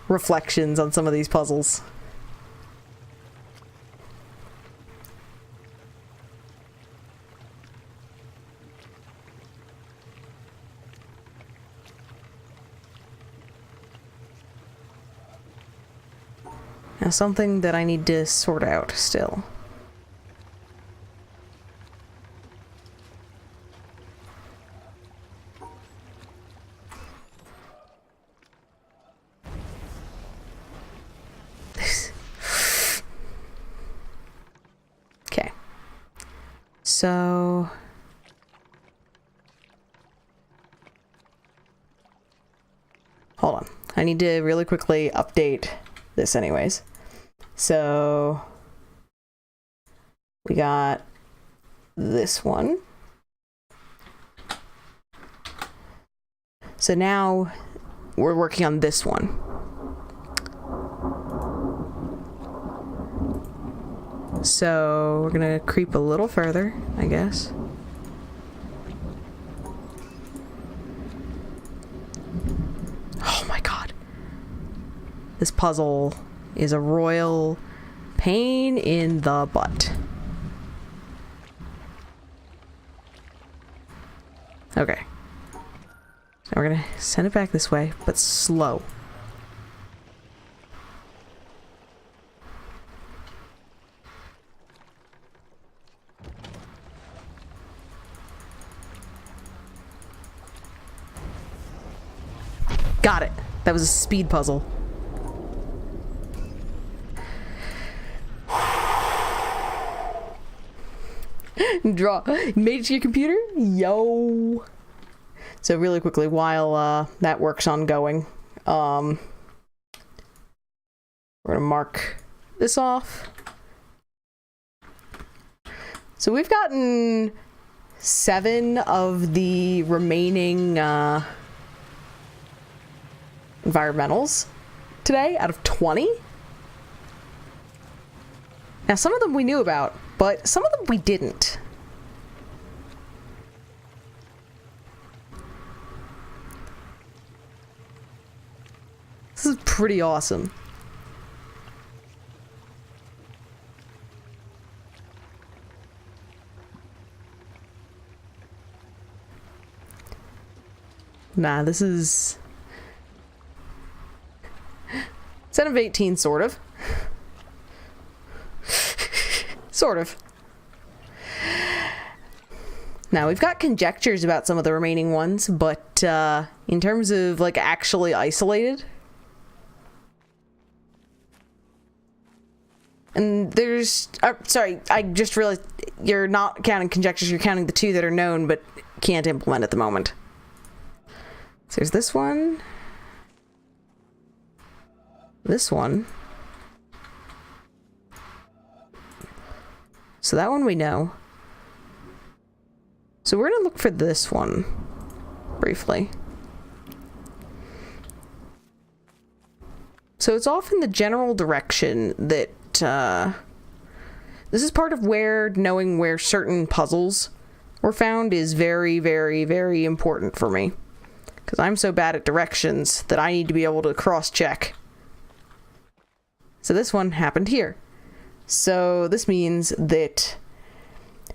reflections on some of these puzzles. Now, something that I need to sort out still. Okay. So... hold on. I need to really quickly update this anyways. So we got this one. So now we're working on this one. So we're gonna creep a little further, I guess. Oh my god. This puzzle is a royal pain in the butt. Okay. So we're gonna send it back this way, but slow. Got it. That was a speed puzzle. Draw. Made it to your computer? Yo. So really quickly, while that work's ongoing, we're gonna mark this off. So we've gotten 7 of the remaining environmentals today out of 20. Now some of them we knew about, but some of them we didn't. This is pretty awesome. Nah, this is 7 of 18, sort of. Sort of. Now, we've got conjectures about some of the remaining ones, but in terms of, like, actually isolated... And there's... sorry, I just realized you're not counting conjectures, you're counting the 2 that are known, but can't implement at the moment. So there's this one. This one. So that one we know. So we're gonna look for this one briefly. So it's off in the general direction that this is part of where knowing where certain puzzles were found is very, very, very important for me. Because I'm so bad at directions that I need to be able to cross-check. So this one happened here. So this means that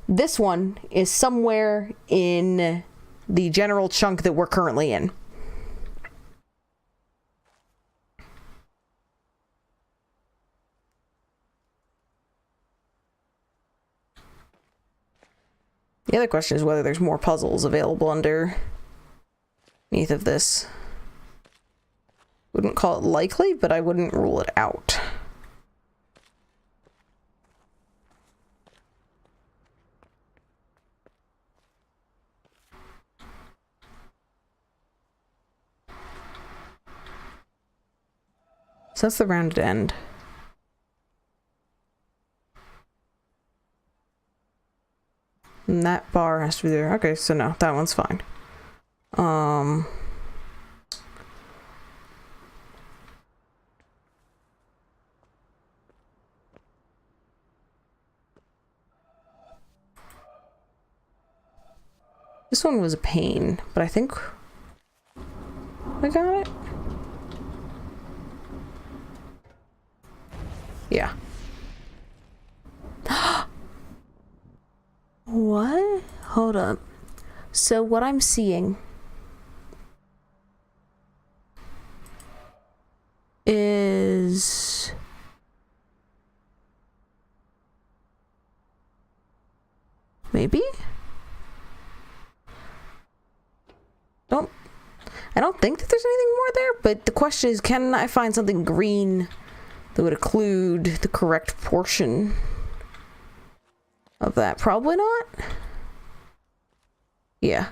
this one is somewhere in the general chunk that we're currently in. The other question is whether there's more puzzles available underneath of this. Wouldn't call it likely, but I wouldn't rule it out. So that's the rounded end. And that bar has to be there. Okay, so no, that one's fine. This one was a pain, but I think I got it. Yeah. What? Hold up. So what I'm seeing is maybe? I don't think that there's anything more there, but the question is, can I find something green that would include the correct portion of that? Probably not. Yeah.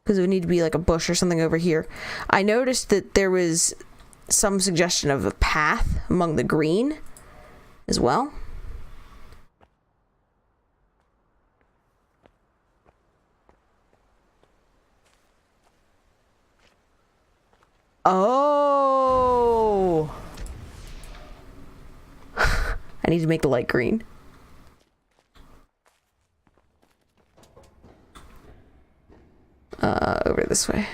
Because it would need to be like a bush or something over here. I noticed that there was some suggestion of a path among the green as well. Oh! I need to make the light green. Over this way.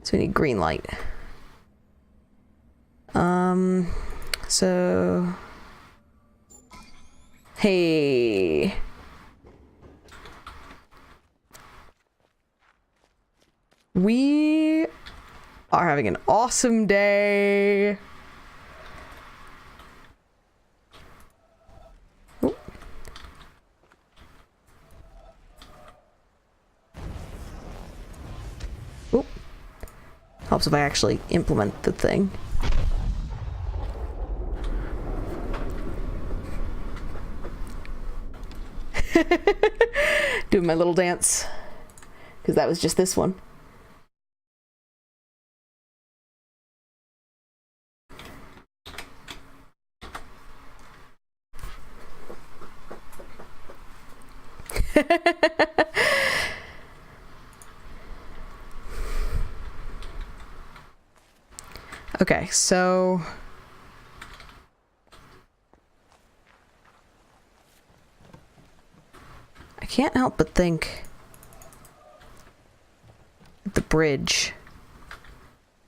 So we need green light. So... Hey... We are having an awesome day. Oop. Oop. Helps if I actually implement the thing. Doing my little dance. Because that was just this one. Okay, so I can't help but think the bridge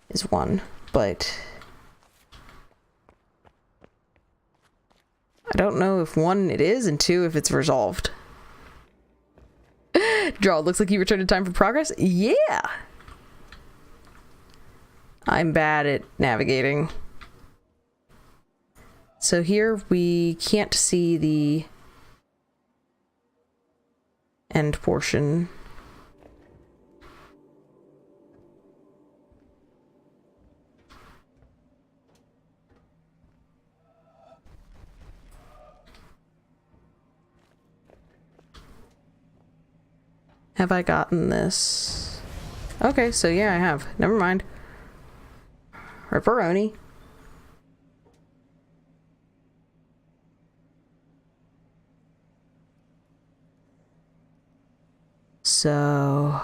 is one, but I don't know if one it is and two if it's resolved. Draw, looks like you returned in time for progress. Yeah! I'm bad at navigating. So here we can't see the end portion. Have I gotten this? Okay, so yeah, I have. Never mind. Ripperoni. So...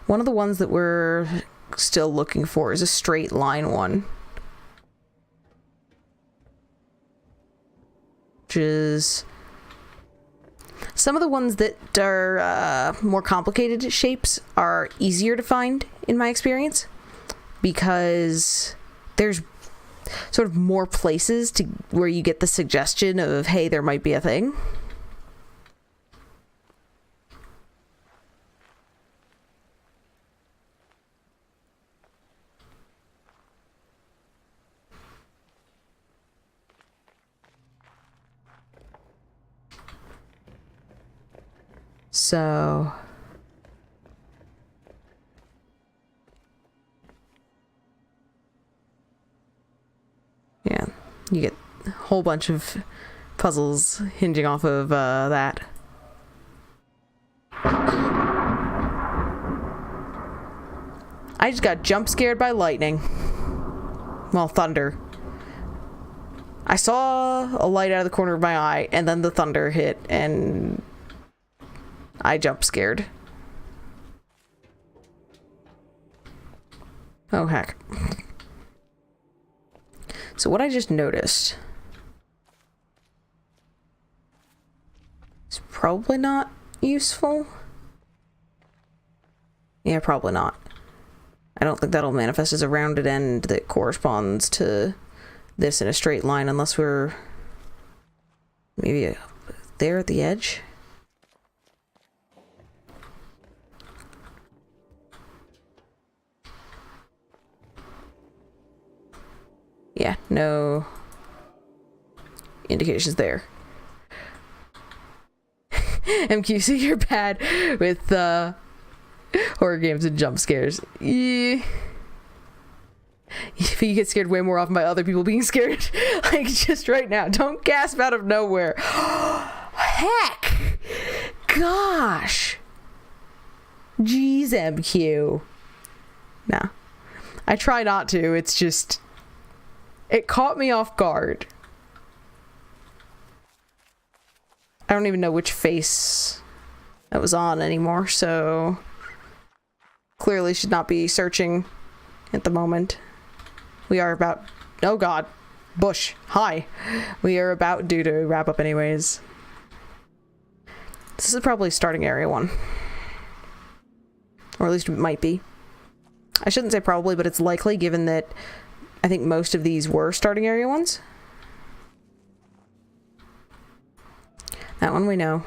one of the ones that we're still looking for is a straight line one. Which is... some of the ones that are more complicated shapes are easier to find, in my experience. Because there's sort of more places to where you get the suggestion of, hey, there might be a thing. So... yeah, you get a whole bunch of puzzles hinging off of that. I just got jump scared by lightning. Well, thunder. I saw a light out of the corner of my eye, and then the thunder hit, and I jump scared. Oh, heck. So what I just noticed is probably not useful. Yeah, probably not. I don't think that'll manifest as a rounded end that corresponds to this in a straight line unless we're maybe there at the edge. Yeah, no indications there. MQC, you're bad with horror games and jump scares. Yeah. You get scared way more often by other people being scared. Like, just right now. Don't gasp out of nowhere. Heck! Gosh! Jeez, MQ. No. I try not to. It's just... it caught me off guard. I don't even know which face that was on anymore, so... clearly should not be searching at the moment. We are about... oh god. Bush, hi. We are about due to wrap up anyways. This is probably starting area 1. Or at least it might be. I shouldn't say probably, but it's likely given that I think most of these were starting area 1s. That one we know.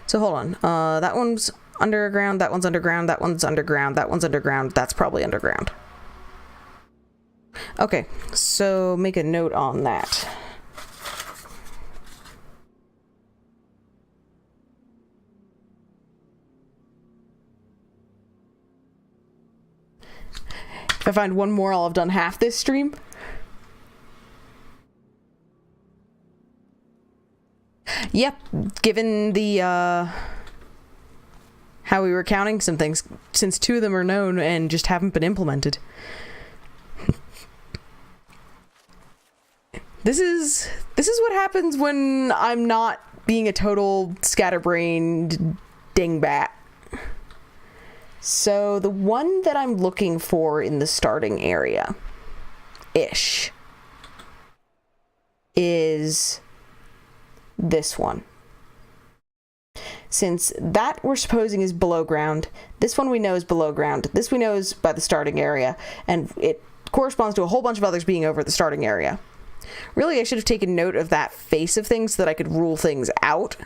So hold on. That one's underground, that one's underground, that one's underground, that one's underground. That's probably underground. Okay, so make a note on that. If I find one more, I'll have done half this stream. Yep, given the, how we were counting some things, since 2 of them are known and just haven't been implemented. This is what happens when I'm not being a total scatterbrained dingbat. So the one that I'm looking for in the starting area-ish is this one. Since that we're supposing is below ground, this one we know is below ground, this we know is by the starting area, and it corresponds to a whole bunch of others being over the starting area. Really, I should have taken note of that face of things so that I could rule things out.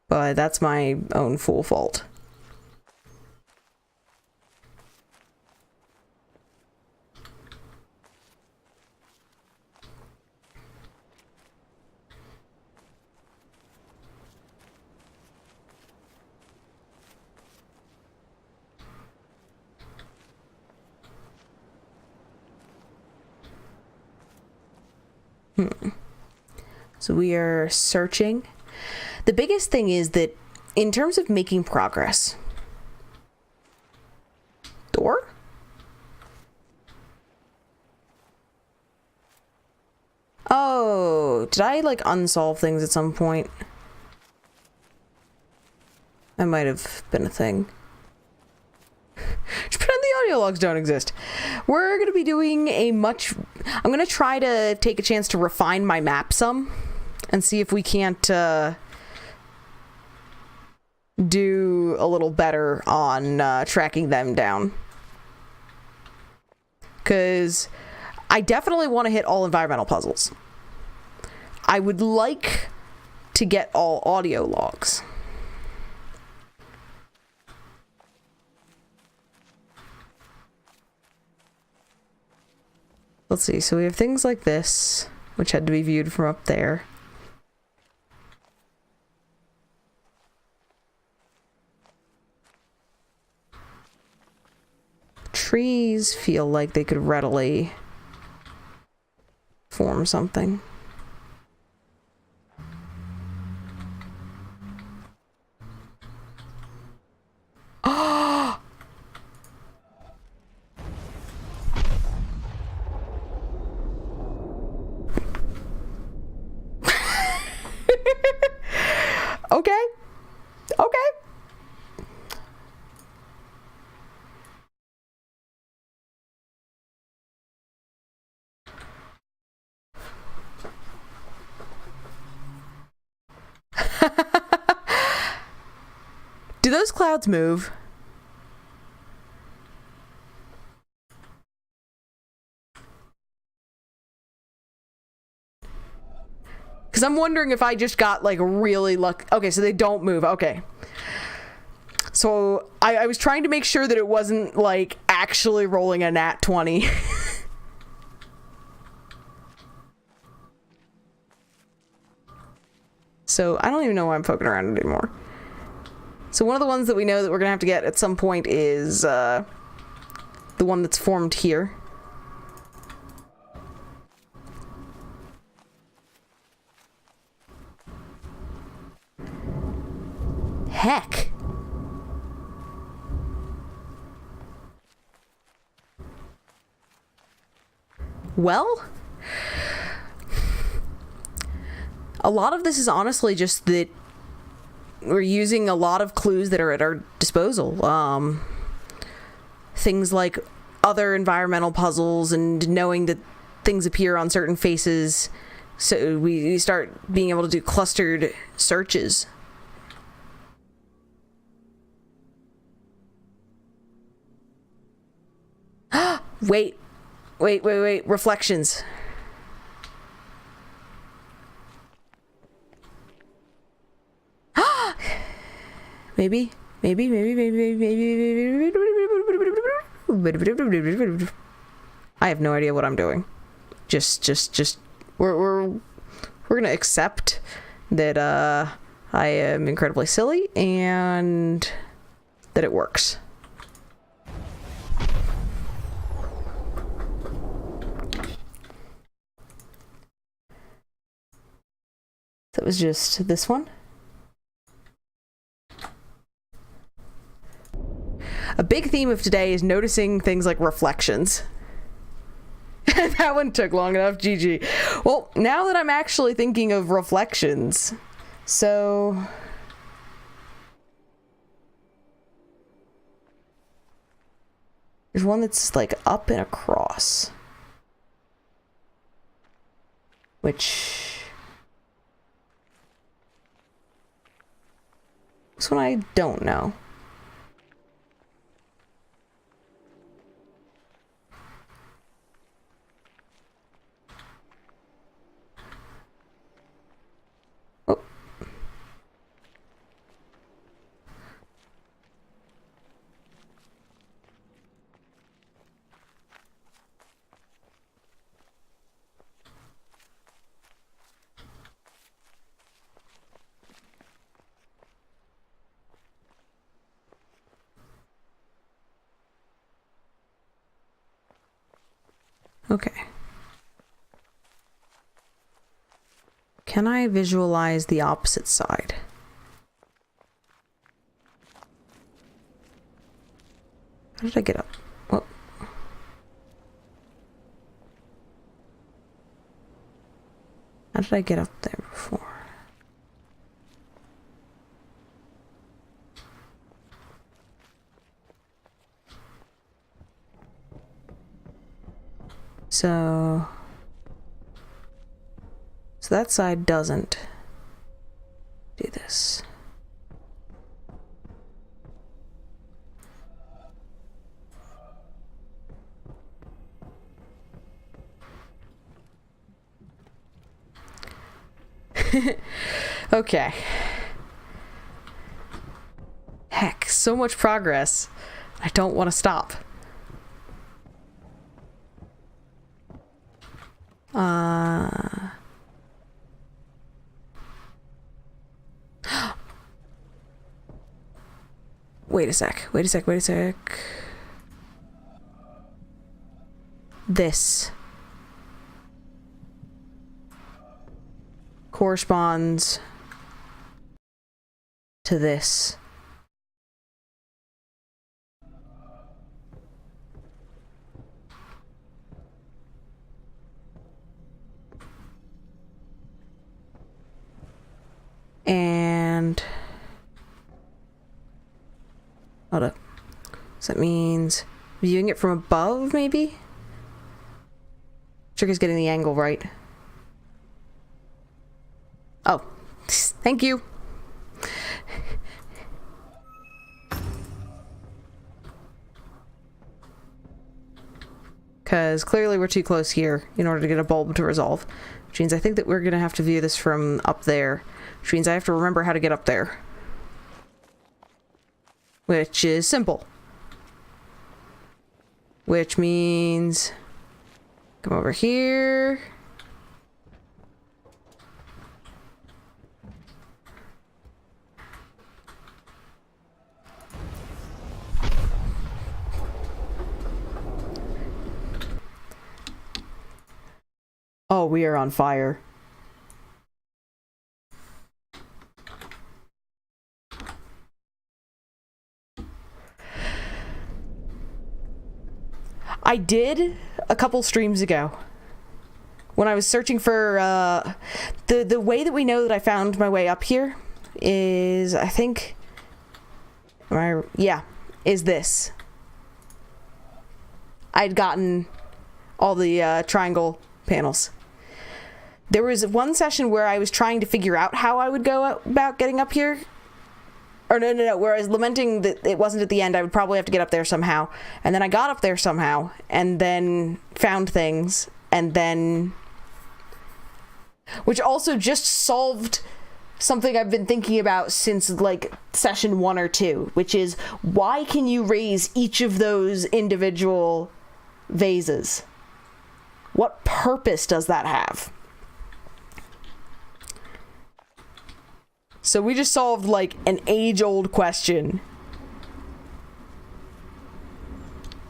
But that's my own fool fault. So we are searching. The biggest thing is that in terms of making progress, door? Oh, did I like unsolve things at some point? That might have been a thing. Just pretend the audio logs don't exist. We're going to be doing I'm going to try to take a chance to refine my map some and see if we can't do a little better on tracking them down. Because I definitely want to hit all environmental puzzles. I would like to get all audio logs. Let's see, so we have things like this, which had to be viewed from up there. Trees feel like they could readily form something. Okay. Okay. Do those clouds move? Because I'm wondering if I just got, like, really lucky. Okay, so they don't move. Okay. So, I was trying to make sure that it wasn't, like, actually rolling a nat 20. So, I don't even know why I'm poking around anymore. So, one of the ones that we know that we're going to have to get at some point is, the one that's formed here. Heck. Well, A lot of this is honestly just that we're using a lot of clues that are at our disposal. Things like other environmental puzzles and knowing that things appear on certain faces, so we start being able to do clustered searches. Wait, reflections. Maybe. I have no idea what I'm doing. Just we're gonna accept that I am incredibly silly and that it works. That was just this one. A big theme of today is noticing things like reflections. That one took long enough, GG. Well, now that I'm actually thinking of reflections, so... there's one that's like up and across. Which... this one I don't know. Oh. Okay. Can I visualize the opposite side? How did I get up? Whoa. How did I get up there before? So that side doesn't do this. Okay. Heck, so much progress. I don't want to stop. Wait a sec. This corresponds to this. And hold up. So that means viewing it from above, maybe? Trick is getting the angle right. Oh, thank you. Because clearly we're too close here in order to get a bulb to resolve. Which means I think that we're going to have to view this from up there. Which means I have to remember how to get up there. Which is simple. Which means... come over here. Oh, we are on fire. I did a couple streams ago when I was searching for the way that we know that I found my way up here is, I think, is this. I'd gotten all the triangle panels. There was one session where I was trying to figure out how I would go about getting up here. Or no, where I was lamenting that it wasn't at the end. I would probably have to get up there somehow. And then I got up there somehow, and then found things, and then... Which also just solved something I've been thinking about since, like, session 1 or 2, which is, why can you raise each of those individual vases? What purpose does that have? So we just solved, like, an age-old question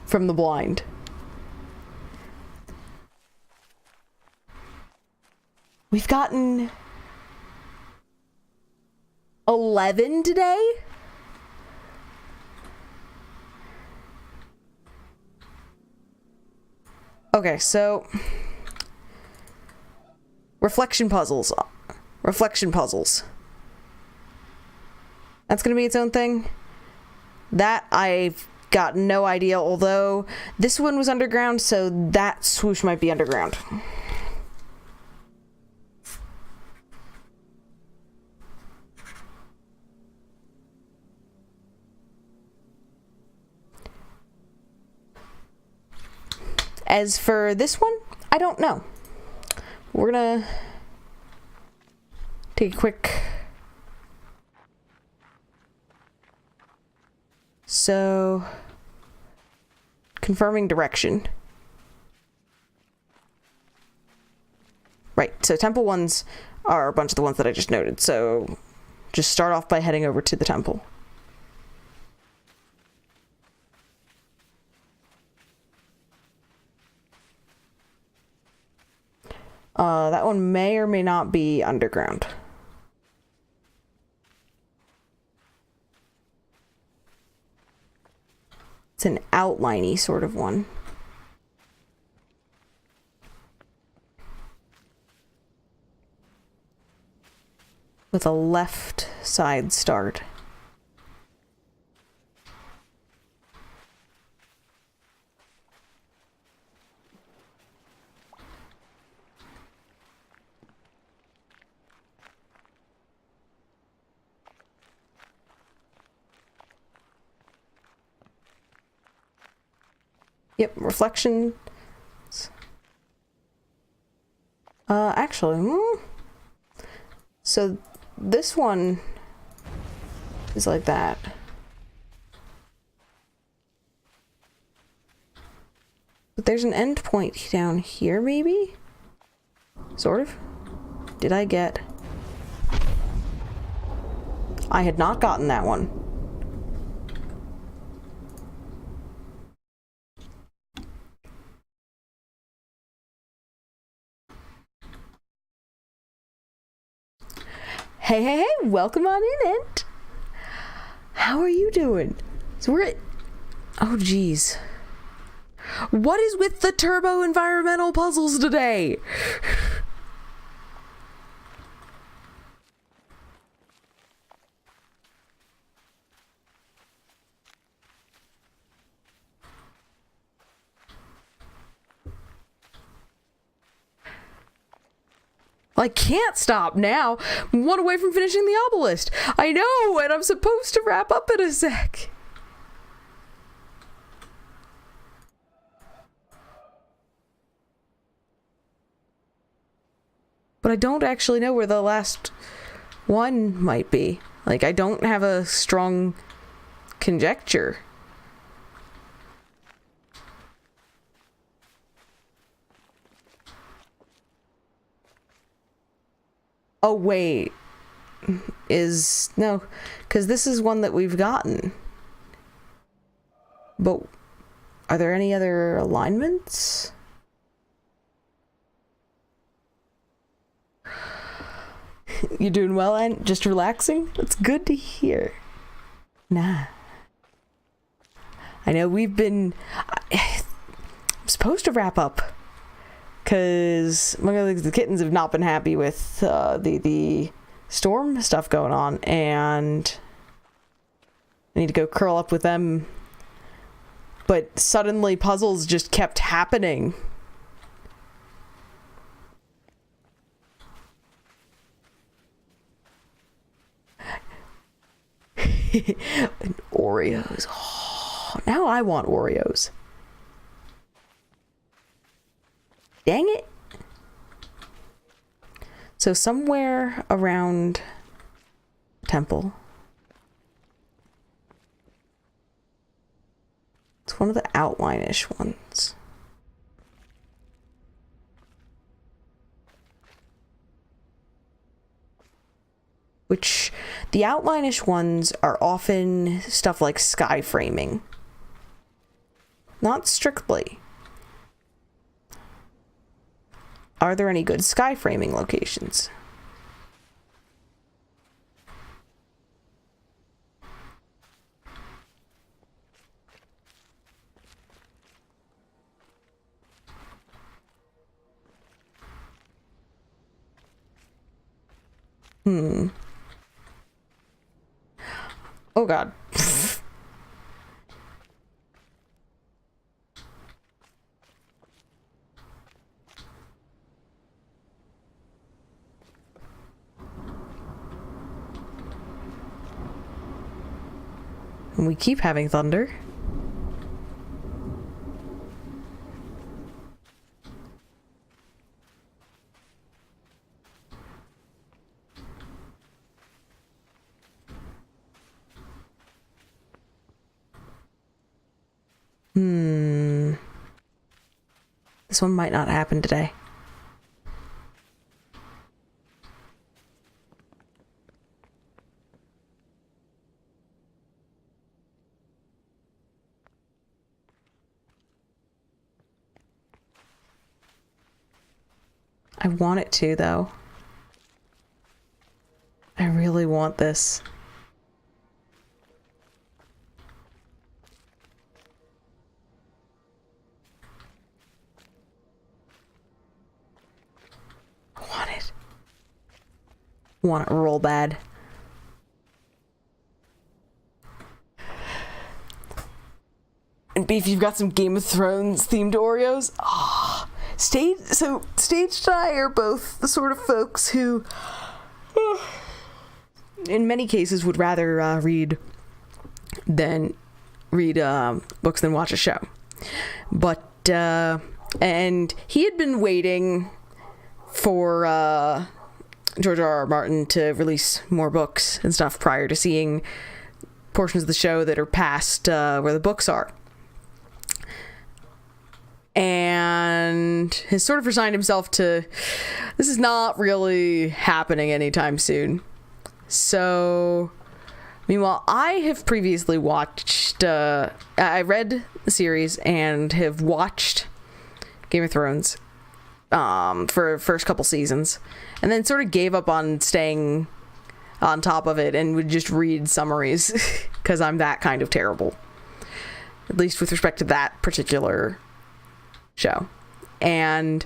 from the blind. We've gotten 11 today? Okay, so... Reflection puzzles. That's gonna be its own thing. That I've got no idea, although this one was underground, so that swoosh might be underground. As for this one, I don't know. We're gonna take a quick... So, confirming direction. Right, so temple ones are a bunch of the ones that I just noted, so just start off by heading over to the temple. That one may or may not be underground. It's an outliney sort of one. With a left side start. Yep, reflection. Actually, so this one is like that. But there's an end point down here, maybe? Sort of. Did I get... I had not gotten that one. Hey, welcome on in, Ent. How are you doing? So we're at... Oh, geez. What is with the turbo environmental puzzles today? I can't stop now. I'm one away from finishing the obelisk. I know, and I'm supposed to wrap up in a sec. But I don't actually know where the last one might be. Like, I don't have a strong conjecture. Oh, wait. No, because this is one that we've gotten. But are there any other alignments? You doing well, and just relaxing? That's good to hear. Nah. I know we've been... I'm supposed to wrap up because the kittens have not been happy with the storm stuff going on, and I need to go curl up with them. But suddenly puzzles just kept happening. And Oreos. Oh, now I want Oreos. Dang it. So somewhere around Temple. It's one of the outline-ish ones. Which, the outline-ish ones are often stuff like sky framing. Not strictly. Are there any good sky framing locations? Oh god. And we keep having thunder. This one might not happen today. I want it to, though. I really want this. Want it real bad. And Beef, you've got some Game of Thrones themed Oreos. Ah, Stage and I are both the sort of folks who, in many cases, would rather read books than watch a show. But and he had been waiting for George R.R. Martin to release more books and stuff prior to seeing portions of the show that are past where the books are. And has sort of resigned himself to, this is not really happening anytime soon. So, meanwhile, I have previously watched, I read the series and have watched Game of Thrones for first couple seasons, and then sort of gave up on staying on top of it and would just read summaries because I'm that kind of terrible, at least with respect to that particular show. And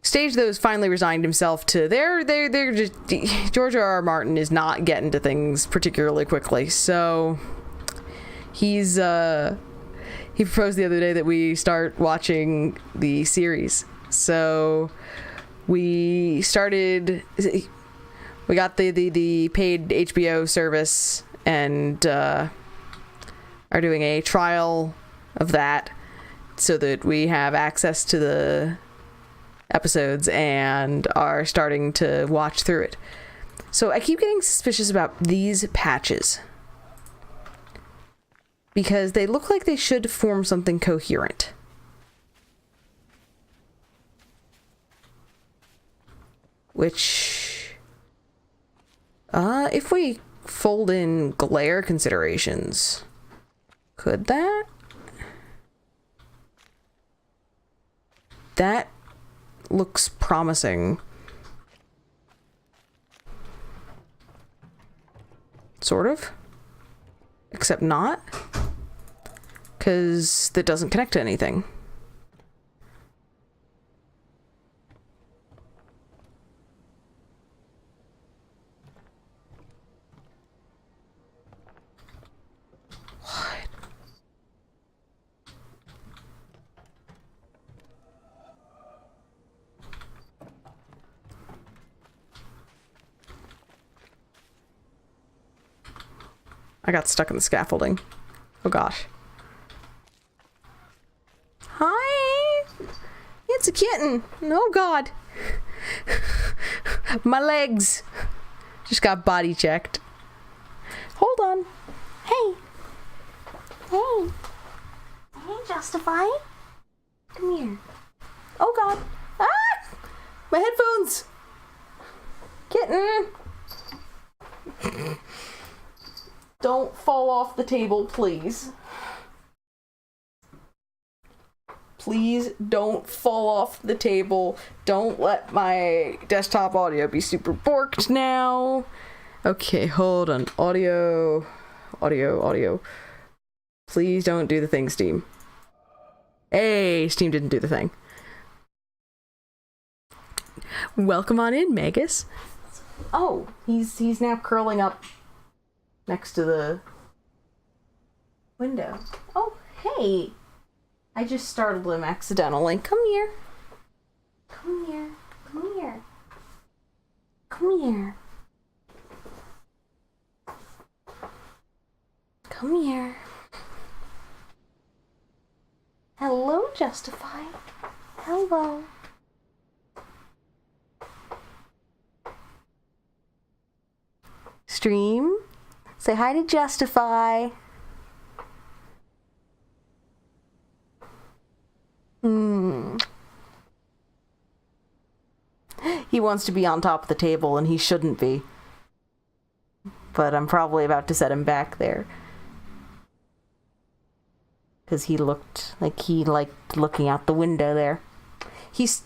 Stage, though, has finally resigned himself to they're just, George R.R. Martin is not getting to things particularly quickly, so he's he proposed the other day that we start watching the series. So we started, we got the paid HBO service and are doing a trial of that so that we have access to the episodes and are starting to watch through it. So I keep getting suspicious about these patches, because they look like they should form something coherent. Which, if we fold in glare considerations, could that? That looks promising. Sort of. Except not. Because that doesn't connect to anything. I got stuck in the scaffolding. Oh gosh. Hi! It's a kitten. Oh god. My legs just got body checked. Hold on. Hey. Hey. Hey, Justify. Come here. Oh god. Ah! My headphones. Kitten. Don't fall off the table, please. Please don't fall off the table. Don't let my desktop audio be super borked now. Okay, hold on. Audio. Please don't do the thing, Steam. Hey, Steam didn't do the thing. Welcome on in, Magus. Oh, he's now curling up next to the window. Oh, hey. I just startled him accidentally. Come here. Come here. Come here. Come here. Come here. Hello, Justify. Hello. Stream. Say hi to Justify. He wants to be on top of the table, and he shouldn't be. But I'm probably about to set him back there. Because he looked like he liked looking out the window there. He has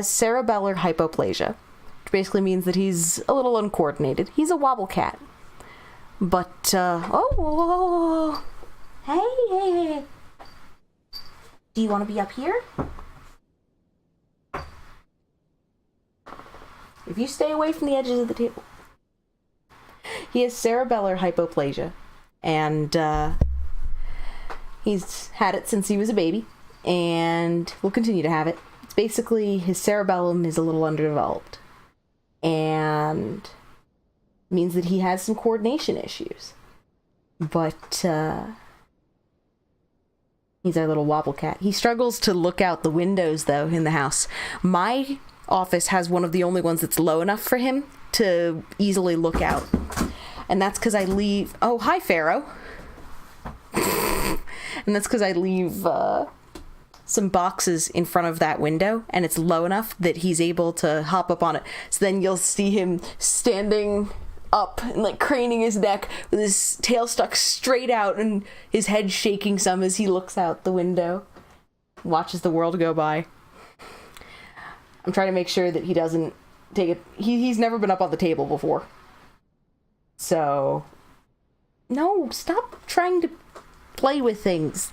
cerebellar hypoplasia, which basically means that he's a little uncoordinated. He's a wobble cat. But, Hey. Do you want to be up here? If you stay away from the edges of the table. He has cerebellar hypoplasia. And, he's had it since he was a baby. And will continue to have it. It's basically his cerebellum is a little underdeveloped. And means that he has some coordination issues. But, he's our little wobble cat. He struggles to look out the windows, though, in the house. My office has one of the only ones that's low enough for him to easily look out. And that's because I leave... Oh, hi, Pharaoh. And that's because I leave some boxes in front of that window, and it's low enough that he's able to hop up on it. So then you'll see him standing up and like craning his neck with his tail stuck straight out and his head shaking some as he looks out the window, watches the world go by. I'm trying to make sure that he doesn't take it. He's never been up on the table before. So, no, stop trying to play with things.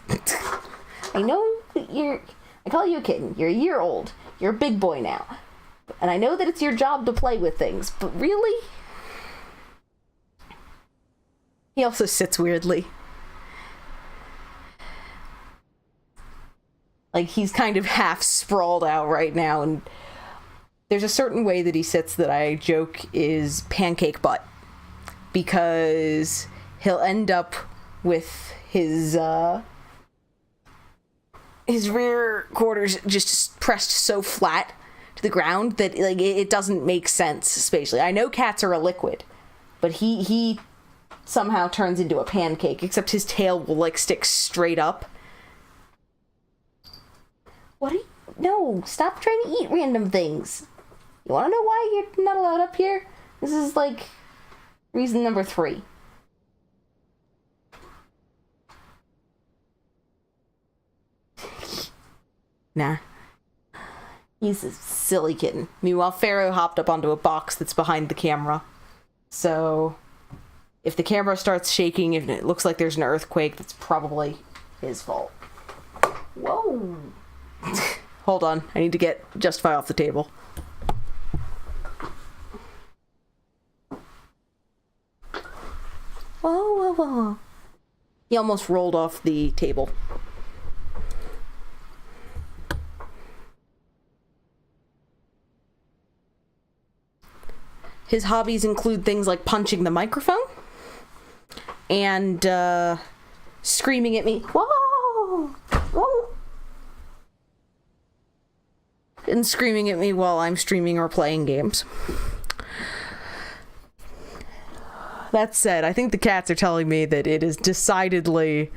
I know that I call you a kitten. You're a year old. You're a big boy now. And I know that it's your job to play with things, but really? He also sits weirdly. Like, he's kind of half sprawled out right now, and there's a certain way that he sits that I joke is pancake butt. Because he'll end up with his rear quarters just pressed so flat to the ground that like it doesn't make sense spatially. I know cats are a liquid, but he somehow turns into a pancake, except his tail will like stick straight up. What are you... No, stop trying to eat random things. You want to know why you're not allowed up here? This is like reason number 3. Nah. He's a silly kitten. Meanwhile, Pharaoh hopped up onto a box that's behind the camera. So, if the camera starts shaking, if it looks like there's an earthquake, that's probably his fault. Whoa. Hold on. I need to get Justify off the table. Whoa. He almost rolled off the table. His hobbies include things like punching the microphone, and screaming at me. Whoa! Whoa! And screaming at me while I'm streaming or playing games. That said, I think the cats are telling me that it is decidedly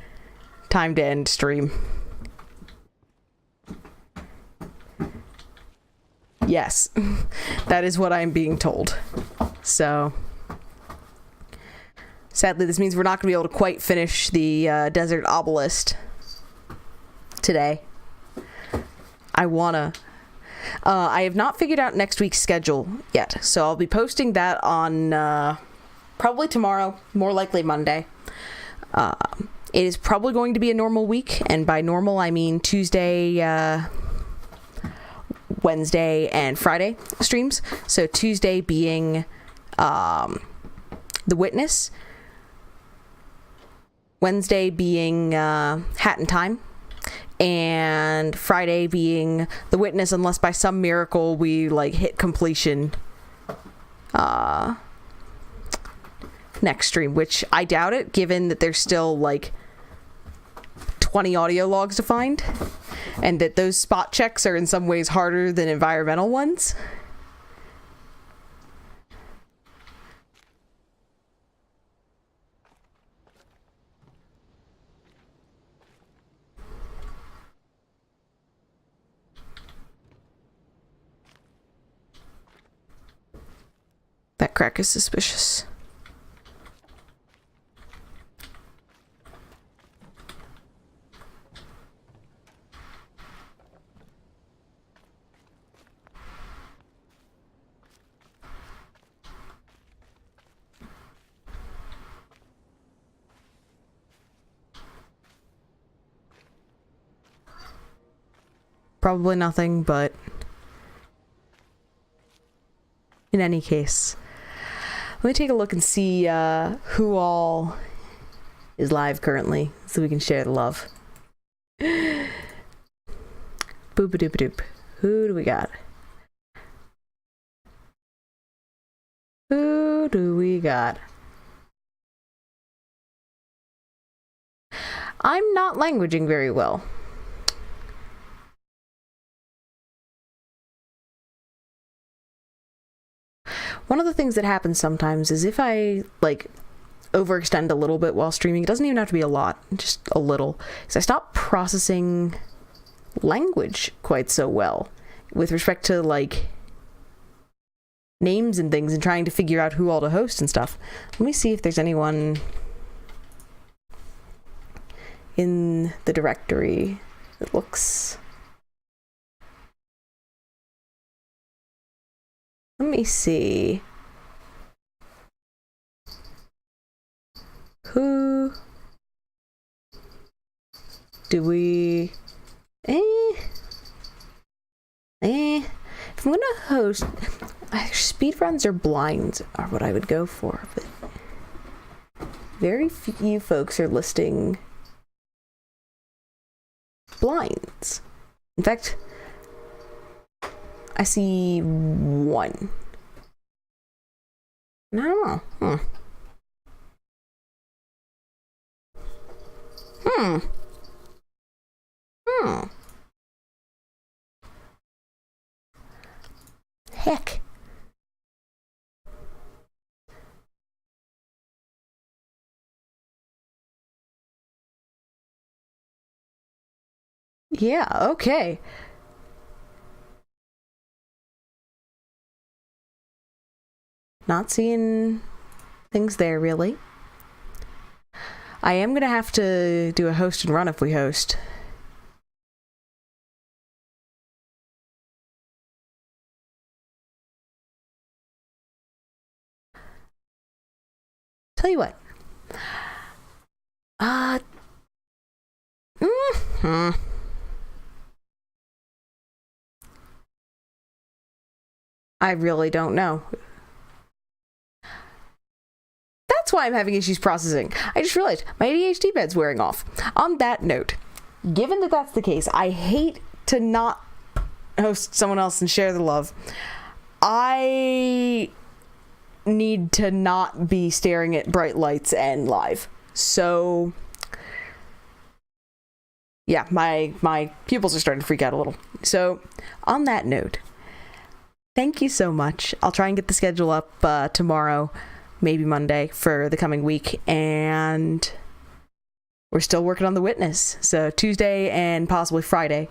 time to end stream. Yes, that is what I'm being told. So, sadly, this means we're not going to be able to quite finish the Desert Obelisk today. I have not figured out next week's schedule yet, so I'll be posting that on probably tomorrow, more likely Monday. It is probably going to be a normal week, and by normal I mean Tuesday, Wednesday, and Friday streams. So Tuesday being The Witness, Wednesday being Hat in Time, and Friday being The Witness, unless by some miracle we hit completion next stream, which I doubt it, given that there's still 20 audio logs to find, and that those spot checks are in some ways harder than environmental ones. That crack is suspicious. Probably nothing, but in any case, let me take a look and see who all is live currently, so we can share the love. Boop-a-doop-a-doop. Who do we got? Who do we got? I'm not languaging very well. One of the things that happens sometimes is if I, overextend a little bit while streaming, it doesn't even have to be a lot, just a little, is I stop processing language quite so well with respect to, names and things and trying to figure out who all to host and stuff. Let me see if there's anyone in the directory that looks... Let me see. Who do we... If I'm gonna host... Speedruns or blinds are what I would go for, but very few folks are listing blinds. In fact, I see one. I don't know. Heck. Yeah, okay. Not seeing things there, really. I am going to have to do a host and run if we host. Tell you what. I really don't know. That's why I'm having issues processing. I just realized my ADHD bed's wearing off. On that note, given that that's the case, I hate to not host someone else and share the love. I need to not be staring at bright lights and live. So yeah, my pupils are starting to freak out a little. So on that note, thank you so much. I'll try and get the schedule up tomorrow, maybe Monday, for the coming week. And we're still working on The Witness. So Tuesday and possibly Friday,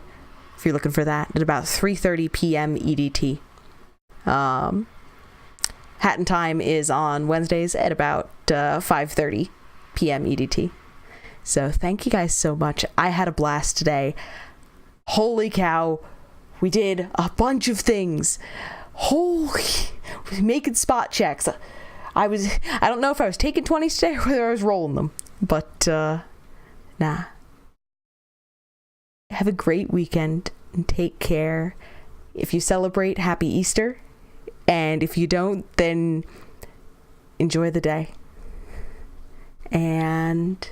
if you're looking for that, at about 3:30 p.m. EDT. Hatton Time is on Wednesdays at about 5:30 p.m. EDT. So thank you guys so much. I had a blast today. Holy cow. We did a bunch of things. Making spot checks. I don't know if I was taking 20s today or whether I was rolling them. But, nah. Have a great weekend and take care. If you celebrate, happy Easter. And if you don't, then enjoy the day. And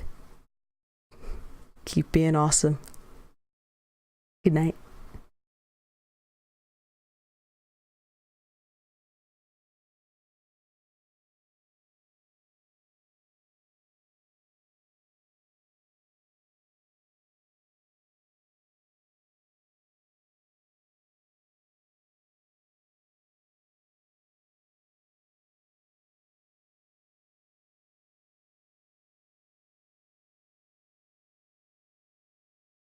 keep being awesome. Good night.